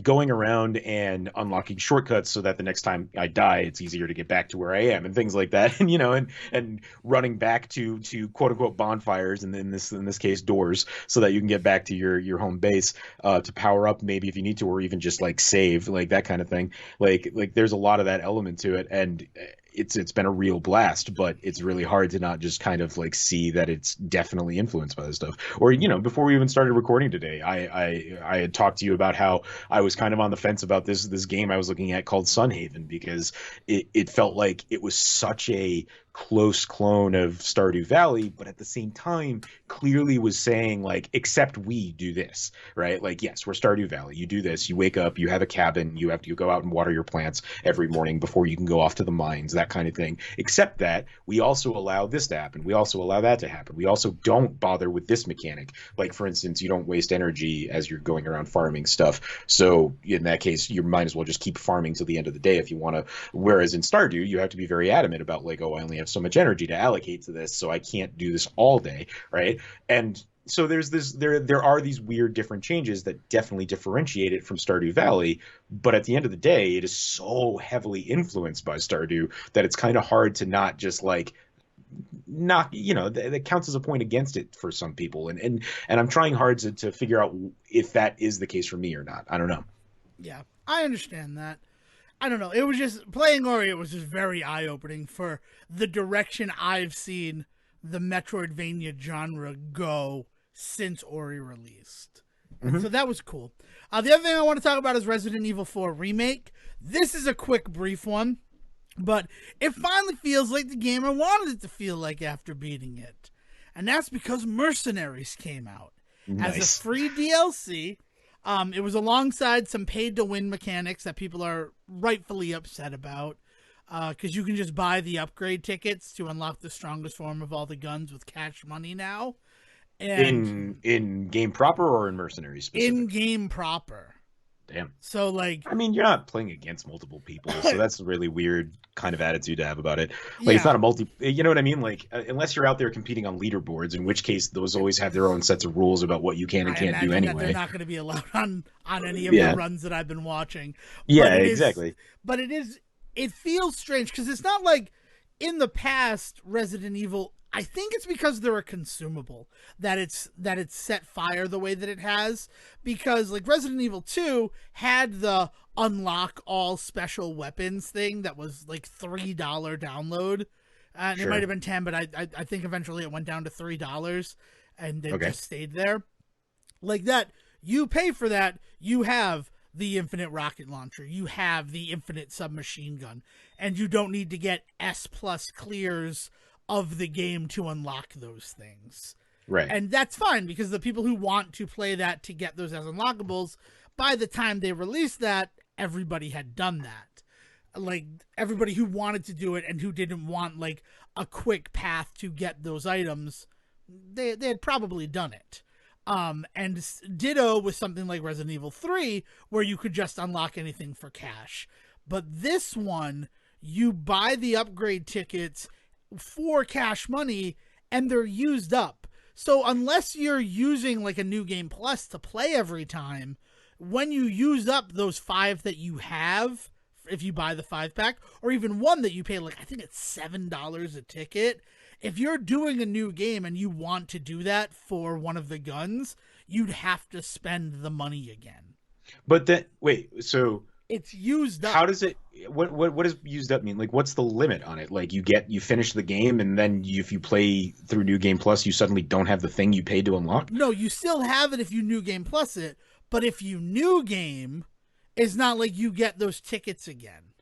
[SPEAKER 2] going around and unlocking shortcuts so that the next time I die, it's easier to get back to where I am and things like that. And you know, and running back to quote unquote bonfires and in this case doors so that you can get back to your home base to power up maybe if you need to or even just like save like that kind of thing. Like there's a lot of that element to it and it's been a real blast, but it's really hard to not just kind of like see that it's definitely influenced by this stuff. Or you know, before we even started recording today, I had talked to you about how I was kind of on the fence about this game I was looking at called Sunhaven because it felt like it was such a close clone of Stardew Valley, but at the same time clearly was saying like, except we do this, right? Like, yes, we're Stardew Valley. You do this. You wake up, you have a cabin, you have to go out and water your plants every morning before you can go off to the mines, that kind of thing. Except that we also allow this to happen. We also allow that to happen. We also don't bother with this mechanic. Like, for instance, you don't waste energy as you're going around farming stuff. So in that case, you might as well just keep farming till the end of the day if you want to. Whereas in Stardew, you have to be very adamant about like, oh, I only have so much energy to allocate to this, so I can't do this all day, right? And so there are these weird different changes that definitely differentiate it from Stardew Valley, but at the end of the day, it is so heavily influenced by Stardew that it's kind of hard to not just like not, that counts as a point against it for some people, and I'm trying hard to figure out if that is the case for me or not. I don't know.
[SPEAKER 1] Yeah, I understand that. I don't know. It was just playing Ori. It was just very eye-opening for the direction I've seen the Metroidvania genre go since Ori released. Mm-hmm. So that was cool. The other thing I want to talk about is Resident Evil 4 Remake. This is a quick, brief one, but it finally feels like the game I wanted it to feel like after beating it. And that's because Mercenaries came out as a free DLC. It was alongside some paid-to-win mechanics that people are rightfully upset about, because you can just buy the upgrade tickets to unlock the strongest form of all the guns with cash money now. And
[SPEAKER 2] in game proper or in Mercenaries specific?
[SPEAKER 1] In game proper.
[SPEAKER 2] Damn.
[SPEAKER 1] So, like,
[SPEAKER 2] I mean, you're not playing against multiple people, so that's a really weird kind of attitude to have about it. Like, It's not a multi, you know what I mean? Like, unless you're out there competing on leaderboards, in which case those always have their own sets of rules about what you can and can't do anyway.
[SPEAKER 1] They're not going to be allowed on any of the runs that I've been watching.
[SPEAKER 2] Yeah, exactly.
[SPEAKER 1] But it feels strange because it's not like in the past Resident Evil. I think it's because they're a consumable that it's set fire the way that it has, because like Resident Evil 2 had the unlock all special weapons thing that was like $3 download, and it might have been 10, but I think eventually it went down to $3 and it just stayed there. Like that, you pay for that, you have the infinite rocket launcher, you have the infinite submachine gun, and you don't need to get S+ clears of the game to unlock those things.
[SPEAKER 2] Right.
[SPEAKER 1] And that's fine, because the people who want to play that to get those as unlockables, by the time they released that, everybody had done that. Like, everybody who wanted to do it and who didn't want, like, a quick path to get those items, they had probably done it. And ditto with something like Resident Evil 3, where you could just unlock anything for cash. But this one, you buy the upgrade tickets for cash money, and they're used up. So unless you're using like a New Game Plus to play every time, when you use up those 5 that you have, if you buy the 5-pack, or even one that you pay, like I think it's $7 a ticket, if you're doing a new game and you want to do that for one of the guns, you'd have to spend the money again.
[SPEAKER 2] But then, wait, so
[SPEAKER 1] it's used up.
[SPEAKER 2] How does it? What does used up mean? Like, what's the limit on it? Like, you finish the game, and then if you play through New Game Plus, you suddenly don't have the thing you paid to unlock?
[SPEAKER 1] No, you still have it if you New Game Plus it, but if you New Game, it's not like you get those tickets again.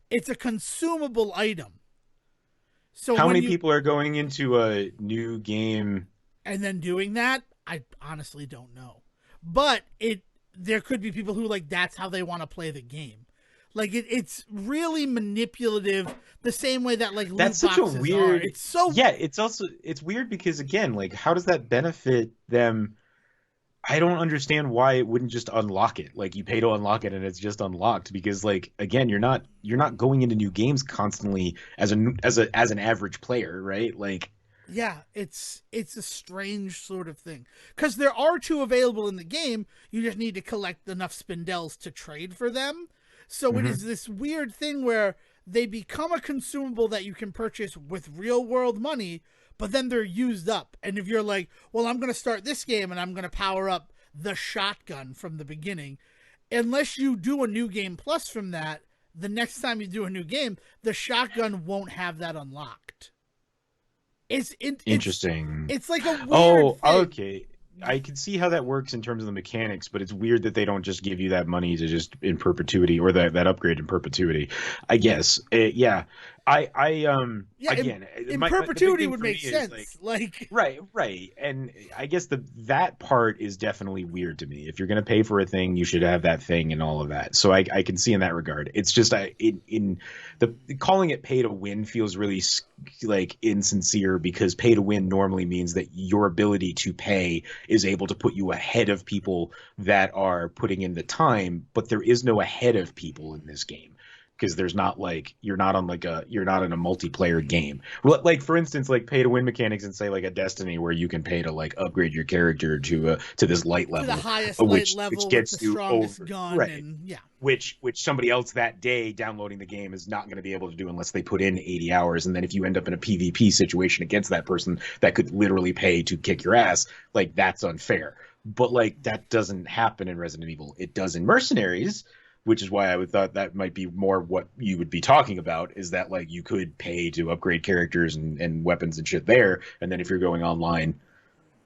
[SPEAKER 1] It's a consumable item. So
[SPEAKER 2] how many people are going into a new game
[SPEAKER 1] and then doing that? I honestly don't know, but there could be people who, like, that's how they want to play the game. Like, it's really manipulative, the same way that, like, loot
[SPEAKER 2] that's such
[SPEAKER 1] boxes
[SPEAKER 2] a weird.
[SPEAKER 1] Are. It's so
[SPEAKER 2] it's weird because, again, like, how does that benefit them? I don't understand why it wouldn't just unlock it. Like, you pay to unlock it and it's just unlocked, because, like, again, you're not going into new games constantly as an average player, right? Like,
[SPEAKER 1] yeah, it's a strange sort of thing, because there are 2 available in the game. You just need to collect enough spindels to trade for them. So it is this weird thing where they become a consumable that you can purchase with real world money, but then they're used up. And if you're like, well, I'm going to start this game and I'm going to power up the shotgun from the beginning, unless you do a New Game Plus from that, the next time you do a new game, the shotgun won't have that unlocked. It's interesting. It's like a weird thing.
[SPEAKER 2] Okay. I can see how that works in terms of the mechanics, but it's weird that they don't just give you that money to just in perpetuity, or that upgrade in perpetuity, I guess. Yeah.
[SPEAKER 1] Yeah,
[SPEAKER 2] again,
[SPEAKER 1] in
[SPEAKER 2] the big
[SPEAKER 1] perpetuity
[SPEAKER 2] thing
[SPEAKER 1] would
[SPEAKER 2] for
[SPEAKER 1] make
[SPEAKER 2] me is like,
[SPEAKER 1] sense. Like,
[SPEAKER 2] right. And I guess that part is definitely weird to me. If you're going to pay for a thing, you should have that thing and all of that. So I can see in that regard. It's just in the calling it pay to win feels really like insincere, because pay to win normally means that your ability to pay is able to put you ahead of people that are putting in the time, but there is no ahead of people in this game. Because there's not like you're not in a multiplayer game. Like for instance, like pay to win mechanics and say like a Destiny, where you can pay to like upgrade your character to this light
[SPEAKER 1] to the
[SPEAKER 2] level,
[SPEAKER 1] highest light
[SPEAKER 2] which
[SPEAKER 1] level with the
[SPEAKER 2] gets you
[SPEAKER 1] strongest
[SPEAKER 2] over,
[SPEAKER 1] gun,
[SPEAKER 2] right.
[SPEAKER 1] and yeah.
[SPEAKER 2] Which somebody else that day downloading the game is not going to be able to do unless they put in 80 hours. And then if you end up in a PvP situation against that person that could literally pay to kick your ass, like that's unfair. But like that doesn't happen in Resident Evil. It does in Mercenaries, which is why I would thought that might be more what you would be talking about, is that like you could pay to upgrade characters and weapons and shit there. And then if you're going online,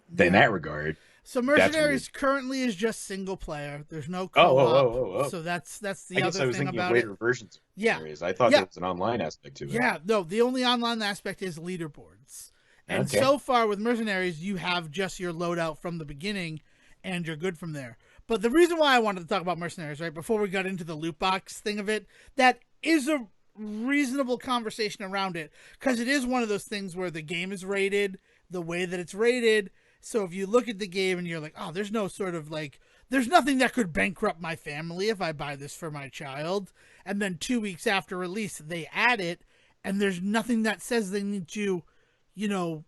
[SPEAKER 2] then in that regard,
[SPEAKER 1] so Mercenaries currently is just single player. There's no
[SPEAKER 2] oh.
[SPEAKER 1] So that's the
[SPEAKER 2] I
[SPEAKER 1] other
[SPEAKER 2] guess I was
[SPEAKER 1] thing
[SPEAKER 2] thinking
[SPEAKER 1] about
[SPEAKER 2] of later
[SPEAKER 1] it.
[SPEAKER 2] versions of
[SPEAKER 1] Yeah.
[SPEAKER 2] Mercenaries. I thought there was an online aspect to it.
[SPEAKER 1] Yeah, no, the only online aspect is leaderboards. And so far with Mercenaries, you have just your loadout from the beginning, and you're good from there. But the reason why I wanted to talk about Mercenaries, right, before we got into the loot box thing of it, that is a reasonable conversation around it, because it is one of those things where the game is rated the way that it's rated. So if you look at the game and you're like, oh, there's no sort of like, there's nothing that could bankrupt my family if I buy this for my child. And then 2 weeks after release, they add it, and there's nothing that says they need to, you know,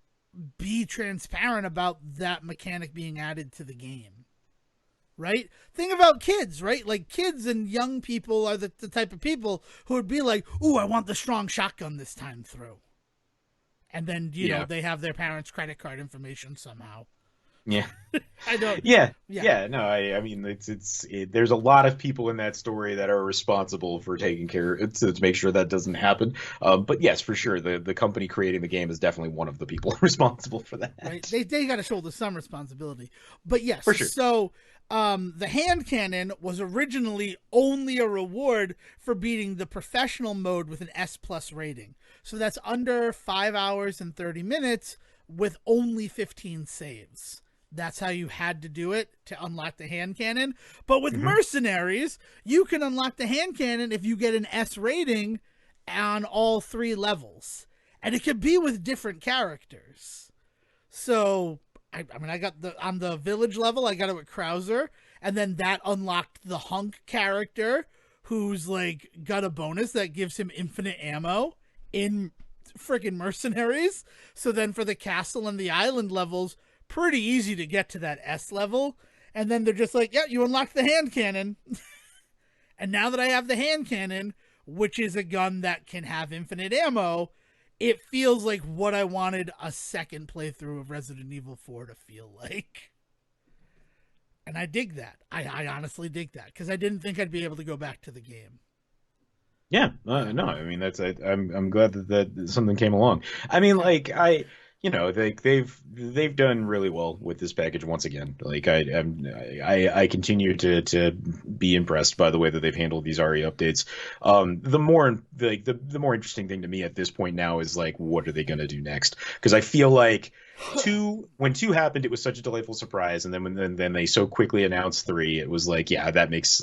[SPEAKER 1] be transparent about that mechanic being added to the game. Right? Think about kids, right? Like kids and young people are the type of people who would be like, ooh, I want the strong shotgun this time through. And then, you know, they have their parents' credit card information somehow.
[SPEAKER 2] Yeah.
[SPEAKER 1] I don't.
[SPEAKER 2] Yeah. No, I mean, there's a lot of people in that story that are responsible for taking care to make sure that doesn't happen. But yes, for sure, the company creating the game is definitely one of the people responsible for that.
[SPEAKER 1] Right. They got to shoulder some responsibility. But yes,
[SPEAKER 2] for sure.
[SPEAKER 1] So the hand cannon was originally only a reward for beating the professional mode with an S+ rating. So that's under 5 hours and 30 minutes with only 15 saves. That's how you had to do it to unlock the hand cannon. But with Mercenaries, you can unlock the hand cannon if you get an S rating on all 3 levels. And it could be with different characters. So, I mean, I got on the village level, I got it with Krauser. And then that unlocked the Hunk character, who's like got a bonus that gives him infinite ammo in freaking Mercenaries. So then for the castle and the island levels, pretty easy to get to that S level. And then they're just like, yeah, you unlocked the hand cannon. And now that I have the hand cannon, which is a gun that can have infinite ammo, it feels like what I wanted a second playthrough of Resident Evil 4 to feel like. And I dig that. I honestly dig that, because I didn't think I'd be able to go back to the game.
[SPEAKER 2] Yeah, no, I mean I'm glad that something came along. I mean, like they've done really well with this package once again. Like I continue to be impressed by the way that they've handled these RE updates. The more interesting thing to me at this point now is like, what are they going to do next? Because I feel like when 2 happened, it was such a delightful surprise, and then they so quickly announced 3. It was like, yeah, that makes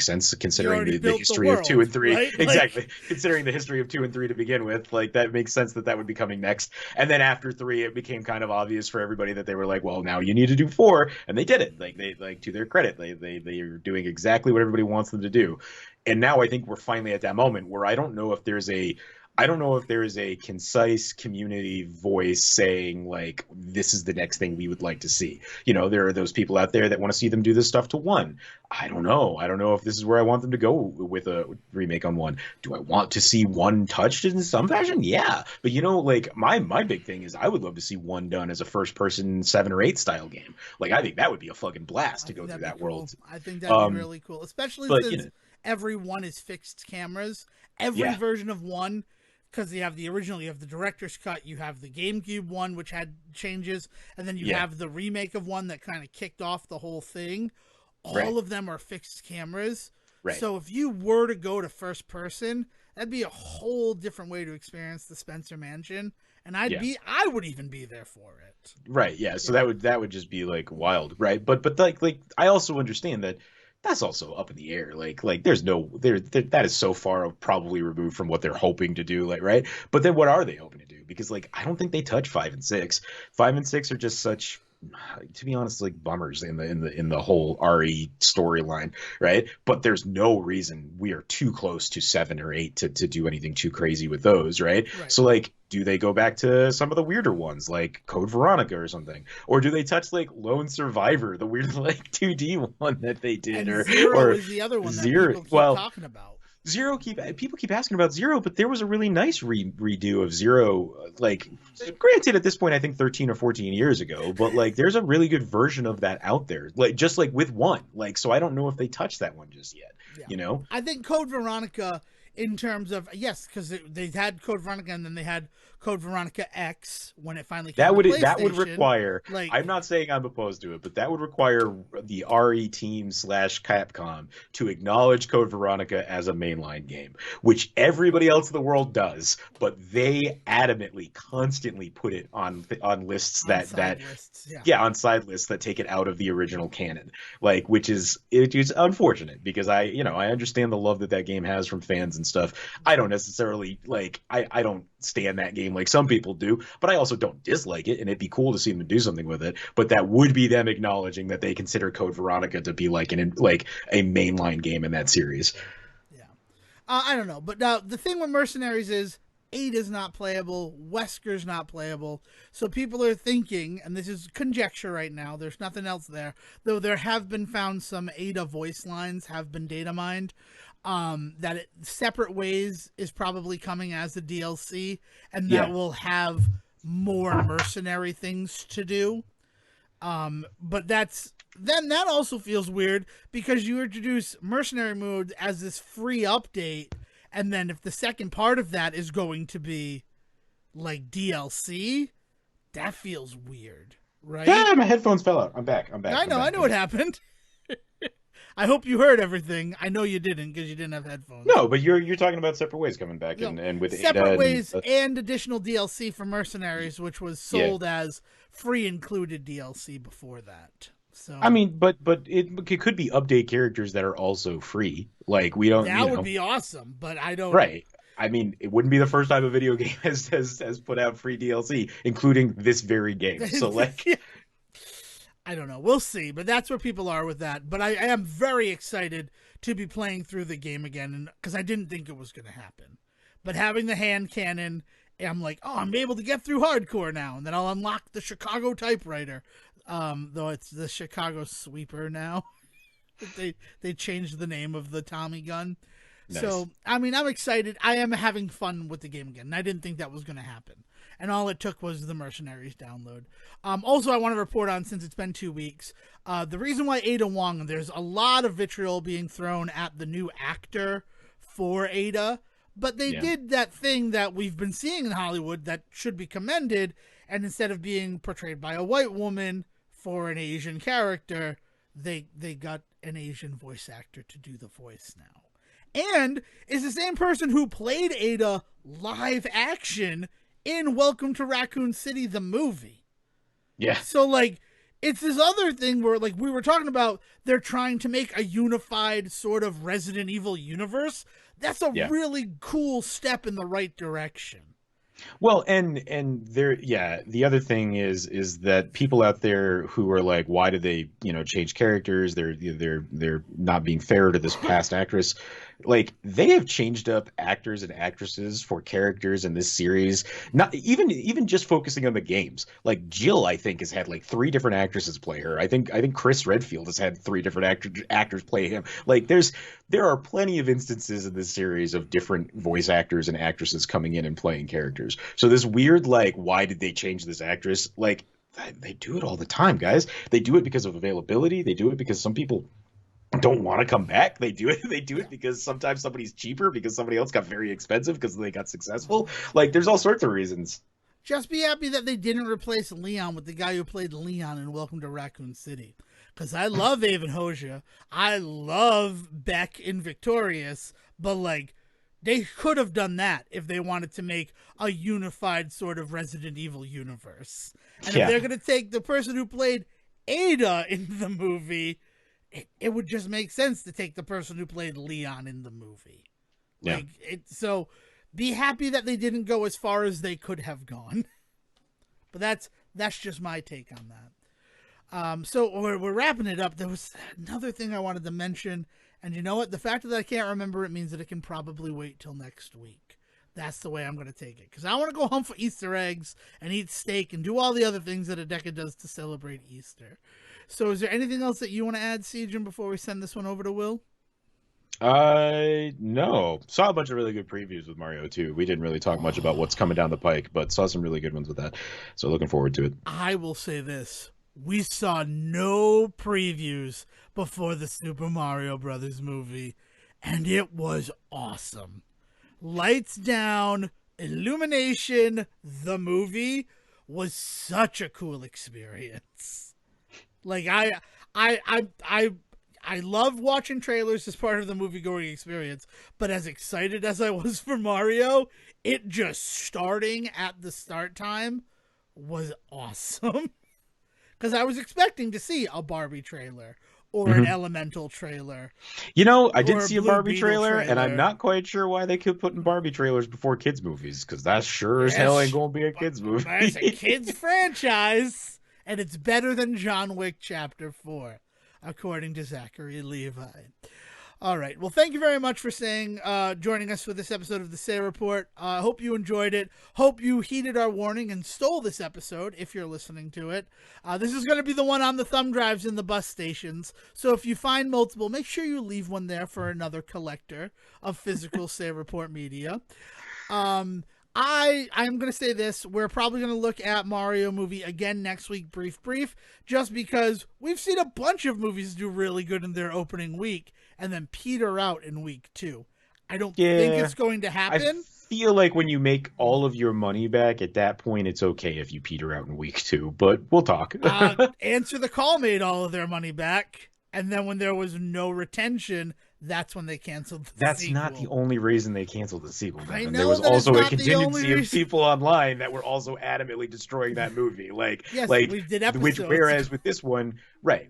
[SPEAKER 2] sense considering the history of 2 and 3.
[SPEAKER 1] Right?
[SPEAKER 2] Exactly. Considering the history of 2 and 3 to begin with, like that makes sense that would be coming next. And then after 3, it became kind of obvious for everybody that they were like, well, now you need to do 4, and they did it. Like they to their credit, they are doing exactly what everybody wants them to do. And now I think we're finally at that moment where I don't know if there is a concise community voice saying like, this is the next thing we would like to see. You know, there are those people out there that want to see them do this stuff to 1. I don't know if this is where I want them to go with a remake on 1. Do I want to see 1 touched in some fashion? Yeah. But you know, like my big thing is I would love to see 1 done as a first person 7 or 8 style game. Like I think that would be a fucking blast to go through that world.
[SPEAKER 1] I think that'd be really cool, especially since every 1 is fixed cameras. Every version of 1, because you have the original, you have the director's cut, you have the GameCube one, which had changes, and then you have the remake of 1 that kind of kicked off the whole thing. All of them are fixed cameras. Right. So if you were to go to first person, That'd be a whole different way to experience the Spencer Mansion, and I would even be there for it.
[SPEAKER 2] Right. Yeah. So that would just be like wild, right? But like I also understand that that's also up in the air. Like there's no that is so far probably removed from what they're hoping to do, like, right? But then what are they hoping to do? Because like I don't think they touch 5 and 6. 5 and 6 are just such, to be honest, like bummers in the whole RE storyline, right? But there's no reason we are too close to 7 or 8 to do anything too crazy with those, right? So like, do they go back to some of the weirder ones like Code Veronica or something, or do they touch like Lone Survivor, the weird like 2D one that they did,
[SPEAKER 1] and
[SPEAKER 2] or
[SPEAKER 1] Zero is the other one that people keep talking about.
[SPEAKER 2] People keep asking about Zero, but there was a really nice redo of Zero. Like, granted, at this point, I think 13 or 14 years ago, but like, there's a really good version of that out there. Like, just like with 1. Like, so I don't know if they touched that one just yet. Yeah. You know,
[SPEAKER 1] I think Code Veronica, in terms of because they had Code Veronica and then they had Code Veronica X when it finally came to PlayStation.
[SPEAKER 2] That would require, like, I'm not saying I'm opposed to it, but that would require the RE team / Capcom to acknowledge Code Veronica as a mainline game, which everybody else in the world does, but they adamantly, constantly put it on lists on side lists that take it out of the original canon, like, which is unfortunate, because I understand the love that game has from fans and stuff. I don't necessarily like, I don't stand that game like some people do, but I also don't dislike it, and it'd be cool to see them do something with it. But that would be them acknowledging that they consider Code Veronica to be like a mainline game in that series.
[SPEAKER 1] Yeah, I don't know, but now the thing with Mercenaries is Ada's not playable, Wesker's not playable, so people are thinking, and this is conjecture right now, there's nothing else there, though there have been found some Ada voice lines have been data mined, that Separate Ways is probably coming as a DLC, and that will have more mercenary things to do. But that also feels weird, because you introduce mercenary mode as this free update, and then if the second part of that is going to be like DLC, that feels weird, right?
[SPEAKER 2] Yeah, my headphones fell out. I'm back.
[SPEAKER 1] I know what happened. I hope you heard everything. I know you didn't, because you didn't have headphones.
[SPEAKER 2] No, but you're talking about Separate Ways coming back, and with
[SPEAKER 1] Separate Ways and additional DLC for Mercenaries, which was sold as free included DLC before that. So
[SPEAKER 2] I mean, but it could be update characters that are also free. Like, we don't.
[SPEAKER 1] That would be awesome, but I don't.
[SPEAKER 2] Right. I mean, it wouldn't be the first time a video game has put out free DLC, including this very game. So like.
[SPEAKER 1] I don't know. We'll see, but that's where people are with that. But I am very excited to be playing through the game again, because I didn't think it was going to happen. But having the hand cannon, I'm like, oh, I'm able to get through hardcore now, and then I'll unlock the Chicago typewriter, though it's the Chicago Sweeper now. They changed the name of the Tommy gun. Nice. So, I mean, I'm excited. I am having fun with the game again, and I didn't think that was going to happen. And all it took was the Mercenaries download. Also, I want to report on, since it's been 2 weeks, the reason why Ada Wong, there's a lot of vitriol being thrown at the new actor for Ada, but they did that thing that we've been seeing in Hollywood that should be commended, and instead of being portrayed by a white woman for an Asian character, they got an Asian voice actor to do the voice now. And is the same person who played Ada live action in Welcome to Raccoon City, the movie.
[SPEAKER 2] Yeah.
[SPEAKER 1] So, like, it's this other thing where, like, we were talking about, they're trying to make a unified sort of Resident Evil universe. That's a really cool step in the right direction.
[SPEAKER 2] Well, and there, the other thing is that people out there who are like, why did they, change characters? They're not being fair to this past actress. Like, they have changed up actors and actresses for characters in this series. Not even just focusing on the games. Like, Jill, I think, has had like 3 different actresses play her. I think Chris Redfield has had 3 different actors play him. Like, there are plenty of instances in this series of different voice actors and actresses coming in and playing characters. So this weird, like, why did they change this actress? Like, they do it all the time, guys. They do it because of availability. They do it because some people don't want to come back. They do it because sometimes somebody's cheaper, because somebody else got very expensive because they got successful. Like, there's all sorts of reasons.
[SPEAKER 1] Just be happy that they didn't replace Leon with the guy who played Leon in Welcome to Raccoon City. Because I love Avon Hoja. I love Beck in Victorious. But, like, They could have done that if they wanted to make a unified sort of Resident Evil universe. And if they're going to take the person who played Ada in the movie, it would just make sense to take the person who played Leon in the movie.
[SPEAKER 2] Yeah.
[SPEAKER 1] So be happy that they didn't go as far as they could have gone. But that's just my take on that. So we're wrapping it up. There was another thing I wanted to mention. And you know what? The fact that I can't remember it means that it can probably wait till next week. That's the way I'm going to take it. Because I want to go home for Easter eggs and eat steak and do all the other things that Adeka does to celebrate Easter. So is there anything else that you want to add, Sejohn, before we send this one over to Will?
[SPEAKER 2] No. Saw a bunch of really good previews with Mario 2. We didn't really talk much about what's coming down the pike, but saw some really good ones with that. So looking forward to it.
[SPEAKER 1] I will say this. We saw no previews before the Super Mario Brothers movie, and it was awesome. Lights Down, Illumination, the movie was such a cool experience. Like I love watching trailers as part of the movie-going experience, but as excited as I was for Mario, it just starting at the start time was awesome. Because I was expecting to see a Barbie trailer or an Elemental trailer.
[SPEAKER 2] You know, I did see a Barbie trailer, and I'm not quite sure why they keep putting Barbie trailers before kids' movies, because that sure as hell ain't going to be a kids' movie.
[SPEAKER 1] It's a kids' franchise, and it's better than John Wick Chapter 4, according to Zachary Levi. All right. Well, thank you very much for joining us for this episode of the Say Report. I hope you enjoyed it. Hope you heeded our warning and stole this episode if you're listening to it. This is going to be the one on the thumb drives in the bus stations. So if you find multiple, make sure you leave one there for another collector of physical Say Report media. I'm going to say this. We're probably going to look at Mario movie again next week, brief, just because we've seen a bunch of movies do really good in their opening week and then peter out in week 2. I don't think it's going to happen.
[SPEAKER 2] I feel like when you make all of your money back, at that point, it's okay if you peter out in week 2, but we'll talk.
[SPEAKER 1] Answer the Call made all of their money back, and then when there was no retention, that's when they canceled the
[SPEAKER 2] That's
[SPEAKER 1] sequel.
[SPEAKER 2] not the only reason they canceled the sequel, Devin.
[SPEAKER 1] I know
[SPEAKER 2] there was
[SPEAKER 1] that
[SPEAKER 2] also
[SPEAKER 1] it's
[SPEAKER 2] a
[SPEAKER 1] not the
[SPEAKER 2] contingency
[SPEAKER 1] only
[SPEAKER 2] of people online that were also adamantly destroying that movie.
[SPEAKER 1] Yes, we did episodes.
[SPEAKER 2] Whereas with this one,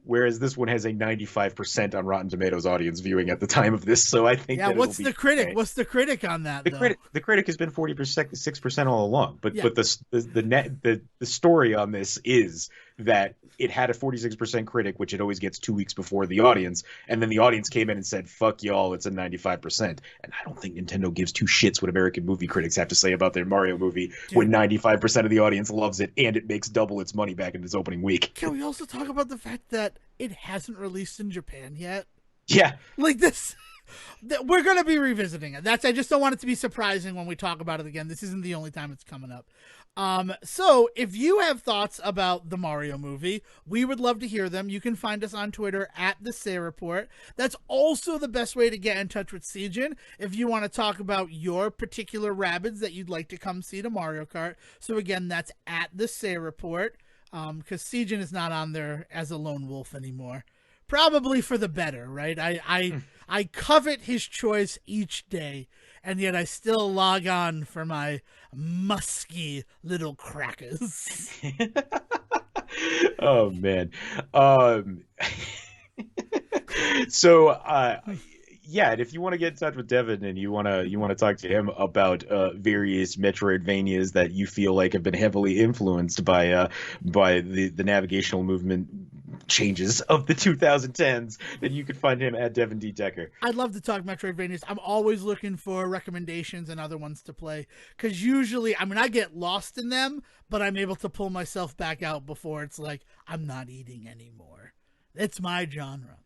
[SPEAKER 2] whereas this one has a 95% on Rotten Tomatoes audience viewing at the time of this, so I think
[SPEAKER 1] what's the critic? Okay. What's the critic on that?
[SPEAKER 2] The critic has been 6% all along, but the story on this is that it had a 46% critic, which it always gets 2 weeks before the audience, and then the audience came in and said, "Fuck y'all, it's a 95%." And I don't think Nintendo gives two shits what American movie critics have to say about their Mario movie when 95% of the audience loves it and it makes double its money back in its opening week.
[SPEAKER 1] Can we also talk about the fact that it hasn't released in Japan yet?
[SPEAKER 2] Yeah.
[SPEAKER 1] Like this. We're going to be revisiting it. I just don't want it to be surprising when we talk about it again. This isn't the only time it's coming up. So if you have thoughts about the Mario movie, we would love to hear them. You can find us on Twitter at the Say Report. That's also the best way to get in touch with Sejohn if you want to talk about your particular rabbids that you'd like to come see to Mario Kart. So again, that's at the Say Report, because Sejohn is not on there as a lone wolf anymore. Probably for the better, right? I covet his choice each day, and yet I still log on for my musky little crackers.
[SPEAKER 2] Oh man. So yeah, and if you want to get in touch with Devin and you want to talk to him about various Metroidvanias that you feel like have been heavily influenced by the navigational movement changes of the 2010s, then you can find him at Devin D. Decker.
[SPEAKER 1] I'd love to talk Metroidvanias. I'm always looking for recommendations and other ones to play, because usually, I get lost in them, but I'm able to pull myself back out before it's like, I'm not eating anymore. It's my genre.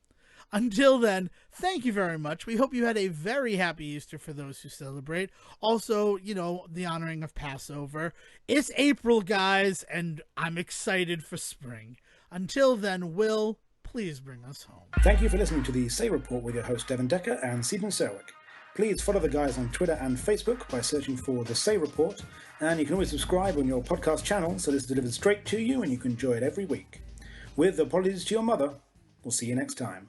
[SPEAKER 1] Until then, thank you very much. We hope you had a very happy Easter for those who celebrate. Also, the honoring of Passover. It's April, guys, and I'm excited for spring. Until then, Will, please bring us home.
[SPEAKER 3] Thank you for listening to the Say Report with your host Devin Decker and Sejohn Serwick. Please follow the guys on Twitter and Facebook by searching for The Say Report, and you can always subscribe on your podcast channel so it's delivered straight to you and you can enjoy it every week. With apologies to your mother, we'll see you next time.